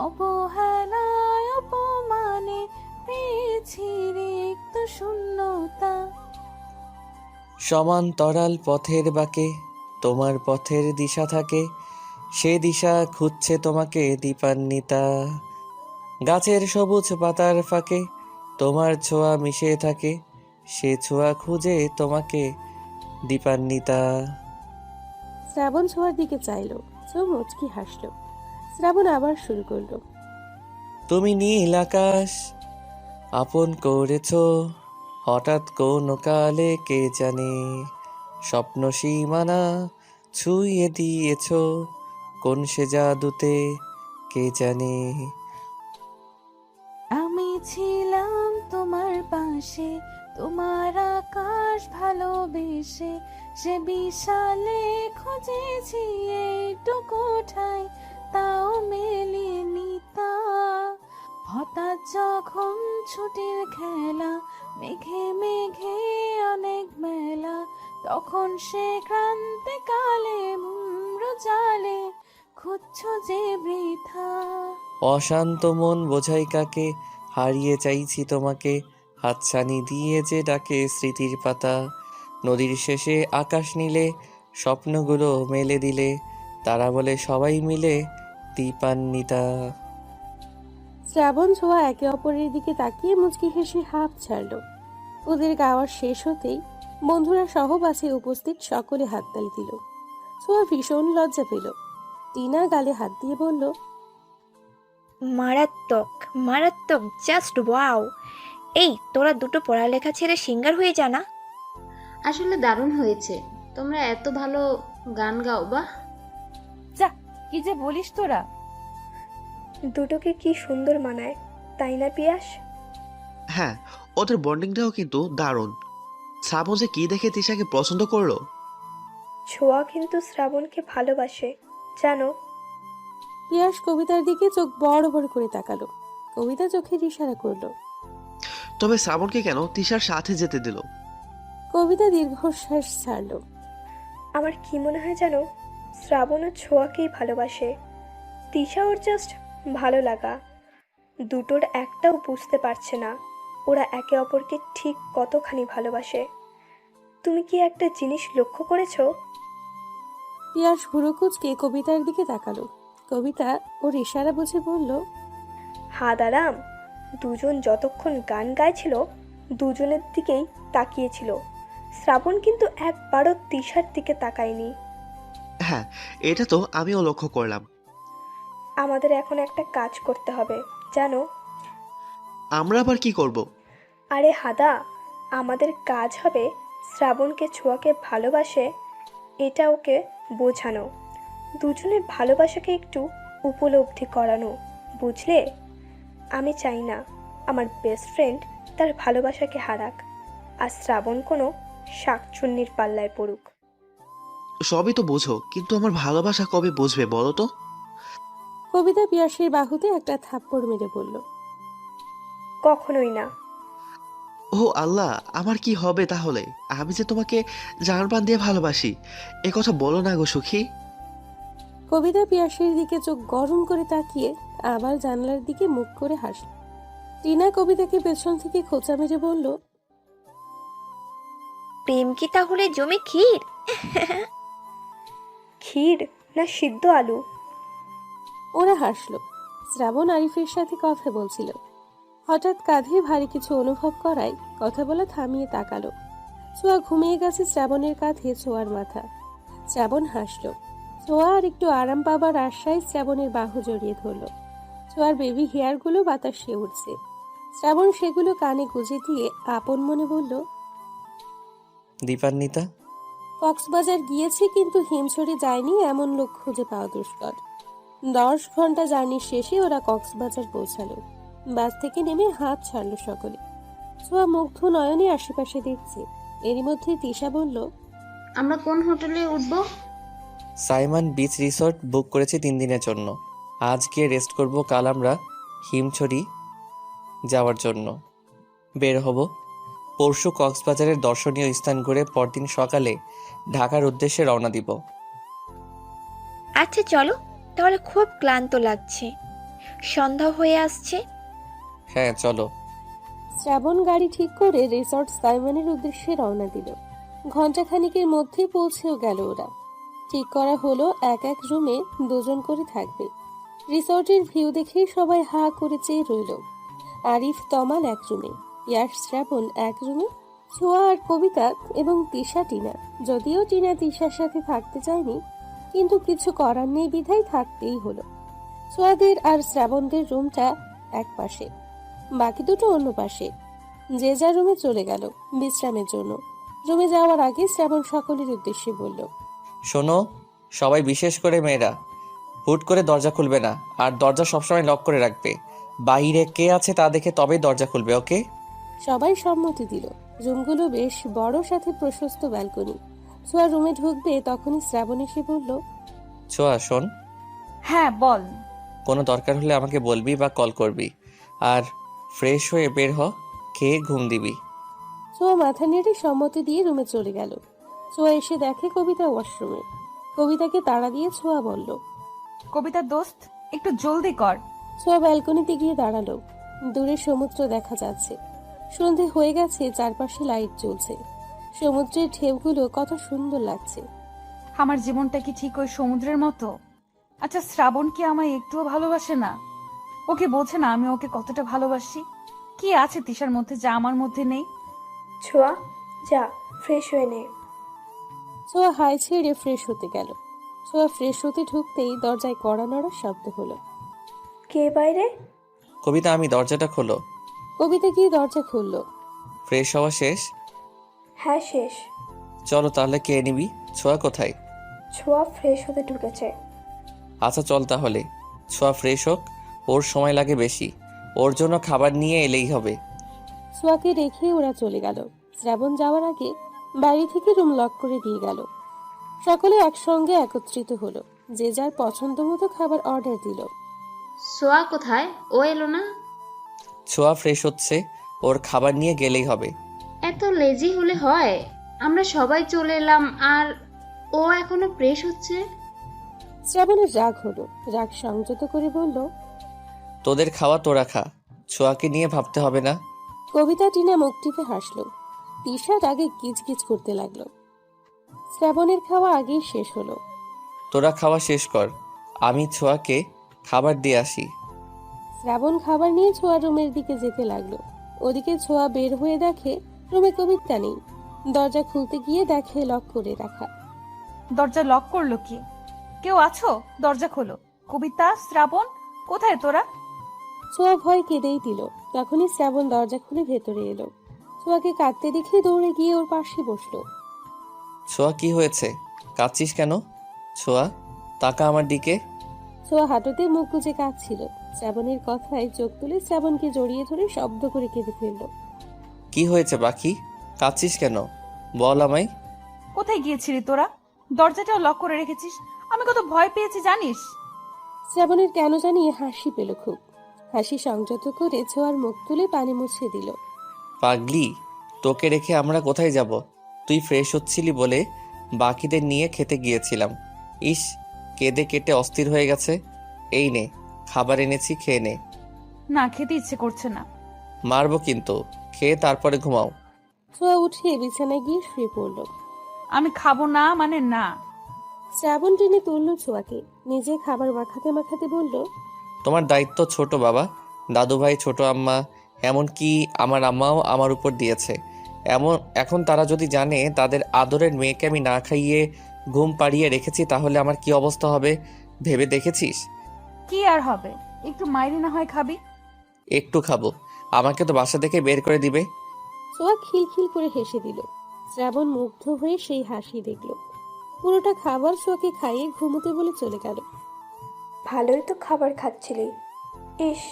অবহেলায় অপমানে পেয়েছি রিক্ত শূন্যতা। সমান্তরাল পথের বাঁকে তোমার পথের দিশা থাকে, সে দিশা খুঁজছে তোমাকে দীপান্বিতা। গাছের সবুজ পাতার ফাঁকে তোমার ছোঁয়া মিশে থাকে, সে ছোঁয়া খুঁজে তোমাকে দীপান্বিতা। শ্রাবণ ছোঁয়ার দিকে চাইলো। ছোঁয়া মুচকি হাসলো। শ্রাবণ আবার শুরু করলো, তুমি নীল আকাশ আপন করেছ, হঠাৎ কোন কালে কে জানে, স্বপ্ন সীমানা ছুঁয়ে দিয়েছ, কোন সে জাদুতে কে জানে। আমি ছিলাম তোমার পাশে, তোমার আকাশ ভালোবেসে, সে বিশালে খুঁজেছি এইটুকু ঠাই, তাও মেলেনি তা। হঠাৎ যখন ছুটির খেলা, মেঘে মেঘে অনেক মেলা, তখন সে ক্রান্তিকালে ভ্রম্র জালে খুঁজছ যে বৃথা। অশান্ত মন বোঝাই কাকে, হারিয়ে চাইছি তোমাকে, হাতছানি দিয়ে যে ডাকে স্মৃতির পাতা। নদীর শেষে আকাশ নীলে, স্বপ্নগুলো মেলে দিলে, তারা বলে সবাই মিলে দীপান্বিতা। শ্রাবণ ছোঁয়া একে অপরের দিকে তাকিয়ে মুচকি হেসে হাঁপ ছাড়ল। ওদের গাওয়া শেষ হতেই বন্ধুরা সহ বাসে উপস্থিত সকলে হাততালি দিল। ছোঁয়া ভীষণ লজ্জা পেল। টিনা গালে হাত দিয়ে বলল, মারাত্মক মারাত্মক, জাস্ট ওয়াও। এই তোরা দুটো পড়ালেখা ছেড়ে সিঙ্গার হয়ে জানা। আসলে দারুণ হয়েছে, তোমরা এত ভালো গান গাও। বা যা, কি যে বলিস তোরা। দুটোকে কি সুন্দর মানায়, তাই না পিয়াস? হ্যাঁ, ওদের বন্ডিংটাও কিন্তু দারুণ। শ্রাবণ যে কি দেখে তিশাকে পছন্দ করলো। ছোঁয়া কিন্তু শ্রাবণকে ভালোবাসে, জানো? পিয়াস কবিতার দিকে চোখ বড় বড় করে তাকালো। কবিতা চোখের ইশারা করলো। তবে শ্রাবণকে কেন তিশার সাথে যেতে দিল? কবিতা দীর্ঘশ্বাস ছাড়ল। আমার কি মনে হয় জানো, শ্রাবণও ছোঁয়াকেই ভালোবাসে। তিশা ওর জাস্ট ভালো লাগা। দুটোর একটাও বুঝতে পারছে না ওরা একে অপরকে ঠিক কতখানি ভালোবাসে। তুমি কি একটা জিনিস লক্ষ্য করেছো? পিয়াস ভুরু কুঁচকে কবিতার দিকে তাকালো। কবিতা ওর ইশারা বুঝে বলল, হাদারাম। দুজন যতক্ষণ গান গাইছিল দুজনের দিকেই তাকিয়েছিল। শ্রাবণ কিন্তু একবারও তিশার দিকে তাকায়নি। হ্যাঁ, এটা তো আমিও লক্ষ্য করলাম। আমাদের এখন একটা কাজ করতে হবে, জানো? আমরা আবার কি করব? আরে হাদা, আমাদের কাজ হবে শ্রাবণকে ছোঁয়াকে ভালোবাসে এটা ওকে বোঝানো, দুজনের ভালোবাসাকে একটু উপলব্ধি করানো, বুঝলে? আমি চাই না আমার বেস্ট ফ্রেন্ড তার ভালোবাসাকে হারাক, আর শ্রাবণ কোনো শাকচুন্নির পাল্লায় পড়ুক। সবই তো বোঝো, কিন্তু আমার ভালোবাসা কবে বুঝবে বলো তো? কবিতা পিয়াসের বাহুতে একটা থাপ্পড় মেরে বলল, কখনোই না। ও আল্লাহ, আমার কি হবে তাহলে? আমি যে তোমাকে জানপ্রাণ দিয়ে ভালোবাসি, এ কথা বলো না গো সুখী। কবিতা পিয়াসের দিকে চোখ গরম করে তাকিয়ে আবার জানলার দিকে মুখ করে হাসল। টিনা কবিতাকে পেছন থেকে খোঁচা মেরে বলল, প্রেম কি তাহলে জমে ক্ষীর? ক্ষীর না সিদ্ধ আলু? ওরা হাসল। শ্রাবণ আরিফের সাথে কথা বলছিল। হঠাৎ কাঁধে ভারী কিছু অনুভব করায় কথা বলা থামিয়ে তাকালো। ছোঁয়া ঘুমিয়ে গেছে শ্রাবণের কাঁধে ছোঁয়ার মাথা। শ্রাবণ হাসল। ছোঁয়া আর একটু আরাম পাবার আশায় শ্রাবণের বাহু জড়িয়ে ধরল। ছোঁয়ার বেবি হেয়ারগুলো বাতাসে উঠছে। শ্রাবণ সেগুলো কানে গুঁজে দিয়ে আপন মনে বলল, দীপান্বিতা, কক্সবাজার গিয়েছি কিন্তু হিমছড়ি যায়নি এমন লোক খুঁজে পাওয়া দুষ্কর। 10 ঘন্টা জার্নির শেষে ওরা কক্সবাজার পৌঁছালো। বাস থেকে নেমে হাত ছাড়লো সকলে। ছোঁয়া মুগ্ধ নয়নে আশেপাশে দেখছে। এরই মধ্যে তিশা বলল, আমরা কোন হোটেলে উঠবো? সাইমন বিচ রিসর্ট বুক করেছি 3 দিনের জন্য। আজ গিয়ে রেস্ট করব, কাল আমরা হিমছড়ি যাওয়ার জন্য বের হব। পরশু কক্সবাজারের দর্শনীয় স্থান ঘুরে পরদিন সকালে ঢাকার উদ্দেশ্যে রওনা দিব। আচ্ছা চলো, তাহলে খুব ক্লান্ত লাগছে, সন্ধ্যা হয়ে আসছে। হ্যাঁ চলো। শ্রাবণ গাড়ি ঠিক করে রিসর্ট সাইমনের উদ্দেশ্যে রওনা দিল। ঘণ্টাখানিকের মধ্যে পৌঁছেও গেল ওরা। ঠিক করা হলো এক এক রুমে 2 জন করে থাকবে। রিসর্টের ভিউ দেখেই সবাই হা করে চেয়ে রইল। আরিফ তমাল এক রুমে, পিয়াস শ্রাবণ এক রুমে, ছোঁয়া আর কবিতা এবং তিশা টিনা। যদিও টিনা তিশার সাথে থাকতে চায়নি, কিন্তু কিছু করার নেই বিধায় থাকতেই হলো। ছোঁয়াদের আর শ্রাবণদের রুমটা এক পাশে, বাকি দুটো অন্য পাশে। যে যার রুমে চলে গেল বিশ্রামের জন্য। রুমে যাওয়ার আগে শ্রাবণ সকলের উদ্দেশ্যে বলল, শোনো সবাই, বিশেষ করে মেয়েরা, হুট করে দরজা খুলবে না, আর দরজা সবসময় লক করে রাখবে। বাইরে কে আছে তা দেখে তবেই দরজা খুলবে, ওকে? সবাই সম্মতি দিল। রুমগুলো বেশ বড়, সাথে প্রশস্ত ব্যালকনি। ছোঁয়া রুমে ঢুকবে তখনই শ্রাবণ এসে বলল, ছোঁয়া শোন, হ্যাঁ বল। কোনো দরকার হলে আমাকে বলবি বা কল করবি। আর ফ্রেশ হয়ে বের হ, খেয়ে ঘুম দিবি। ছোঁয়া মাথা নেড়ে সম্মতি দিয়ে রুমে চলে গেল। ছোঁয়া এসে দেখে কবিতা ওয়াশরুমে। কবিতাকে তাড়া দিয়ে ছোঁয়া বলল, কবিতা দোস্ত, একটু জলদি কর। ছোঁয়া ব্যালকনিতে গিয়ে দাঁড়ালো। দূরে সমুদ্র দেখা যাচ্ছে। সন্ধে হয়ে গেছে, চারপাশে লাইট জ্বলছে। সমুদ্রের ঢেউগুলো কত সুন্দর লাগছে। আমার জীবনটা কি ঠিক ওই সমুদ্রের মতো? আচ্ছা, শ্রাবণ কি আমায় একটুও ভালোবাসে না? ওকে বোঝে না আমি ওকে কতটা ভালোবাসি? কি আছে তিশার মধ্যে যা আমার মধ্যে নেই? ছোঁয়া, যা ফ্রেশ হয়ে নে। ছোঁয়া হাই ছেড়ে ফ্রেশ হতে গেল। ছোঁয়া ফ্রেশ হতে ঢুকতেই দরজায় কড়া নড়ার শব্দ হলো। কে বাইরে? কবিতা, আমি দরজাটা খোলো। কবিতা গিয়ে দরজা খুলল। ফ্রেশ হওয়া শেষ? হ্যাঁ শেষ। চলো তাহলে, কে নিবি? ছোঁয়া কোথায়? ছোঁয়া ফ্রেশ হতে ঢুকেছে। আচ্ছা চল তাহলে। ছোঁয়া ফ্রেশ হোক, ওর সময় লাগে বেশি। ওর জন্য খাবার নিয়ে এলেই হবে। ছোঁয়াকে রেখে ওরা চলে গেল। শ্রাবণ যাওয়ার আগে বাড়ি থেকে রুম লক করে দিয়ে গেল। সকলে একসঙ্গে একত্রিত হলো। যে যার পছন্দ মতো খাবার অর্ডার দিল। সোয়া কোথায়? ও এলো না? ছোঁয়া ফ্রেশ হচ্ছে, ওর খাবার নিয়ে গেলেই হবে। এত লেজি হলে হয়? আমরা সবাই চলে এলাম আর ও এখনো ফ্রেশ হচ্ছে। শ্রাবণের রাগ হলো। রাগ সংযত করে বলল, তোদের খাওয়া তোরা খা, ছোঁয়াকে নিয়ে ভাবতে হবে না। কবিতা টিনা মুখ টিপে হাসলো। তিশা রাগে গিজগিজ করতে লাগলো। শ্রাবণের খাওয়া আগেই শেষ হলো। তোরা খাওয়া শেষ কর, আমি ছোঁয়াকে খাবার দিয়ে আসি। শ্রাবণ খাবার নিয়ে ছোঁয়া রুমের দিকে যেতে লাগলো। ওদিকে ছোঁয়া বের হয়ে দেখে রুমে কবিতা নেই। দরজা খুলতে গিয়ে দেখে লক করে রাখা। দরজা লক করলো কি? কেউ আছো? দরজা খোলো। কবিতা, শ্রাবণ, কোথায় তোরা? ছোঁয়া ভয় কেঁদেই দিল। তখনই শ্রাবণ দরজা খুলে ভেতরে এলো। ছোঁয়াকে কাঁদতে দেখে দৌড়ে গিয়ে ওর পাশে বসলো। ছোঁয়া কি হয়েছে? কাঁদছিস কেন? ছোঁয়া তাকা আমার দিকে। ছোঁয়া হাঁটুতে মুখ গুজে কাঁদছিল। শ্রাবণের কথায় চোখ তুলে শ্রাবণকে জড়িয়ে ধরে শব্দ করে কেঁদে ফেলল। কি হয়েছে পাখি? কাঁদছিস কেন? বল আমায়। কোথায় গিয়েছিলি তোরা? দরজাটাও লক করে রেখেছিস। আমি কত ভয় পেয়েছি জানিস? শ্রাবণের কেন জানি হাসি পেল খুব। হাসি সংযত করে ছোঁয়ার মুখ তুলে পানি মুছিয়ে দিল। পাগলি, তোকে রেখে আমরা কোথায় যাব? তুই ফ্রেশ হচ্ছিলি বলে বাকিদের নিয়ে খেতে গিয়েছিলাম। ইস, কেঁদে কেটে অস্থির হয়ে গেছে। এই নে, খাবার এনেছি, খেয়ে নে। না, খেতে ইচ্ছে করছে না। মারবো কিন্তু, খেয়ে তারপরে ঘুমাও। ছোঁয়া উঠে বিছানায় গিয়ে শুয়ে পড়ল। আমি খাবো না মানে না। শ্রাবণ টেনে তুলল ছোঁয়াকে। নিজে খাবার মাখাতে মাখাতে বলল, তোমার দায়িত্ব ছোট বাবা, দাদু ভাই, ছোট আম্মা, এমনকি আমার আম্মাও আমার উপর দিয়েছে। এখন তারা যদি জানে তাদের আদরের মেয়েকে আমি না খাইয়ে ঘুম পাড়িয়ে রেখেছি, তাহলে আমার কি অবস্থা হবে ভেবে দেখেছিস? কি আর হবে, একটু মাইরি না হয় খাবি? একটু খাবো, আমাকে তো বাসা থেকে বের করে দিবে। ছোঁয়া খিলখিল করে হেসে দিল। শ্রাবণ মুগ্ধ হয়ে সেই হাসি দেখল। পুরোটা খাবার ছোঁয়াকে খাইয়ে ঘুমোতে বলে চলে গেল। ভালোই তো খাবার খাচ্ছিলি। ইস,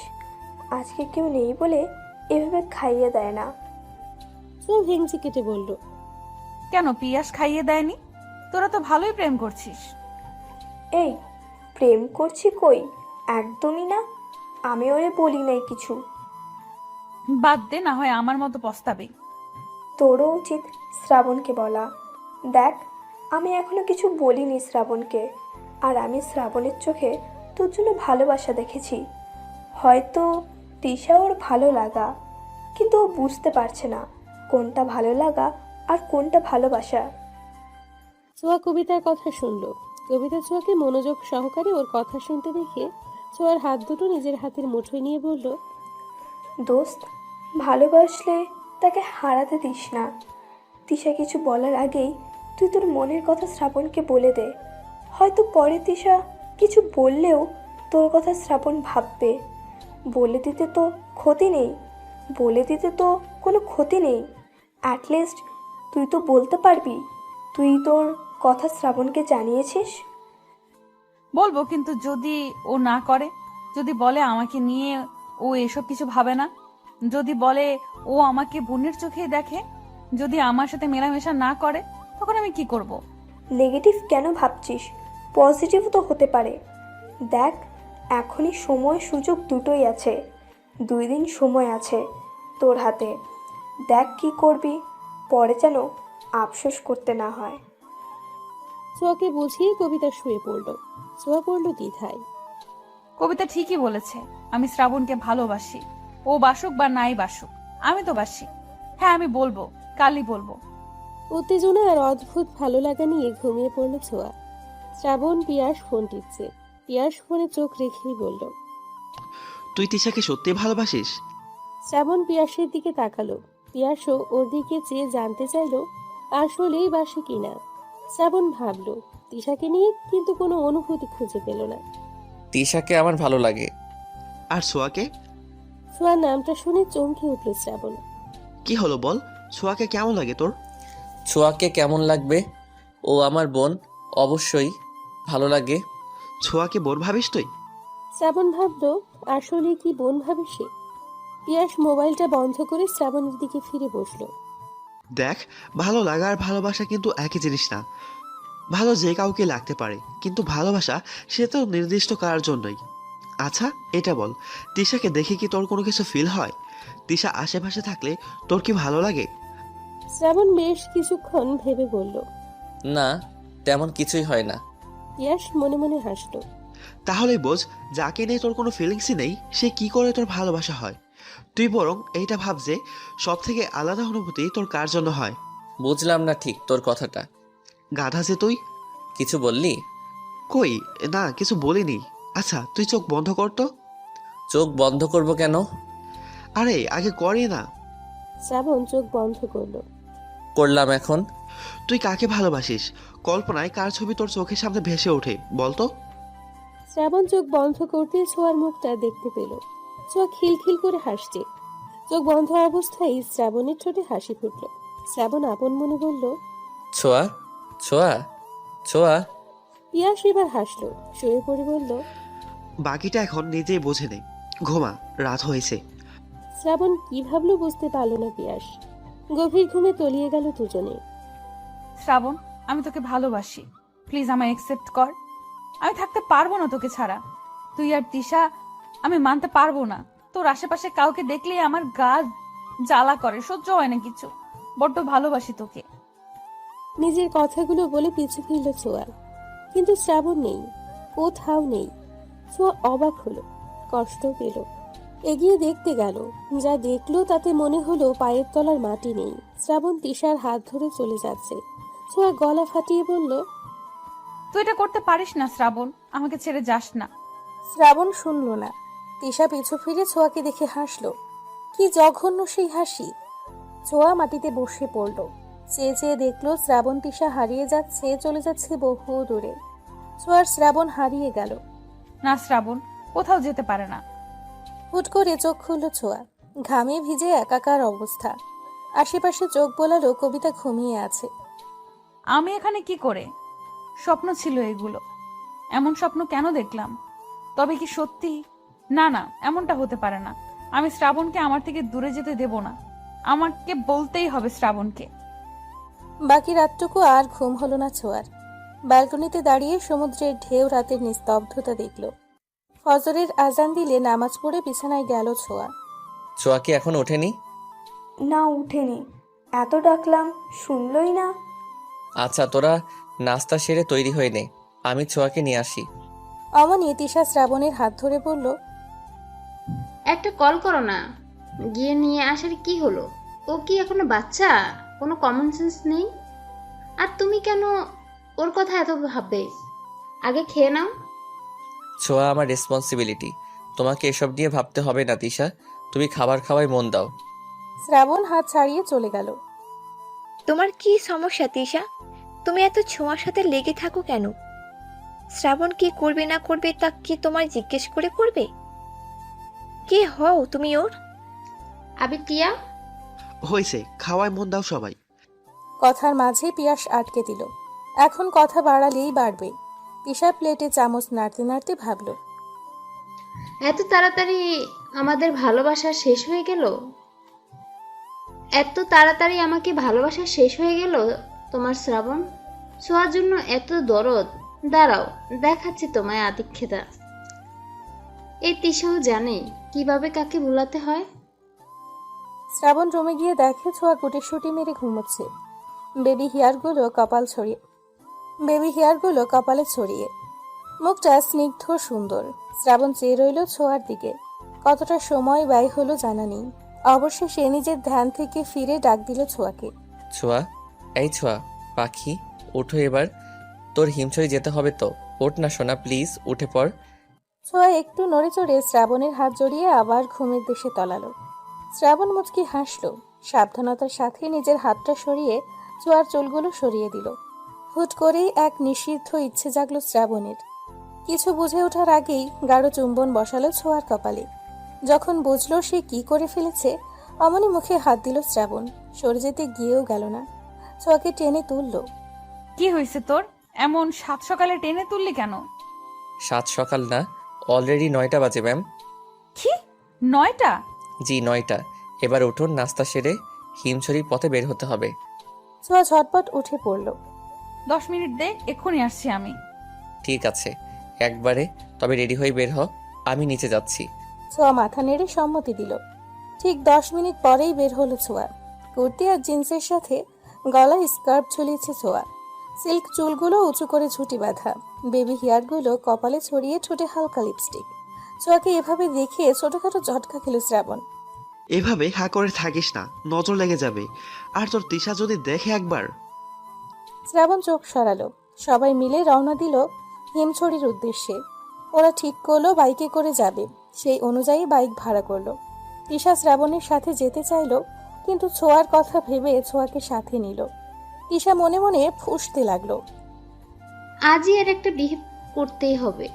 আজকে কেউ নেই বলে এভাবে খাইয়ে দেয় না। ছোঁয়া ভেঙচি কেটে বলল, কেন পিয়াস খাইয়ে দেয়নি? তোরা তো ভালোই প্রেম করছিস। এই, প্রেম করছি কই? একদমই না। আমি ওরে বলি নাই কিছু। বাদ দে, না হয় আমার মতো পস্তাবে। তোরও উচিত শ্রাবণকে বলা। দেখ, আমি এখনো কিছু বলিনি শ্রাবণকে। আর আমি শ্রাবণের চোখে তোর জন্য ভালোবাসা দেখেছি। হয়তো তিশা ওর ভালো লাগা, কিন্তু ও বুঝতে পারছে না কোনটা ভালো লাগা আর কোনটা ভালোবাসা। ছোঁয়া কবিতার কথা শুনল। কবিতা ছোঁয়াকে মনোযোগ সহকারে ওর কথা শুনতে দেখে ছোঁয়ার হাত দুটো নিজের হাতের মুঠোয় নিয়ে বলল, দোস্ত, ভালোবাসলে তাকে হারাতে দিস না। তিশা কিছু বলার আগেই তুই তোর মনের কথা শ্রাবণকে বলে দে। হয়তো পরে তিশা কিছু বললেও তোর কথা শ্রাবণ ভাববে। বলে দিতে তো ক্ষতি নেই, বলে দিতে তো কোনো ক্ষতি নেই। অ্যাটলিস্ট তুই তো বলতে পারবি তুই তোর কথা শ্রাবণকে জানিয়েছিস? বলবো, কিন্তু যদি ও না করে, যদি বলে আমাকে নিয়ে ও এসব কিছু ভাবে না, যদি বলে ও আমাকে বোনের চোখে দেখে, যদি আমার সাথে মেলামেশা না করে, তখন আমি কি করব? নেগেটিভ কেন ভাবছিস? পজিটিভও তো হতে পারে। দেখ, এখনই সময় সুযোগ দুটোই আছে। 2 দিন সময় আছে তোর হাতে। দেখ কি করবি, পরে যেন আফসোস করতে না হয়। ছোঁয়াকে বুঝিয়ে কবিতা শুয়ে পড়ল। ছোঁয়া পড়ল দ্বিধায়। কবিতা ঠিকই বলেছে, আমি শ্রাবণকে ভালোবাসি। ও বাসুক বা নাই বাসুক, আমি তো বাসি। হ্যাঁ, আমি বলবো, কালই বলবো। উত্তেজনা আর অদ্ভুত ভালো লাগা নিয়ে ঘুমিয়ে পড়ল ছোঁয়া। শ্রাবণ পিয়াস ফোন টিপছে। পিয়াস ফোনে চোখ রেখেই বলল, তুই তিশাকে সত্যি ভালোবাসিস? শ্রাবণ পিয়াসের দিকে তাকালো। পিয়াসও ওর দিকে চেয়ে জানতে চাইলো আসলেই বাসে কিনা। শ্রাবণ ভাবলো তিশাকে নিয়ে, কিন্তু কোনো অনুভূতি খুঁজে পেল না। তিশাকে আমার ভালো লাগে। আর সোয়াকে? ছোঁয়ার নামটা শুনে চমকে উঠল শ্রাবণ। কি হলো বল, সোয়াকে কেমন লাগে তোর? ছোঁয়াকে কেমন লাগবে? ও আমার বোন, অবশ্যই ভালো লাগে। ছোয়াকে বোন ভাবিস তুই? শ্রাবণ ভাবলো আসলে কি বোন ভাবে সে। পিয়াস মোবাইলটা বন্ধ করে শ্রাবণের দিকে ফিরে বসলো। দেখ, ভালো লাগা আর ভালোবাসা কিন্তু একই জিনিস না। ভালো যে কাউকে লাগতে পারে, কিন্তু ভালোবাসা সে তো নির্দিষ্ট কার জন্যই। আচ্ছা এটা বল, তিশাকে দেখে কি তোর কোনো কিছু ফিল হয়? তিশা আশেপাশে থাকলে তোর কি ভালো লাগে? শ্রাবণ বেশ কিছুক্ষণ ভেবে বলল, না, তেমন কিছুই হয় না। পিয়াস মনে মনে হাসলো। তাহলেই বোঝ, যাকে নিয়ে তোর কোনো ফিলিংসই নেই সে কি করে তোর ভালোবাসা হয়। তুই বরং এইটা ভাব যে সব থেকে আলাদা অনুভূতি তোর কার জন্য হয়। বুঝলাম না ঠিক তোর কথাটা। গাধা যে তুই। কিছু বললি? কই না, কিছু বলিনি। আচ্ছা তুই চোখ বন্ধ কর তো। চোখ বন্ধ করব কেন? আরে আগে করি না। শ্রাবণ চোখ বন্ধ করলো। করলাম এখন। তুই কাকে ভালোবাসিস? কল্পনায় কার ছবি তোর চোখের সামনে ভেসে ওঠে বলতো? শ্রাবণ চোখ বন্ধ করতে ছোঁয়ার মুখটা দেখতে পেল। ছোঁয়া খিলখিল করে হাসছে। চোখ বন্ধ অবস্থায় শ্রাবণের ঠোঁটে হাসি ফুটল। শ্রাবণ আপন মনে বলল, ছোঁয়া, ছোঁয়া, ছোঁয়া। পিয়াস এবার হাসলো। শুয়ে পড়ে বলল, বাকিটা এখন নিজেই বোঝে নে। ঘুমা, রাত হয়েছে। শ্রাবণ কি ভাবলো বুঝতে পারল না পিয়াস। গভীর ঘুমে তলিয়ে গেল দুজনে। শ্রাবণ, আমি তোকে ভালোবাসি, প্লিজ আমায় অ্যাকসেপ্ট কর। আমি থাকতে পারবো না তোকে ছাড়া। তুই আর তিশা, আমি মানতে পারবো না। তোর আশেপাশে কাউকে দেখলেই আমার গা জ্বালা করে, সহ্য হয় না কিছু। বড্ড ভালোবাসি তোকে। নিজের কথাগুলো বলে পিছু ফিরল ছোঁয়া, কিন্তু শ্রাবণ নেই, কোথাও নেই। ছোঁয়া অবাক হলো, কষ্ট পেল। এগিয়ে দেখতে গেল। যা দেখলো তাতে মনে হলো পায়ের তলার মাটি নেই। শ্রাবণ তিশার হাত ধরে চলে যাচ্ছে। ছোঁয়া গলা ফাটিয়ে বলল, তুই এটা করতে পারিস না শ্রাবণ, আমাকে ছেড়ে যাস না। শ্রাবণ শুনল না। তিশা পিছু ফিরে ছোঁয়াকে দেখে হাসলো। কি জঘন্য সেই হাসি! ছোঁয়া মাটিতে বসে পড়ল। চেয়ে চেয়ে দেখলো শ্রাবণ তিশা হারিয়ে যাচ্ছে, চলে যাচ্ছে বহু দূরে। ছোঁয়ার শ্রাবণ হারিয়ে গেল। না শ্রাবণ, কোথাও যেতে পারে না। হুট করে চোখ খুলল ছোঁয়া। ঘামে ভিজে একাকার অবস্থা। আশেপাশে চোখ বোলালো কবিতা ঘুমিয়ে আছে। আমি এখানে কি করে? স্বপ্ন ছিল এগুলো। এমন স্বপ্ন কেন দেখলাম? তবে কি সত্যি? না না, এমনটা হতে পারে না। আমি শ্রাবণকে আমার থেকে দূরে যেতে দেব না। আমাকে বলতেই হবে শ্রাবণকে। বাকি রাতটুকু আর ঘুম হলো না ছোঁয়ার। ব্যালকনিতে দাঁড়িয়ে সমুদ্রের ঢেউ রাতের নিস্তব্ধতা দেখল। ফজরের আজান দিলে নামাজ পড়ে বিছানায় গেল ছোঁয়া। ছোঁয়া কি এখন ওঠেনি? না, উঠেনি। এত ডাকলাম, শুনলই না। আচ্ছা, তোরা নাস্তা সেরে তৈরি হয়ে নে, আমি ছোঁয়াকে নিয়ে আসি। অমনি তিশা শ্রাবণের হাত ধরে বলল, একটা কল করো না, গিয়ে নিয়ে আসার কি হলো? ও কি এখনো বাচ্চা? কোনো কমন সেন্স নেই? আর তুমি কেন ওর কথা এত ভাববে? আগে খেয়ে নাও। ছোঁয়া আমার রেসপন্সিবিলিটি, তোমাকে এসব নিয়ে ভাবতে হবে না তিশা। তুমি খাবার খাওয়ায় মন দাও। শ্রাবণ হাত ছাড়িয়ে চলে গেল। তোমার কি সমস্যা তিশা? তুমি এত ছোঁয়ার সাথে লেগে থাকো কেন? শ্রাবণ কি করবে না করবে তা কি তোমায় জিজ্ঞেস করে করবে? কে হও তুমি ওর? আবে টিয়া, হয়েছে, খাওয়ায় মন দাও সবাই। কথার মাঝে পিয়াস আটকে দিল। এখন কথা বাড়ালেই বাড়বে। তিশা প্লেটে চামচ নাড়তে নাড়তে ভাবল, এত তাড়াতাড়ি আমাদের ভালোবাসা শেষ হয়ে গেল? এত তাড়াতাড়ি আমাকে ভালোবাসা শেষ হয়ে গেল তোমার শ্রাবণ? ছোঁয়ার জন্য এত দরদ? দাঁড়াও, দেখাচ্ছি তোমায় আদিক্ষেতা। এই তিশাও জানে কিভাবে কাকে ভুলাতে হয়। শ্রাবণ রুমে গিয়ে দেখে ছোঁয়া গুটিসুটি মেরে ঘুমোচ্ছে। বেবি হেয়ারগুলো কপালে ছড়িয়ে। মুখটা স্নিগ্ধ সুন্দর। শ্রাবণ চেয়ে রইল ছোঁয়ার দিকে। কতটা সময় ব্যয় হলো জানা নেই। অবশেষে নিজের ধ্যান থেকে ফিরে ডাক দিল ছোঁয়াকে। ছোঁয়া, এই ছোঁয়া পাখি, ওঠো এবার। তোর হিমছড়ি যেতে হবে তো। ওঠ না সোনা, প্লিজ উঠে পড়। ছোঁয়া একটু নড়ে চড়ে শ্রাবণের হাত জড়িয়ে আবার ঘুমের দেশে তলালো। শ্রাবণ মুচকি হাসলো। সাবধানতার সাথে নিজের হাতটা সরিয়ে ছোঁয়ার চুলগুলো সরিয়ে দিল। হুট করেই এক নিষিদ্ধ ইচ্ছে জাগলো শ্রাবণের। কিছু বুঝে ওঠার আগেই গাঢ় চুম্বন বসালো ছোঁয়ার কপালে। যখন বুঝলো সে কি করে ফেলেছে, অমনি মুখে হাত দিল শ্রাবণ। সরে যেতে গিয়েও গেল না, ছোঁয়াকে টেনে তুলল। কি হয়েছে তোর? এমন সাত সকালে টেনে তুললি কেন? সাত সকাল না, অলরেডি 9টা বাজে ম্যাম। কি 9টা? জি 9টা। এবার উঠুন, নাস্তা সেরে হিমছড়ির পথে বের হতে হবে। ছোঁয়া ঝটপট উঠে পড়ল। 10 মিনিট দে, এক্ষুনি আসছি আমি। ঠিক আছে, একবারে। তবে রেডি হয়ে বের হ, আমি নিচে যাচ্ছি। ছোঁয়া মাথা নেড়ে সম্মতি দিল। ঠিক 10 মিনিট পরেই বের হলো ছোঁয়া। কুর্তি আর জিন্সের সাথে গলায় স্কার্ফ ঝুলিয়েছে ছোঁয়া। সিল্ক চুলগুলো উঁচু করে ঝুঁটি বাঁধা। বেবি হেয়ারগুলো কপালে ছড়িয়ে ঠোঁটে হালকা লিপস্টিক। ছোঁয়াকে এভাবে দেখে ছোটখাটো ঝটকা খেল শ্রাবণ। এভাবে হা করে থাকিস না, নজর লেগে যাবে। আর তোর তিশা যদি দেখে একবার। শ্রাবণ চোখ সরালো। সবাই মিলে রওনা দিল হিমছড়ির উদ্দেশ্যে। ওরা ঠিক করলো বাইকে করে যাবে। সেই অনুযায়ী বাইক ভাড়া করলো। তিশা শ্রাবণের সাথে যেতে চাইলো, কিন্তু ছোঁয়ার কথা ভেবে ছোঁয়াকে সাথে নিল। তিশা মনে মনে ফুঁসতে লাগলো। আজই এর একটা বিহেভ করতেই হবে।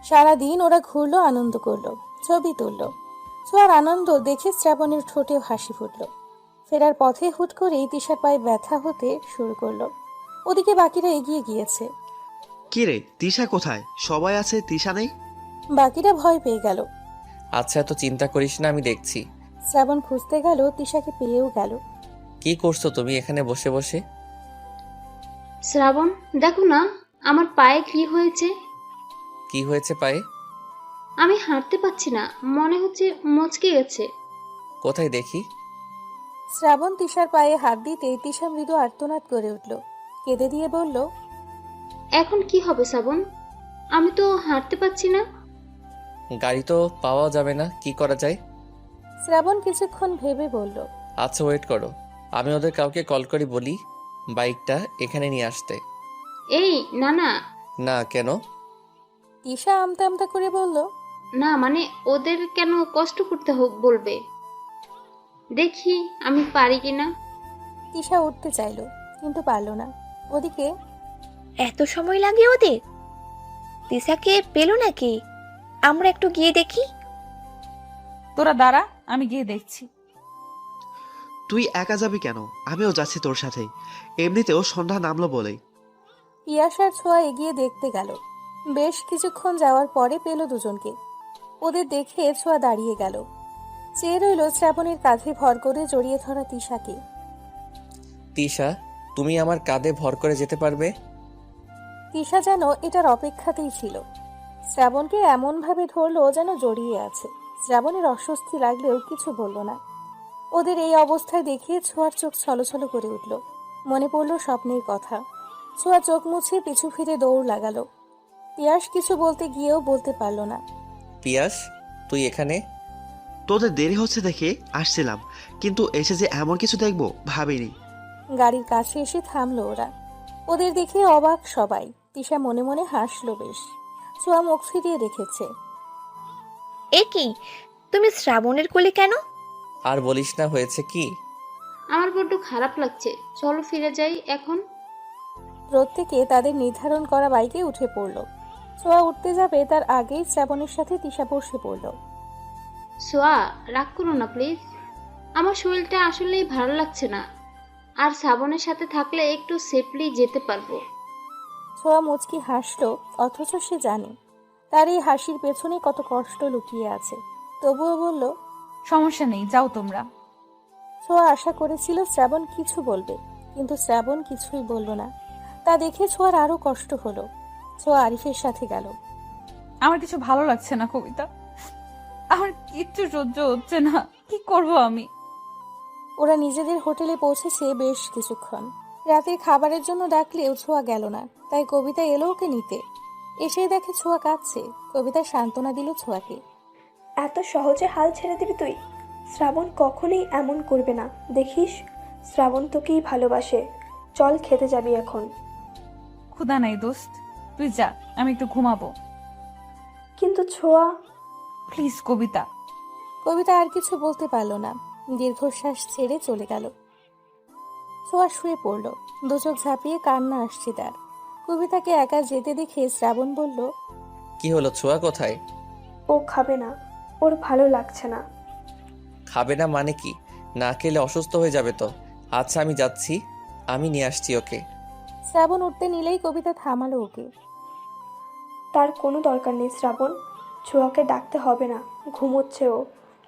সারাদিন ওরা ঘুরলো, আনন্দ করলো, ছবি তুললো। ছোঁয়ার আনন্দ দেখে শ্রাবণের ঠোঁটে হাসি ফুটলো। ফেরার পথে হুট করেই তিশার পায়ে ব্যথা হতে শুরু করলো। ওদিকে বাকিরা এগিয়ে গিয়েছে। কি রে, তিশা কোথায়? সবাই আছে, তিশা নেই। বাকিরা ভয় পেয়ে গেল। আচ্ছা, এত চিন্তা করিস না, আমি দেখছি। শ্রাবণ খুঁজতে গেল, তিশাকে পেয়েও গেল। কি করছো তুমি এখানে বসে বসে? শ্রাবণ, দেখো না আমার পায়ে কি হয়েছে। কি হয়েছে পায়ে? আমি হাঁটতে পারছি না, মনে হচ্ছে মচকে গেছে। কোথায় দেখি। শ্রাবণ তিশার পায়ে হাত দিতেই তিশা মৃদু আর্তনাদ করে উঠল। কেঁদে দিয়ে বলল, এখন কি হবে শ্রাবণ? আমি তো হাঁটতে পারছি না। গাড়ি তো পাওয়া যাবে না, কি করা যায়? শ্রাবণ কিছুক্ষণ ভেবে বলল, আচ্ছা ওয়েট করো, আমি ওদের কাউকে কল করে বলি বাইকটা এখানে নিয়ে আসতে। এই না না। না কেন? তিশা আমতা আমতা করে বলল, না মানে ওদের কেন কষ্ট করতে হোক বলবে, দেখি আমি পারি কিনা। তিশা উঠতে চাইল, কিন্তু পারল না। ওদিকে এত সময় লাগে ওদের? তিশাকে পেলো নাকি? আমরা একটু গিয়ে দেখি। তোরা দাঁড়া, আমি গিয়ে দেখছি। তুই একা যাবি কেন? আমিও যাচ্ছি তোর সাথে। এমনিতেও সন্ধ্যা নামলো বলেই। পিয়াস আর ছোঁয়া এগিয়ে দেখতে গেল। বেশ কিছুক্ষণ যাওয়ার পরে পেল দুজনকে। ওদের দেখে ছোঁয়া দাঁড়িয়ে গেল। চেয়ে রইল শ্রাবণের কাঁধে ভর করে জড়িয়ে ধরা তিশাকে। তিশা, তুমি আমার কাঁধে ভর করে যেতে পারবে? তিশা যেন এটার অপেক্ষাতেই ছিল। শ্রাবণকে এমনভাবে ধরলো যেন জড়িয়ে আছে। শ্রাবণের অস্বস্তি লাগলেও কিছু বলল না। ওদের এই অবস্থায় দেখে ছোঁয়ার চোখ ছলছল করে উঠল। মনে পড়ল স্বপ্নের কথা। ছোঁয়া চোখ মুছে পিছু ফিরে দৌড় লাগালো। পিয়াস কিছু বলতে গিয়েও বলতে পারল না। পিয়াস, তুই এখানে? তোদের দেরি হচ্ছে দেখে আসছিলাম, কিন্তু এসে যে এমন কিছু দেখবো ভাবিনি। গাড়ির কাছে এসে থামলো ওরা। ওদের দেখে অবাক সবাই। তিশা মনে মনে হাসলো বেশ। ছোঁয়া মুখ ফিরিয়ে রেখেছে। এ কি, তুমি শ্রাবণের কোলে কেন? আর বলিস না, হয়েছে কি? আমার বড্ড খারাপ লাগছে, চলো ফিরে যাই এখন। প্রত্যেকে তাদের নির্ধারণ করা বাইকে উঠে পড়ল। ছোঁয়া উঠতে যাবে তার আগেই শ্রাবণের সাথে তিশা বসে পড়ল। সোয়া, রাগ করো না প্লিজ। আমার শরীরটা আসলেই ভালো লাগছে না। আর শ্রাবণের সাথে থাকলে একটু সেফলি যেতে পারবো। ছোঁয়া মুচকি হাসলো, অথচ সে জানে তার এই হাসির পেছনে কত কষ্ট লুকিয়ে আছে। তবুও বলল, সমস্যা নেই, যাও তোমরা। ছোঁয়া আশা করেছিল শ্রাবণ কিছু বলবে, কিন্তু শ্রাবণ কিছুই বলল না। তা দেখে ছোঁয়ার আরো কষ্ট হলো। ছোঁয়া আরিফের সাথে গেল। আমার কিছু ভালো লাগছে না কবিতা, আমার কিচ্ছু সহ্য হচ্ছে না, কি করব আমি? ওরা নিজেদের হোটেলে পৌঁছেছে বেশ কিছুক্ষণ। রাতের খাবারের জন্য ডাকলেও ছোঁয়া গেল না, তাই কবিতা এলো ওকে নিতে। এসে দেখে ছোঁয়া কাঁদছে। কবিতা সান্ত্বনা দিল ছোঁয়াকে। এত সহজে হাল ছেড়ে দিবি তুই? শ্রাবণ কখনোই এমন করবে না, দেখিস। শ্রাবণ তোকেই ভালোবাসে। চল, খেতে যাবি এখন। ক্ষুধা নাই দোস্ত, তুই যা, আমি একটু ঘুমাবো। কিন্তু ছোঁয়া। প্লিজ কবিতা। কবিতা আর কিছু বলতে পারল না, দীর্ঘশ্বাস ছেড়ে চলে গেল। ছোঁয়া শুয়ে পড়ল, দুচোখ ঝাঁপিয়ে কান্না আসছে তার। কবিতাকে একা যেতে দেখে শ্রাবণ বলল, কি হলো, ছোঁয়া কোথায়? ও খাবে না, ওর ভালো লাগছে না। খাবে না মানে কি? না খেলে অসুস্থ হয়ে যাবে তো। আচ্ছা আমি যাচ্ছি, আমি নিয়ে আসছি ওকে। শ্রাবণ উঠতে নিলেই কবিতা থামালো ওকে। তার কোনো দরকার নেই শ্রাবণ, ছোঁয়াকে ডাকতে হবে না, ঘুমোচ্ছে ও।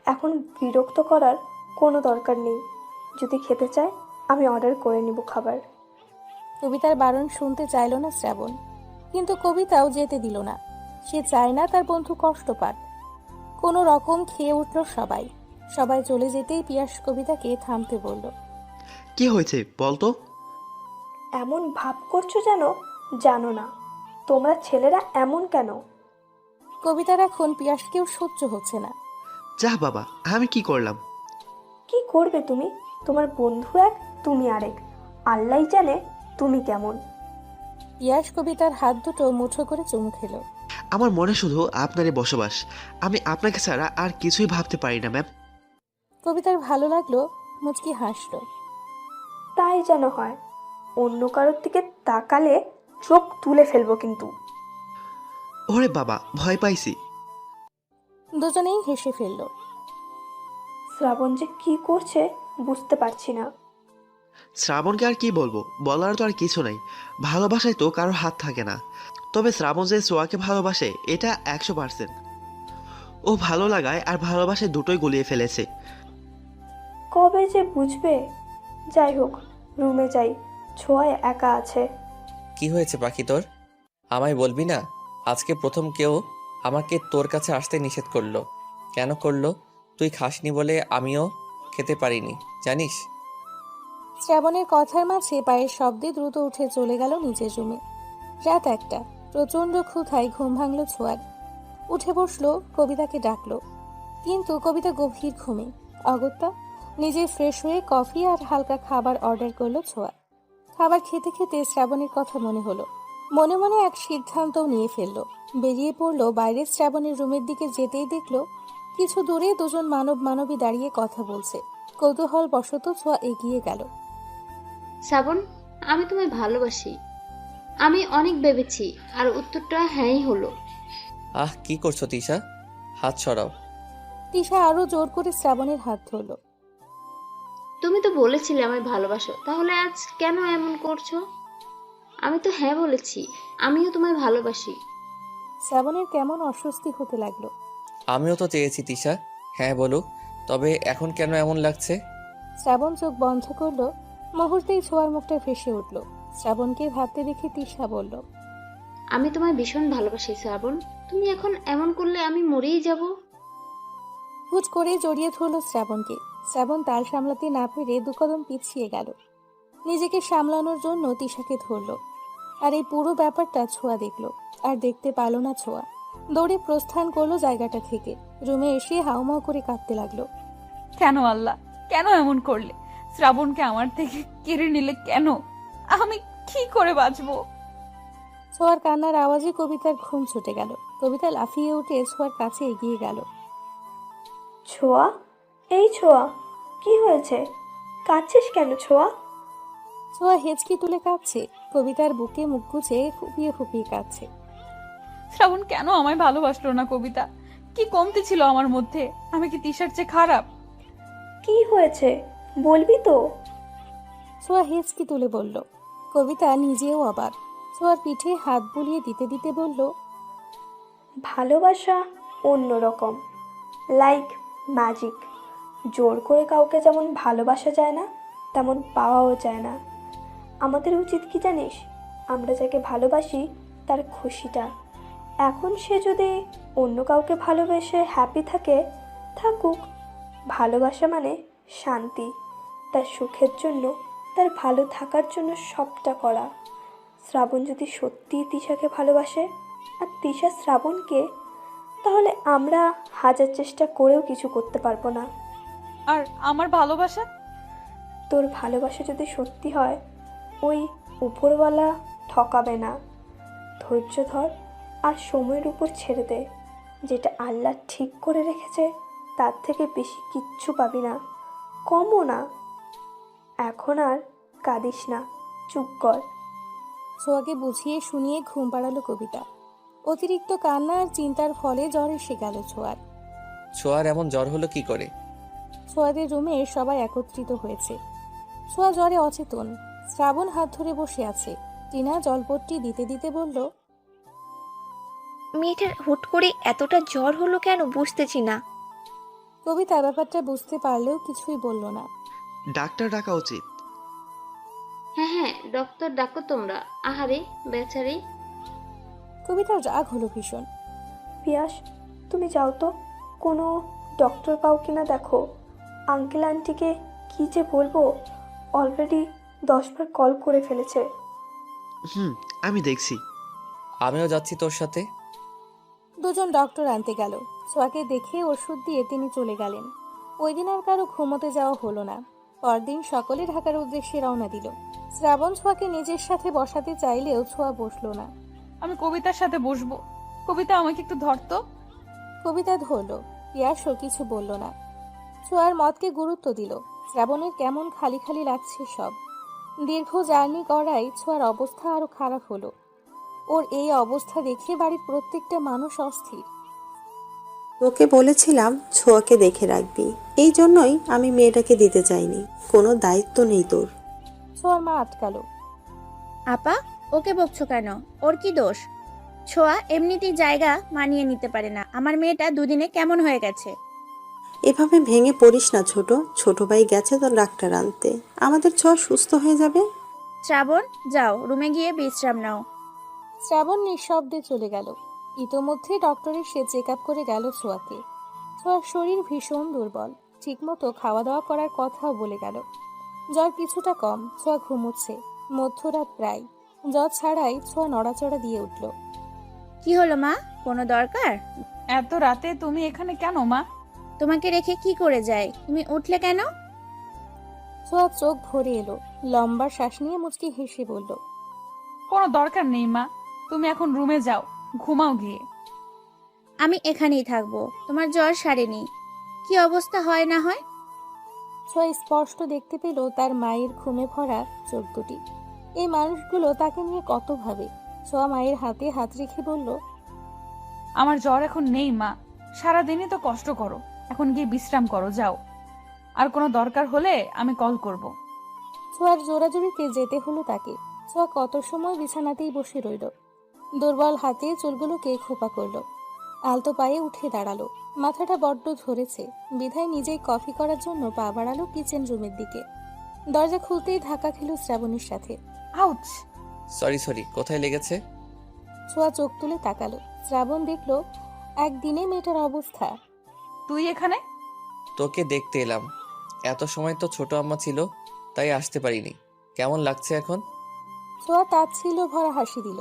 এখন বিরক্ত করার কোনো দরকার নেই। যদি খেতে চায় আমি অর্ডার করে নিব খাবার। কবিতার বারণ শুনতে চাইল না শ্রাবণ, কিন্তু কবিতাও যেতে দিল না। সে চায় না তার বন্ধু কষ্ট পাক। কোনো রকম খেয়ে উঠল সবাই। সবাই চলে যেতেই পিয়াস কবিতাকে থামতে বলল। কি হয়েছে বলতো? এমন ভাব করছো যেন জানো না। তোমরা ছেলেরা এমন কেন? কবিতার এখন পিয়াসকেও সহ্য হচ্ছে না। যা বাবা, আমি কি করলাম? কি করবে তুমি? তোমার বন্ধু এক, তুমি আরেক। আল্লাহ জানে তুমি কেমন। পিয়াস কবিতার হাত দুটো মুঠো করে চুমু খেলো। আমার মনে শুধু আপনারই বসবাস। আমি আপনাকে ছাড়া আর কিছুই ভাবতে পারি না ম্যাম। কবিতার ভালো লাগলো, মুচকি হাসলো। তাই যেন হয়। অন্য কারোর দিকে তাকালে চোখ তুলে ফেলবো কিন্তু। ওরে বাবা, ভয় পাইছি। দুজনেই হেসে ফেলল। শ্রাবণ যে কি করছে বুঝতে পারছি না। শ্রাবণকে আর কি বলবো, বলার তো আর কিছু নাই। ভালোবাসায় তো কারোর হাত থাকে না। তবে শ্রাবণ যে সোয়াকে ভালোবাসে এটা 100%। ও ভালো লাগায় আর ভালোবাসায় দুটোই গলিয়ে ফেলেছে। কবে যে বুঝবে? যাই হোক, রুমে যাই, ছোঁয়া একা আছে। কি হয়েছে পাখি তোর? আমায় বলবি না? আজকে প্রথম কেউ আমাকে তোর কাছে আসতে নিষেধ করলো। কেন করলো? তুই খাসনি বলে আমিও খেতে পারিনি, জানিস? শ্রাবণের কথার মাঝে পায়ের শব্দে দ্রুত উঠে চলে গেল নিজের রুমে। রাত 1টা, প্রচন্ড ক্ষুধায় ঘুম ভাঙল ছোঁয়ার। উঠে বসলো, কবিতাকে ডাকলো, কিন্তু কবিতা গভীর ঘুমে। অগত্যা নিজে ফ্রেশ হয়ে কফি আর হালকা খাবার অর্ডার করলো ছোঁয়া। খাবার খেতে খেতে শ্রাবণের কথা মনে হলো। মনে মনে এক সিদ্ধান্তও নিয়ে ফেললো। বেরিয়ে পড়লো বাইরে। শ্রাবণের রুমের দিকে যেতেই দেখলো কিছু দূরে দুজন মানবী দাঁড়িয়ে কথা বলছে। কৌতূহল বশত ছোঁয়া এগিয়ে গেল। শ্রাবণ, আমি তোমায় ভালোবাসি। আমি অনেক ভেবেছি, আর উত্তরটা হ্যাঁই হলো। আহ, কি করছো তিশা? হাত সরাও। তিশা আরো জোর করে শ্রাবণের হাত ধরলো। তুমি তো বলেছিলে আমায় ভালোবাসো, তাহলে আজ কেন এমন করছো? আমি তো হ্যাঁ বলেছি, আমিও তোমায় ভালোবাসি। শ্রাবণের কেমন অস্বস্তি হতে লাগলো। আমিও তো চেয়েছি তিশা হ্যাঁ বলুক, তবে এখন কেন এমন লাগছে? শ্রাবণ চোখ বন্ধ করলো। মুহূর্তেই ছোঁয়ার মুখটা ভেসে উঠল। শ্রাবণকে ভাবতে দেখে তিশা বলল, আমি তোমায় ভীষণ ভালোবাসি শ্রাবণ। তুমি এখন এমন করলে আমি মরেই যাব। হুট করে জড়িয়ে ধরল শ্রাবণকে। শ্রাবণ তাল সামলাতে না পেরে দুকদম পিছিয়ে গেল। নিজেকে সামলানোর জন্য তিশাকে ধরলো। আর এই পুরো ব্যাপারটা ছোঁয়া দেখলো, আর দেখতে পারল না ছোঁয়া। দৌড়ে প্রস্থান করলো জায়গাটা থেকে। রুমে এসে হাউমাউ করে কাঁদতে লাগলো। কেন আল্লাহ, কেন এমন করলে? শ্রাবণকে আমার থেকে কেড়ে নিলে কেন? আমি কি করে বাঁচবো? ছোঁয়ার কান্নার আওয়াজে কবিতার ঘুম ছুটে গেল। কবিতা লাফিয়ে উঠে ছোঁয়ার কাছে এগিয়ে গেল। ছোঁয়া, এই ছোঁয়া, কি হয়েছে? কাঁদছিস কেন ছোঁয়া? ছোঁয়া হেঁচকি তুলে কাঁদছে। কবিতার বুকে মুখ গুছে ফুপিয়ে ফুপিয়ে কাঁদছে। শ্রাবণ কেন আমায় ভালোবাসলো না? কবিতা, কি কমতি ছিল আমার মধ্যে? আমি কি তিশার চেয়ে খারাপ? কি হয়েছে বলবি তো? ছোঁয়া হেঁচকি তুলে বলল। কবিতা নিজেও অবাক। ছোঁয়ার পিঠে হাত বুলিয়ে দিতে দিতে বলল, ভালোবাসা অন্যরকম, লাইক ম্যাজিক। জোর করে কাউকে যেমন ভালোবাসা যায় না, তেমন পাওয়াও যায় না। আমাদের উচিত কি জানিস, আমরা যাকে ভালোবাসি তার খুশিটা। এখন সে যদি অন্য কাউকে ভালোবেসে হ্যাপি থাকে, থাকুক। ভালোবাসা মানে শান্তি, তার সুখের জন্য, তার ভালো থাকার জন্য সবটা করা। শ্রাবণ যদি সত্যিই তিশাকে ভালোবাসে আর তিশা শ্রাবণকে, তাহলে আমরা হাজার চেষ্টা করেও কিছু করতে পারবো না। আর আমার ভালোবাসা? তোর ভালোবাসা যদি সত্যি হয়, ওই উপরওয়ালা ঠকাবে না। ধৈর্য ধর আর সময়ের উপর ছেড়ে দে। যেটা আল্লাহ ঠিক করে রেখেছে তার থেকে বেশি কিচ্ছু পাবি না, কমও না। এখন আর কাঁদিস না, চুপ কর। ছোঁয়াকে বুঝিয়ে শুনিয়ে ঘুম পাড়ালো কবিতা। অতিরিক্ত কান্না আর চিন্তার ফলে জ্বর এসে গেল ছোঁয়ার। ছোঁয়ার এমন জ্বর হলো কি করে? ছোঁয়াদের রুমে সবাই একত্রিত হয়েছে। ছোঁয়া জ্বরে অচেতন। শ্রাবণ হাত ধরে বসে আছে। টিনা জলপট্টি দিতে দিতে বলল, মেয়েটার হুট করে এতটা জ্বর হলো কেন বুঝতেছি না। কবিতা ব্যাপারটা বুঝতে পারলেও কিছুই বলল না। ডাক্তার ডাকা উচিত। হ্যাঁ হ্যাঁ, ডক্টর ডাকো তোমরা। আহারে বেচারি। কবিতার রাগ হলো ভীষণ। পিয়াস, তুমি যাও তো, কোনো ডক্টর পাও কিনা দেখো। আঙ্কেল আন্টিকে কী যে বলবো, অলরেডি 10 বার কল করে ফেলেছে। আমি দেখছি। আমিও যাচ্ছি তোর সাথে। দুজন ডক্টর আনতে গেল। ছোঁয়াকে দেখে ওষুধ দিয়ে তিনি চলে গেলেন। ওই দিন আর কারো ঘুমোতে যাওয়া হলো না। পরদিন সকলে ঢাকার উদ্দেশ্যে রওনা দিল। শ্রাবণ ছোঁয়াকে নিজের সাথে বসাতে চাইলেও ছোঁয়া বসলো না। আমি কবিতার সাথে বসবো। কবিতা, আমাকে একটু ধরতো। কবিতা ধরল। পিয়াসও কিছু বলল না। ছোঁয়ার মতকে গুরুত্ব দিল। শ্রাবণের কেমন খালি খালি লাগছে সব। দীর্ঘ জার্নি করায় ছোঁয়ার অবস্থা আরো খারাপ হলো। ওর এই অবস্থা দেখে বাড়ির প্রত্যেকটা মানুষ অস্থির। তোকে বলেছিলাম ছোঁয়াকে দেখে রাখবি, এই জন্যই আমি মেয়েটাকে দিতে চাইনি। কোনো দায়িত্ব নেই তোর। ছোঁয়ার মা আটকালো। আপা, ওকে বকছো কেন? ওর কি দোষ? ছোঁয়া এমনিতেই জায়গা মানিয়ে নিতে পারে না। আমার মেয়েটা দুদিনে কেমন হয়ে গেছে। এভাবে ভেঙে পড়িস না ছোট। ছোট ভাই গেছে তো ডাক্তার আনতে, আমাদের ছোঁয়া সুস্থ হয়ে যাবে। শ্রাবণ, যাও রুমে গিয়ে বিশ্রাম নাও। শ্রাবণ নিঃশব্দে চলে গেল। ইতোমধ্যে ডক্টর এসে চেক আপ করে গেল ছোঁয়াকে। ছোঁয়ার শরীর ভীষণ দুর্বল। ঠিকমতো খাওয়া দাওয়া করার কথাও বলে গেল। জ্বর কিছুটা কম। ছোঁয়া ঘুমোচ্ছে। মধ্যরাত প্রায়। জ্বর ছাড়াই ছোঁয়া নড়াচড়া দিয়ে উঠল। কি হলো মা, কোনো দরকার? এত রাতে তুমি এখানে কেন মা? তোমাকে রেখে কি করে যায়? তুমি উঠলে কেন? ছোঁয়া চোখ ভরে এলো। লম্বা শ্বাস নিয়ে মুচকি হেসে বলল, কোনো দরকার নেই মা, তুমি এখন রুমে যাও, ঘুমাও গিয়ে। আমি এখানেই থাকবো। তোমার জ্বর সারেনি, কি অবস্থা হয় না হয়। ছোঁয়া স্পষ্ট দেখতে পেল তার মায়ের ঘুমে ভরা চোখ দুটি। এই মানুষগুলো তাকে নিয়ে কত ভাবে। ছোঁয়া মায়ের হাতে হাত রেখে বলল, আমার জ্বর এখন নেই মা, সারাদিনই তো কষ্ট করো, এখন গিয়ে বিশ্রাম করো, যাও। আর কোনো দরকার হলে আমি কল করব। ছোঁয়ার জোরাজুরিতে যেতে হলো তাকে। ছোঁয়া কত সময় বিছানাতেই বসে রইল। দুর্বল হাতে চুলগুলোকে খোপা করল। আলতো পায়ে উঠে দাঁড়ালো। মাথাটা বড্ড ধরেছে। বিধায় নিজেই কফি করার জন্য পা বাড়ালো কিচেন রুমের দিকে। দরজা খুলতেই ধাক্কা খেল শ্রাবণীর সাথে। আউচ! সরি, কোথায় লেগেছে? ছোঁয়া চোখ তুলে তাকালো। শ্রাবণ দেখলো একদিনে মেয়েটার অবস্থা। তুই এখানে? তোকে দেখতে এলাম। এত সময় তো ছোট আম্মা ছিল, তাই আসতে পারিনি। কেমন লাগছে এখন? ছোঁয়া তাচ্ছিল্য ভরা হাসি দিল।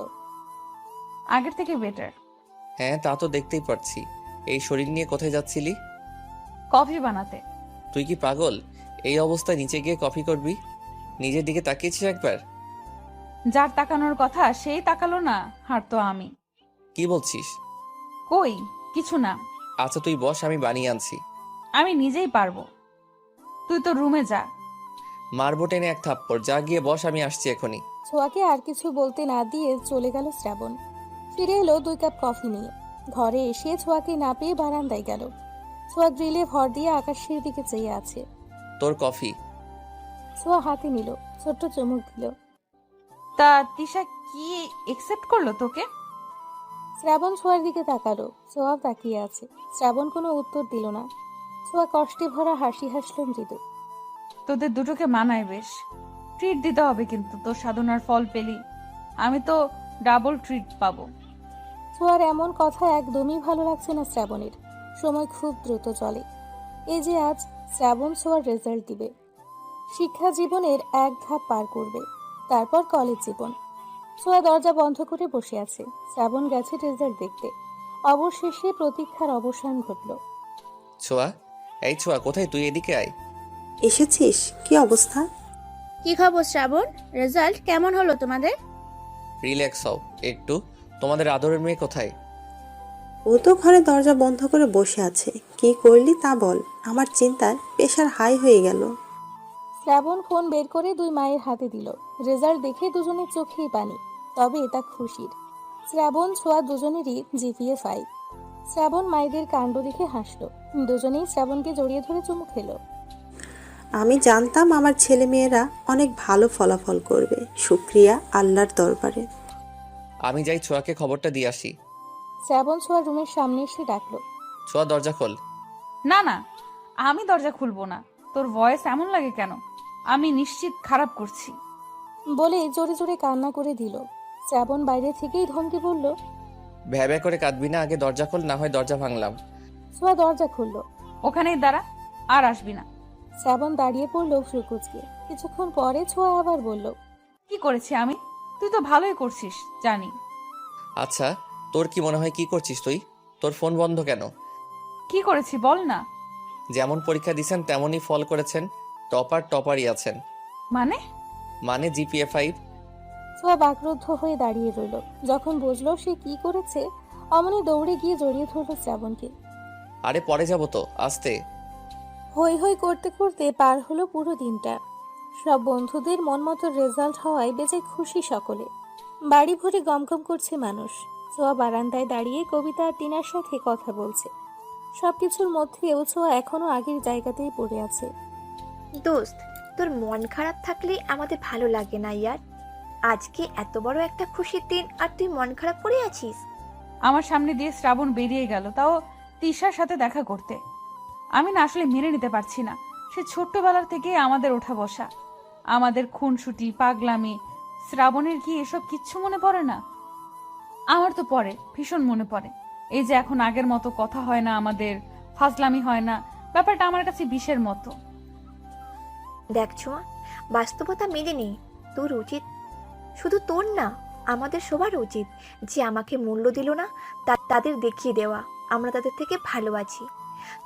আগের থেকে বেটার। হ্যাঁ, তা তো দেখতেই পারছি। এই শরীর নিয়ে কোথায় যাচ্ছিলি? কফি বানাতে। তুই কি পাগল? এই অবস্থায় নিচে গিয়ে কফি করবি? নিজের দিকে তাকিয়েছিস একবার? যার তাকানোর কথা সেই তাকালো না, আর তো আমি। কি বলছিস? কই কিছু না। আচ্ছা তুই বস, আমি বানিয়ে আনছি। আমি নিজেই পারবো। তুই তো রুমে যা। মারবো টেনে এক থাপ্পড়। যা গিয়ে বস, আমি আসছি এখনই। ছোঁয়াকে আর কিছু বলতে না দিয়ে চলে গেল শ্রাবণ। ফিরে এলো 2 কাপ কফি নিয়ে। ঘরে এসে ছোঁয়াকে না পেয়ে বারান্দায় গেল। ছোঁয়া গ্রিলে ভর দিয়ে আকাশের দিকে চেয়ে আছে। তোর কফি। ছোঁয়া হাতে নিল। ছোট্ট চুমুক দিল। তা তিশা কি একসেপ্ট করলো তোকে? শ্রাবণ ছোঁয়ার দিকে তাকালো। ছোঁয়া তাকিয়ে আছে। শ্রাবণ কোনো উত্তর দিল না। ছোঁয়া কষ্টে ভরা হাসি হাসল মৃদু। তোদের দুটোকে মানায় বেশ। ট্রিট দিতে হবে কিন্তু, তোর সাধনার ফল পেলি। আমি তো ডাবল ট্রিট পাবো। ছোঁয়ার এমন কথা একদমই ভালো লাগছে না শ্রাবণের। সময় খুব দ্রুত চলে। এই যে আজ শ্রাবণ ছোঁয়ার রেজাল্ট দিবে, শিক্ষা জীবনের এক ধাপ পার করবে, তারপর কলেজ জীবন। ছোঁয়া দরজা বন্ধ করে বসে আছে। শ্রাবণ গেছে রেজাল্ট দেখতে। অবশেষে প্রতীক্ষার অবসান ঘটল। ছোঁয়া, এই ছোঁয়া, কোথায় তুই? এদিকে আয়। এসেছিস? কি অবস্থা? কি খবর শ্রাবণ? রেজাল্ট কেমন হলো তোমাদের? রিল্যাক্স হও একটু। তোমাদের আদরের মেয়ে কোথায়? ও তো ঘরে দরজা বন্ধ করে বসে আছে। কি করলি তা বল, আমার চিন্তায় প্রেশার হাই হয়ে গেল। শ্রাবণ ফোন বের করে দুই মায়ের হাতে দিল। রেজাল্ট দেখে দুজনের চোখেই পানি, তবে এটা খুশির। শ্রাবণ ছোঁয়া দুজনেরই জিপিএ 5। শ্রাবণ মায়েদের কাণ্ড দেখে হাসলো। দুজনেই শ্রাবণকে জড়িয়ে ধরে চুমু খেলো। আমি জানতাম আমার ছেলে মেয়েরা অনেক ভালো ফলাফল করবে। শুক্রিয়া আল্লাহর দরবারে। আমি যাই ছোঁয়াকে খবরটা দিয়ে আসি। শ্রাবণ ছোঁয়ার রুমের সামনে এসে ডাকলো। ছোঁয়া, দরজা খোল। না না, আমি দরজা খুলবো না। তোর ভয়েস এমন লাগে কেন? আমি নিশ্চিত খারাপ করছি। বলে জোরে জোরে কান্না করে দিল। শ্রাবণ বাইরে থেকেই ধমকে বলল, ভ্যা ভ্যা করে কাঁদবি না, আগে দরজা খোল, না হয় দরজা ভাঙলাম। ছোঁয়া দরজা খুলল। ওখানেই দাঁড়া, আর আসবি না। শ্রাবণ দাঁড়িয়ে পড়ল ফ্রুকুচকে। কিছুক্ষণ পরে ছোঁয়া আবার বলল, কি করেছি আমি? তুই তো ভালোই করছিস জানি। আচ্ছা, তোর কি মনে হয় কি করছিস তুই? তোর ফোন বন্ধ কেন? কি করেছি বল না। যেমন পরীক্ষা দিয়েছেন তেমনই ফল করেছেন। টপারই আছেন। মানে জিপিএ 5। ছোঁয়া বাকরুদ্ধ হয়ে দাঁড়িয়ে রইল। যখন বুঝলো সে কি করেছে, অমনি দৌড়ে গিয়ে জড়িয়ে ধরল শ্রাবণকে। আরে পরে যাব তো, আস্তে। হই হই করতে করতে পার হলো পুরো দিনটা। সব বন্ধুদের মন মতো রেজাল্ট হওয়ায় বেজে খুশি সকলে। বাড়ি ভরে গমগম করছে মানুষ। ছোঁয়া বারান্দায় দাঁড়িয়ে কবিতা আর টিনার সাথে কথা বলছে। সবকিছুর মধ্যেও ছোঁয়া এখনো আগের জায়গাতেই পড়ে আছে। দোস্ত, তোর মন খারাপ থাকলে আমাদের ভালো লাগে না ইয়ার। আজকে এত বড় একটা খুশির দিন আর তুই মন খারাপ করে আছিস। আমার সামনে দিয়ে শ্রাবণ বেরিয়ে গেল, তাও তিশার সাথে দেখা করতে। আমি না আসলে মেনে নিতে পারছি না। সে ছোট্টবেলার থেকে আমাদের ওঠা বসা, আমাদের খুনসুটি, পাগলামি। শ্রাবণের কি এসব কিচ্ছু মনে পড়ে না? আমার তো পড়ে, ভীষণ মনে পড়ে। এই যে এখন আগের মতো কথা হয় না আমাদের, ফাজলামি হয় না, ব্যাপারটা আমার কাছে বিষের মতো। দেখ ছোঁয়া, বাস্তবতা মেনে নেই। তোর উচিত, শুধু তোর না, আমাদের সবার উচিত যে আমাকে মূল্য দিল না তাদের দেখিয়ে দেওয়া আমরা তাদের থেকে ভালো আছি।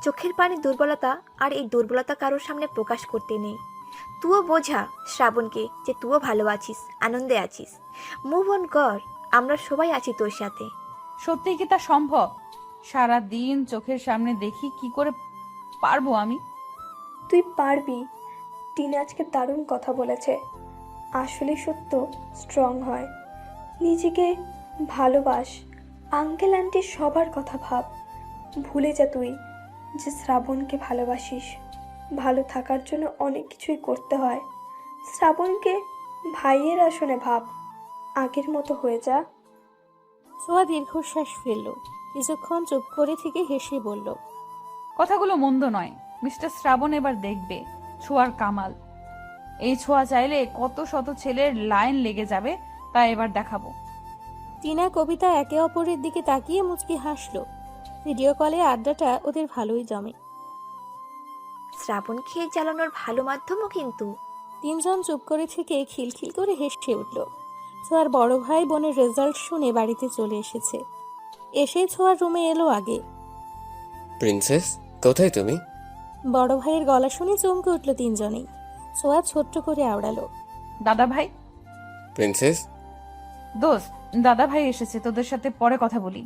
চোখের পানি দুর্বলতা, আর এই দুর্বলতা কারোর সামনে প্রকাশ করতে নেই। তুইও বোঝা শ্রাবণকে যে তুইও ভালো আছিস, আনন্দে আছিস। মুভ অন কর, আমরা সবাই আছি তোর সাথে। সত্যি কি তা সম্ভব? সারা দিন চোখের সামনে দেখি, কি করে পারবো আমি? তুই পারবি। টিনা আজকে দারুণ কথা বলেছে। আসলে সত্য স্ট্রং হয়। নিজেকে ভালোবাস। আঙ্কেল আন্টি সবার কথা ভাব। ভুলে যা তুই যে শ্রাবণকে ভালোবাসিস। ভালো থাকার জন্য অনেক কিছুই করতে হয়। শ্রাবণকে ভাইয়ের আসনে ভাব। আগের মতো হয়ে যা। ছোঁয়া দীর্ঘশ্বাস ফেলল। কিছুক্ষণ চুপ করে থেকে হেসে বলল, কথাগুলো মন্দ নয়। মিস্টার শ্রাবণ এবার দেখবে ছোঁয়ার কামাল। এই ছোঁয়া চাইলে কত শত ছেলের লাইন লেগে যাবে, তা এবার দেখাবো। টিনা কবিতা একে অপরের দিকে তাকিয়ে মুচকি হাসলো। ভিডিও কলে আড্ডাটা ওদের ভালোই জমে। শ্রাবণ খেয়ে জ্বালানোর ভালো মাধ্যমও কিন্তু। তিনজন চুপ করে থেকে খিলখিল করে হেসে উঠল। ছোঁয়ার বড় ভাই বোনের রেজাল্ট শুনে বাড়িতে চলে এসেছে। এসে ছোঁয়ার রুমে এলো আগে। প্রিন্সেস, কোথায় তুমি? বড় ভাইয়ের গলা শুনে চমকে উঠল তিনজনেই। ছোঁয়া ছোট্ট করে আওড়ালো, দাদা ভাই। প্রিন্সেস, দোস্ত, দাদা ভাই এসেছে, তোদের সাথে পরে কথা বলি।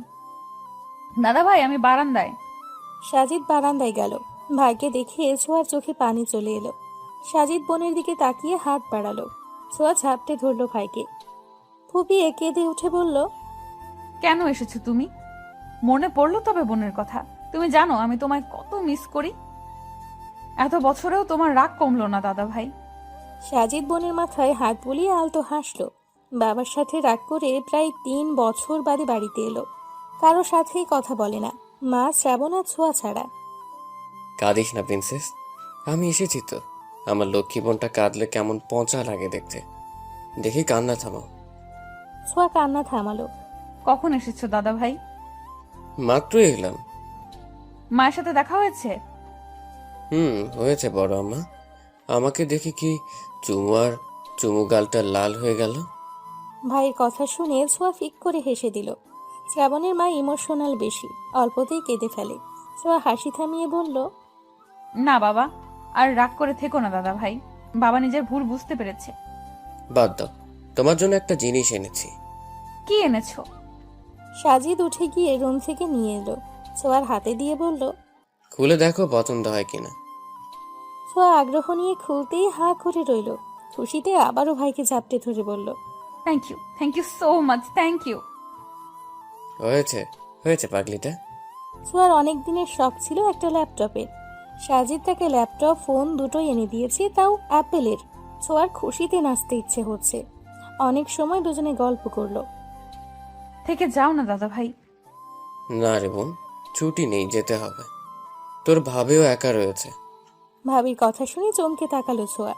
দাদা ভাই, আমি বারান্দায়। সাজিদ বারান্দায় গেল। ভাইকে দেখে ছোঁয়ার চোখে পানি চলে এলো। সাজিদ বোনের দিকে তাকিয়ে হাত বাড়ালো। ছোঁয়া ঝাপটে ধরল ভাইকে। ফুপিয়ে কেঁদে উঠে বলল, কেন এসেছো তুমি? মনে পড়লো তবে বোনের কথা? তুমি জানো আমি তোমায় কত মিস করি। এত বছরেও তোমার রাগ কমলো না দাদা ভাই। সাজিদ বোনের মাথায় হাত বুলিয়ে আলতো হাসলো। বাবার সাথে রাগ করে প্রায় 3 বছর বাদে বাড়িতে এলো। কারো সাথেই কথা বলে না, মা, শ্রাবণ আর ছোঁয়া ছাড়া। কাঁদিস না প্রিন্সেস, আমি এসেছি তো। আমার লক্ষ্মী বোনটা কাঁদলে কেমন পচা লাগে দেখতে। দেখি কান্না থামাও। ছোঁয়া কান্না থামালো। কখন এসেছো দাদা ভাই? মাত্রই এলাম। মায়ের সাথে দেখা হয়েছে? হয়েছে বড় আম্মা। আমাকে দেখে কি চুমু গালটা লাল হয়ে গেল। ভাইয়ের কথা শুনে ছোঁয়া ফিক করে হেসে দিল। শ্রাবণের মা ইমোশনাল বেশি, অল্পতেই কেঁদে ফেলে। ছোঁয়া হাসি থামিয়ে বলল, না বাবা, আর রাগ করে থেকো না দাদা ভাই। বাবা নিজের ভুল বুঝতে পেরেছে। বাদ দাও, তোমার জন্য একটা জিনিস এনেছি। কি এনেছো? সাজিদ উঠে গিয়ে রুম থেকে নিয়ে এলো। ছোঁয়ার হাতে দিয়ে বলল, খুলে দেখো পছন্দ হয় কিনা। ছোঁয়া আগ্রহ নিয়ে খুলতেই হাঁ করে রইল। খুশিতে আবারও ভাইকে ঝাপটে ধরে বলল, thank you so much, thank you. হয়েছে পাগলিটা। ছোঁয়ার অনেক দিনের শখ ছিল একটা ল্যাপটপের। সাজিদ তাকে ল্যাপটপ, ফোন দুটোই এনে দিয়েছে, তাও অ্যাপেলের। ছোঁয়ার খুশিতে নাচতে ইচ্ছে হচ্ছে। অনেক সময় দুজনে গল্প করলো। থেকে যাও না দাদা ভাই। না রে বোন, ছুটি নেই, যেতে হবে। তোর ভাবেও একা রয়েছে। ভাবির কথা শুনে চমকে তাকালো ছোঁয়া।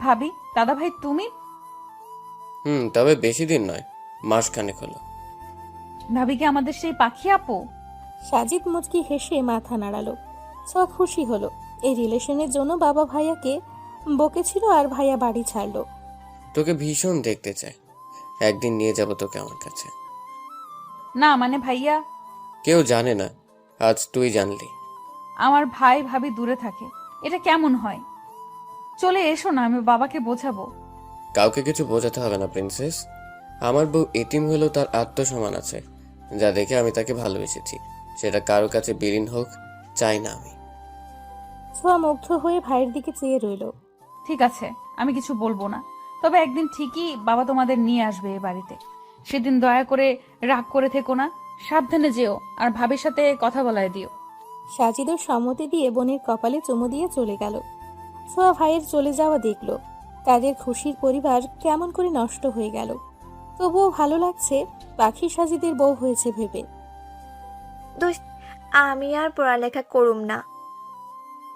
ভাবি? দাদা ভাই তুমি? তবে বেশি দিন নয়, মাসখানেক হলো। ভাবি কি আমাদের সেই পাখি আপু? সাজিদ মুচকি হেসে মাথা নাড়ালো। ছোঁয়া খুশি হলো। এই রিলেশনের জন্য বাবা ভাইয়াকে বকেছিল আর ভাইয়া বাড়ি ছাড়লো। তোকে ভীষণ দেখতে চাই, একদিন নিয়ে যাব তোকে আমার কাছে। না মানে ভাইয়া। কেউ জানে না, আজ তুই জানলি। আমার ভাই ভাবি দূরে থাকে, এটা কেমন হয়? চলে এসো না, আমি বাবাকে বোঝাবো। কাউকে কিছু বোঝাতে হবে না প্রিন্সেস। আমার বউ এতিম হলেও তার আত্মসম্মান আছে, যা দেখে আমি তাকে ভালোবেসেছি। সেটা কারো কাছে বিলীন হোক চাই না আমি। ছোঁয়া মুগ্ধ হয়ে ভাইয়ের দিকে চেয়ে রইল। ঠিক আছে, আমি কিছু বলবো না। তবে একদিন ঠিকই বাবা তোমাদের নিয়ে আসবে এ বাড়িতে। সেদিন দয়া করে রাগ করে থেকো না, সাবধানে যেও, আর ভাবির সাথে কথা বলায় দিও। সাজিদও সম্মতি দিয়ে বোনের কপালে চুমু দিয়ে চলে গেল। ছোঁয়া ভাইয়ের চলে যাওয়া দেখল। তাদের খুশির পরিবার কেমন করে নষ্ট হয়ে গেল। তবুও ভালো লাগছে পাখি সাজিদের বউ হয়েছে ভেবে। দোস্ত, আমি আর পড়ালেখা করুম না।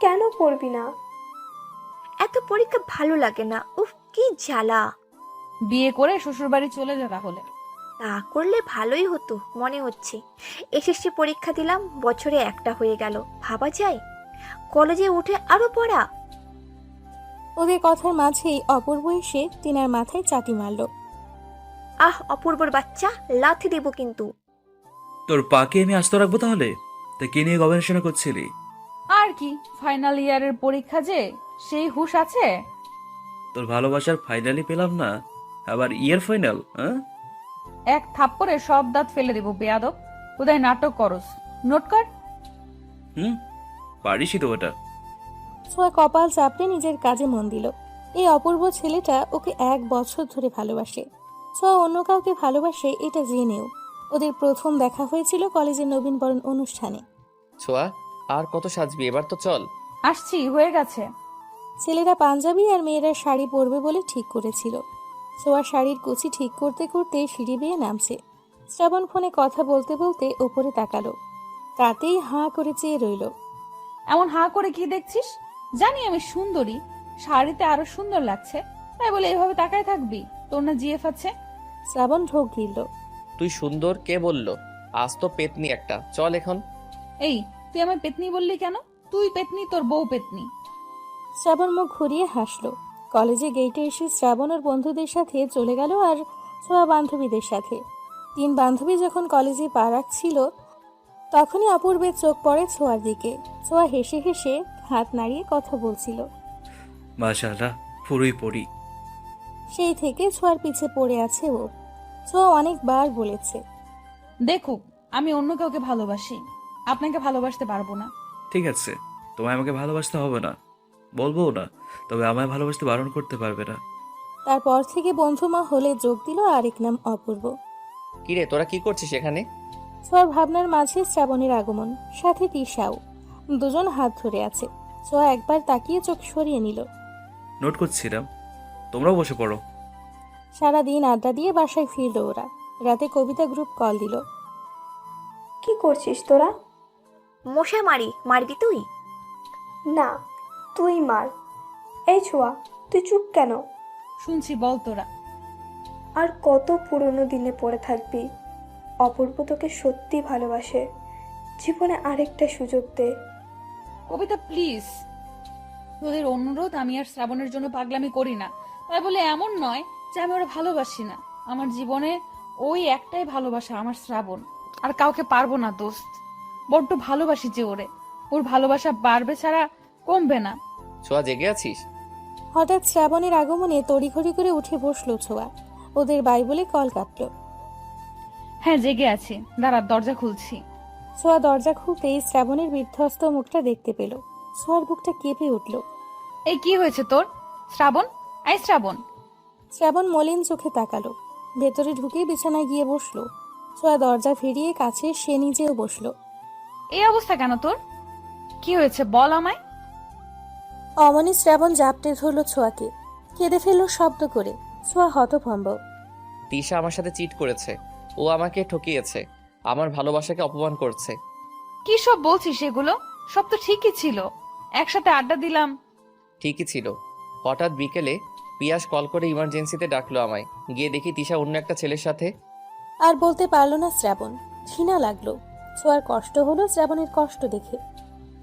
কেন পড়বি না? এত পরীক্ষা ভালো লাগে না, উফ কি জ্বালা। বিয়ে করে শ্বশুরবাড়ি চলে যা তাহলে। তা করলে ভালোই হতো মনে হচ্ছে। এসএসসি পরীক্ষা দিলাম, বছরে একটা হয়ে গেল। ভাবা যায়, কলেজে উঠে আরো পড়া। ওদের কথার মাঝেই অপূর্ব এসে টিনার মাথায় চাটি মারল। আহ, অপূর্বর বাচ্চা, লাথি দেব কিন্তু। তোর পাকে আমি আস্ত রাখবো তাহলে? তা কি নিয়ে গবেষণা করছিলি? আর কি, ফাইনাল ইয়ারের পরীক্ষা যে, সেই হুঁশ আছে? তোর ভালোবাসার ফাইনালি পেলাম না, আবার ইয়ার ফাইনাল? হ্যাঁ, এক থাপ্পড়ে সব দাঁত ফেলে দেবো বেয়াদব। কোথায় নাটক করস, নোট কর। পারিসই তো ওটা। ছোঁয়া কপাল চাপড়ে নিজের কাজে মন দিল। এই অপূর্ব ছেলেটা ওকে 1 বছর ধরে ভালোবাসে। ছোঁয়া অন্য কাউকে ভালোবাসে এটা জেনেও। ওদের প্রথম দেখা হয়েছিল কলেজের নবীনবরণ অনুষ্ঠানে। ছোঁয়া, আর কত সাজবি, এবার তো চল। আসছি, হয়ে গেছে। ছেলেরা পাঞ্জাবি আর মেয়েরা শাড়ি পরবে বলে ঠিক করেছিল। ছোঁয়া শাড়ির কুচি ঠিক করতে করতে সিঁড়ি বেয়ে নামছে। শ্রাবণ ফোনে কথা বলতে বলতে ওপরে তাকালো। তাতেই হাঁ করে চেয়ে রইল। এমন হাঁ করে কি দেখছিস? জানি আমি সুন্দরী, শাড়িতে আরো সুন্দর লাগছে, তাই বলে এভাবে তাকায় থাকবি? তোর না জিএফ আছে? শ্রাবণ ঢোক গিলল। তুই সুন্দর কে বললো? আজ তো পেতনি একটা, চল এখন। এই, তুই আমায় পেতনি বললি কেন? তুই পেতনি, তোর বউ পেতনি। শ্রাবণ মুখ ঘুরিয়ে হাসলো। কলেজে গেটে এসে শ্রাবণ ওর বন্ধুদের সাথে চলে গেল আর ছোঁয়া বান্ধবীদের সাথে। 3 বান্ধবী যখন কলেজে পা রাখছিল তখনই অপূর্বের চোখ পড়ে ছোঁয়ার দিকে। ছোঁয়া হেসে হেসে হাত নাড়িয়ে কথা বলছিল। মাশাআল্লাহ, পুরোই পড়ি। সেই থেকে ছোঁয়ার পিছে পড়ে আছে ও। ছোঁয়া অনেকবার বলেছে, দেখুক আমি অন্য কাউকে ভালোবাসি, আপনাকে ভালোবাসতে পারবো না। ঠিক আছে, তোমায় আমাকে ভালোবাসতে হবে না, বলবো না, তবে আমায় ভালোবাসতে বারণ করতে পারবে না। তারপর থেকে বন্ধু মহলে যোগ দিল আরেক নাম অপূর্ব। কিরে, তোরা কি করছিস এখানে? ছোঁয়ার ভাবনার মাঝে শ্রাবণের আগমন, সাথে তিশাও। দুজন হাত ধরে আছে। ছোঁয়া একবার তাকিয়ে চোখ সরিয়ে নিল। নোট করছিলাম। তোমরাও বসে পড়ো। সারাদিন আড্ডা দিয়ে বাসায় ফিরল ওরা। রাতে কবিতা গ্রুপ কল দিল। কি করছিস তোরা? মশা মারবি তুই? না, তুই মার। এই ছোঁয়া, তুই চুপ কেন? শুনছি, বল তোরা। আর কত পুরনো দিনে পড়ে থাকবি? অপূর্ব তোকে সত্যি ভালোবাসে। জীবনে আরেকটা সুযোগ দে। কবিতা প্লিজ, তোদের অনুরোধ। আমি আর শ্রাবণের জন্য পাগলামি করি না, তাই বলে এমন নয় যে আমি ওরা ভালোবাসি না। আমার জীবনে ওই একটাই ভালোবাসা, আমার শ্রাবণ। আর কাউকে পারবো না দোস্ত। বড্ড ভালোবাসি যে ওরে। ওর ভালোবাসা বাড়বে ছাড়া কমবে না। ছোঁয়া, জেগে আছিস? হঠাৎ শ্রাবণের আগমনে তড়িঘড়ি করে উঠে বসলো ছোঁয়া। ওদের বাই বলে কল কাটলো। হ্যাঁ, জেগে আছি, দাঁড়া, দরজা খুলছি। ছোঁয়া দরজা খুলতেই শ্রাবণের বিধ্বস্ত মুখটা দেখতে পেল। ছোঁয়ার বুকটা কেঁপে উঠল। এই কি হয়েছে তোর? শ্রাবণ, এই শ্রাবণ। শ্রাবণ মলিন চোখে তাকালো। ভেতরে ঢুকে বিছানায় গিয়ে বসলো। ছোঁয়া দরজা ফিরিয়ে কাছে সে নিজেও বসলো। এই অবস্থা কেন তোর? কি হয়েছে বল আমায়। অমনি শ্রাবণ জাপটে ধরলো ছোঁয়াকে। কেঁদে ফেললো শব্দ করে। ছোঁয়া হতভম্ব। তিশা আমার সাথে চিট করেছে। ও আমাকে ঠকিয়েছে, আমার ভালোবাসাকে অপমান করছে। কি সব বলছিস এগুলো? সব তো ঠিকই ছিল, একসাথে আড্ডা দিলাম। ঠিকই ছিল। হঠাৎ বিকেলে পিয়াস কল করে ইমার্জেন্সিতে ডাকলো আমায়। গিয়ে দেখি তিশা অন্য একটা ছেলের সাথে। আর বলতে পারলো না শ্রাবণ। ঘৃণা লাগলো। ছোঁয়ার কষ্ট হলো শ্রাবণের কষ্ট দেখে।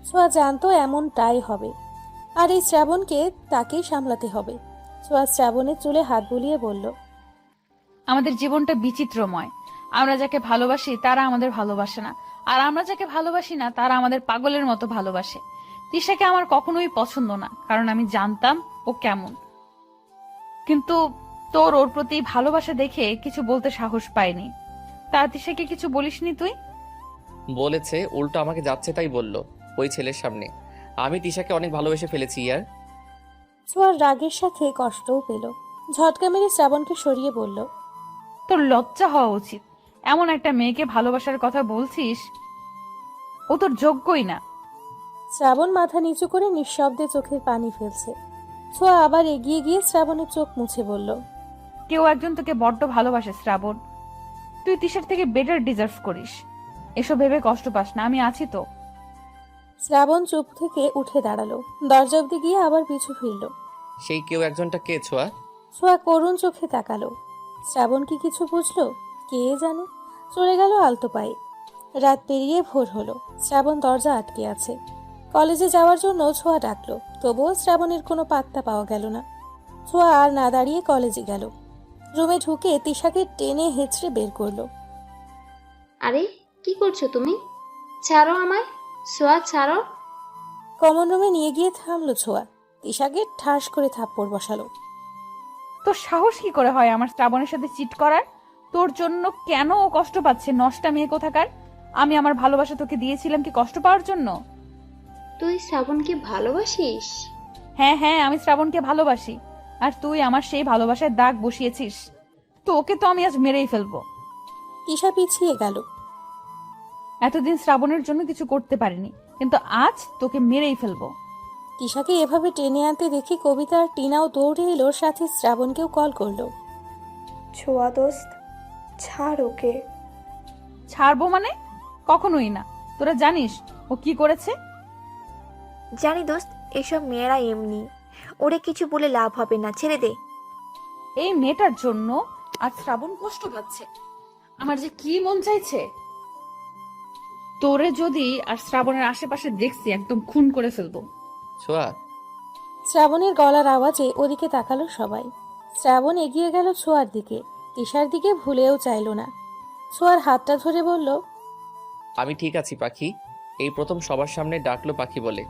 ছোঁয়া জানতো এমনটাই হবে, আর এই শ্রাবণকে তাকেই সামলাতে হবে। ছোঁয়া শ্রাবণের চুলে হাত বুলিয়ে বলল, আমাদের জীবনটা বিচিত্রময়। আমরা যাকে ভালোবাসি তারা আমাদের ভালোবাসে না, আর আমরা যাকে ভালোবাসি না তারা আমাদের পাগলের মতো ভালোবাসে। তিশাকে আমার কখনোই পছন্দ না, কারণ আমি জানতাম ও কেমন। কিন্তু তোর ওর প্রতি ভালোবাসা দেখে কিছু বলতে সাহস পাইনি। তা তিশাকে কিছু বলিসনি তুই? বলেছে, উল্টো আমাকে যাচ্ছে তাই বললো ওই ছেলের সামনে। আমি তিশাকে অনেক ভালোবেসে ফেলেছি ইয়ার। ছোঁয়ার রাগের সাথে কষ্টও পেল। ঝটকা মেরে শ্রাবণকে সরিয়ে বলল, তোর লজ্জা হওয়া উচিত। এমন একটা মেয়েকে ভালোবাসার কথা বলছিস, ও তোর যোগ্যই না। শ্রাবণ মাথা নিচু করে নিঃশব্দে চোখের পানি ফেলছে। ছোঁয়া আবার এগিয়ে গিয়ে শ্রাবণের চোখ মুছে বলল, কেউ একজন তোকে বড্ড ভালোবাসে শ্রাবণ। তুই তিশার থেকে বেটার ডিজার্ভ করিস। এসব ভেবে কষ্ট পাস না, আমি আছি তো। শ্রাবণ চুপ থেকে উঠে দাঁড়ালো। দরজা অব্দি গিয়ে আবার পিছু ফিরল। সেই কেউ একজনটা কে ছোঁয়া? ছোঁয়া করুণ চোখে তাকালো। শ্রাবণ কি কিছু বুঝলো? কে জানে। চলে গেল আলতো পায়ে। রাত পেরিয়ে ভোর হলো। শ্রাবণ দরজা আটকে আছে। কলেজে যাওয়ার জন্য ছোঁয়া ডাকলো, তবুও শ্রাবণের কোনো পাত্তা পাওয়া গেল না। ছোঁয়া আর না দাঁড়িয়ে কলেজে গেল। রুমে ঢুকে তিশাকে টেনে হেঁচড়ে বের করলো। আরে কি করছো তুমি? ছাড়ো আমায়, সোয়া ছাড়ো। কমন রুমে নিয়ে গিয়ে থামলো ছোঁয়া। তিশাকে ঠাস করে থাপ্পড় বসালো। তোর সাহস কি করে হয় আমার শ্রাবণের সাথে চিট করার? তোর জন্য কেন ও কষ্ট পাচ্ছে, নষ্টা মেয়ে কোথাকার? আমি আমার ভালোবাসা তোকে দিয়েছিলাম কি কষ্ট পাওয়ার জন্য? তুই শ্রাবণকে ভালোবাসিস? হ্যাঁ হ্যাঁ, আমি শ্রাবণকে ভালোবাসি। আর তুই আমার সেই ভালোবাসায় দাগ বসিয়েছিস। তো ওকে তো আমি আজ মেরেই ফেলবো। তিশা পিছিয়ে গেল। এতদিন শ্রাবণের জন্য কিছু করতে পারিনি, কিন্তু আজ তোকে মেরেই ফেলবো। তিশাকে এভাবে টেনে আনতে দেখে কবিতা আর টিনাও দৌড়ে এলো, সাথে শ্রাবণকেও কল করলো। ছোঁয়া দোস্ত, ছাড় ওকে। ছাড়বো মানে? কখনোই না। তোরা জানিস ও কি করেছে? জানি দোস্ত, এসব মেয়েরা এমনি। ওরে কিছু বলে লাভ হবে না, ছেড়ে দে। এই মেয়েটার জন্য আজ শ্রাবণ কষ্ট পাচ্ছে। আমার যে কি মন চাইছে, তোরে যদি আর শ্রাবণের আশেপাশে দেখছি একদম খুন করে ফেলবো। ছোঁয়া, শ্রাবণের গলার আওয়াজে ওদিকে তাকালো সবাই। শ্রাবণ এগিয়ে গেল ছোঁয়ার দিকে। তিশার দিকে ভুলেও চাইল না। ছোঁয়ার হাতটা ধরে বলল, আমি ঠিক আছি পাখি। এই প্রথম সবার সামনে ডাকলো পাখি বলে।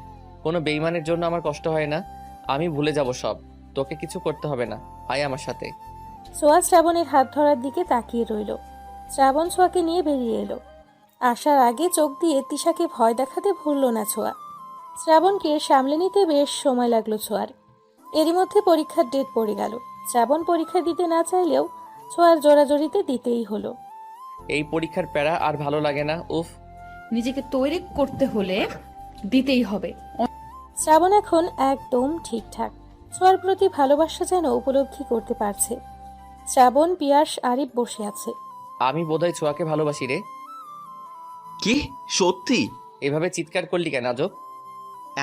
কোনো বেইমানের জন্য আমার কষ্ট হয় না। আমি ভুলে যাব সব। তোকে কিছু করতে হবে না, আয় আমার সাথে। ছোঁয়া শ্রাবণের হাত ধরার দিকে তাকিয়ে রইল। শ্রাবণ ছোঁয়াকে নিয়ে বেরিয়ে এলো। আসার আগে চোখ দিয়ে তিশাকে ভয় দেখাতে ভুলল না ছোঁয়া। শ্রাবণকে সামলে নিতে বেশ সময় লাগলো ছোঁয়ার। এরই মধ্যে পরীক্ষার ডেট পড়ে গেল। শ্রাবণ পরীক্ষা দিতে না চাইলেও ছোঁয়ার জোরাজোরিতে দিতেই হলো। এই পরীক্ষার প্যারা আর ভালো লাগে না, উফ। নিজেকে তৈরি করতে হলে দিতেই হবে। শ্রাবণ এখন একদম ঠিকঠাক। ছোঁয়ার প্রতি ভালোবাসা যেন উপলব্ধি করতে পারছে। শ্রাবণ, পিয়াস, আরিফ বসে আছে। আমি বোধহয় ছোঁয়াকে ভালোবাসি রে। কি সত্যি? এভাবে চিৎকার করলি কেন আজব?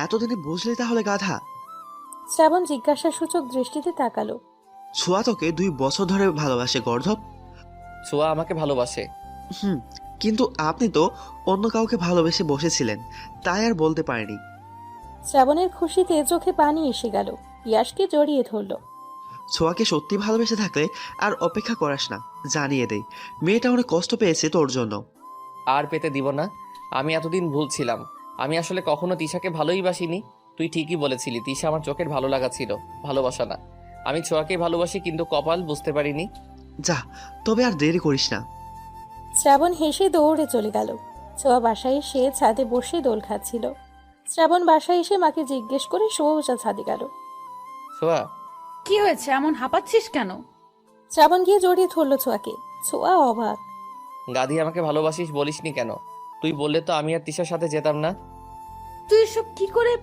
এতদিনে বুঝলি তাহলে গাধা? শ্রাবণ জিজ্ঞাসাসূচক দৃষ্টিতে তাকালো। ছোঁয়া তোকে 2 বছর ধরে ভালোবাসে গর্ধব। ছোঁয়া আমাকে ভালোবাসে। কিন্তু আপনি তো অন্য কাউকে ভালোবেসে বসেছিলেন, তাই আর বলতে পারেনি। শ্রাবণের খুশিতে চোখে পানি এসে গেল। পিয়াসকে জড়িয়ে ধরল। ছোঁয়াকে সত্যি ভালোবেসে থাকলে আর অপেক্ষা করাস না, জানিয়ে দেই মেয়েটা অনেক কষ্ট পেয়েছে তোর জন্য। আর পেতে দিব না। আমি এতদিন ভুলছিলাম। আমি আসলে কখনো তিশাকে ভালোই বাসিনি। তুই ঠিকই বলেছিলি, তিশা আমার চোখের ভালো লাগা ছিল, ভালোবাসা না। আমি ছোঁয়াকে ভালোবাসি, কিন্তু কপাল বুঝতে পারিনি। যা, তবে আর দেরি করিস না। শ্রাবণ হেসে দৌড়ে চলে গেল। ছোঁয়া বাসায় এসে ছাদে বসে দোল খাচ্ছিল। শ্রাবণ বাসায় এসে মাকে জিজ্ঞেস করে সোজা ছাদে গেল। ছোঁয়া, কি হয়েছে, এমন হাঁপাচ্ছিস কেন? শ্রাবণ গিয়ে জড়িয়ে ধরল ছোঁয়াকে। ছোঁয়া অবাক। গাধি, আমাকে ভালোবাসিস বলিসনি কেন? তুই বললে তো আমি আর তিশার সাথে যেতাম না। তুই সব কি করে?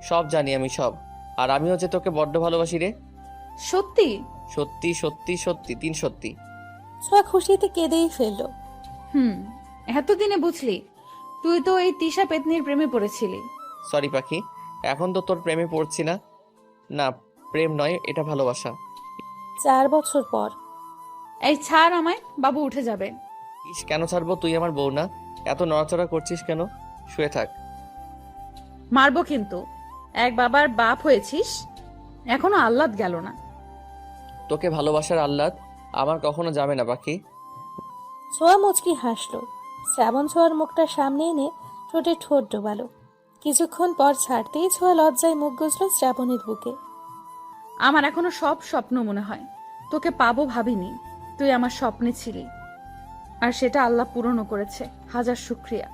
সব জানি আমি, সব। আর আমিও যে তোকে বড্ড ভালোবাসি রে। সত্যি? সত্যি সত্যি সত্যি, 3 সত্যি। ছোঁয়া খুশিতে কেঁদেই ফেলল। এতদিনে বুঝলি? তুই তো এই তিশা পেতনির প্রেমে পড়েছিলি। সরি পাখি, এখন তো তোর প্রেমে পড়ছি না। না, প্রেম নয়, এটা ভালোবাসা। 4 বছর পর। এই ছাড় আমায়, বাবু উঠে যাবে। কেন ছাড়বো? তুই আমার বউ না? এত নড়াচড়া করছিস কেন? শুয়ে থাক। মারবো কিন্তু। এক বাবার বাপ হয়েছিস, এখনো আহ্লাদ গেল না। তোকে ভালোবাসার আহ্লাদ আমার কখনো যাবে না পাখি। ছোঁয়া মুচকি হাসল। শ্রাবণ ছোঁয়ার মুখটা সামনে এনে ঠোঁটে ঠোঁট ডোবালো। কিছুক্ষণ পর ছাড়তেই ছোঁয়া লজ্জায় মুখ গুজল শ্রাবণের বুকে। আমার এখনো সব স্বপ্ন মনে হয়। তোকে পাবো ভাবিনি। তুই আমার স্বপ্নে ছিলি, আর সেটা আল্লাহ পূরণও করেছে। হাজার শুকরিয়া।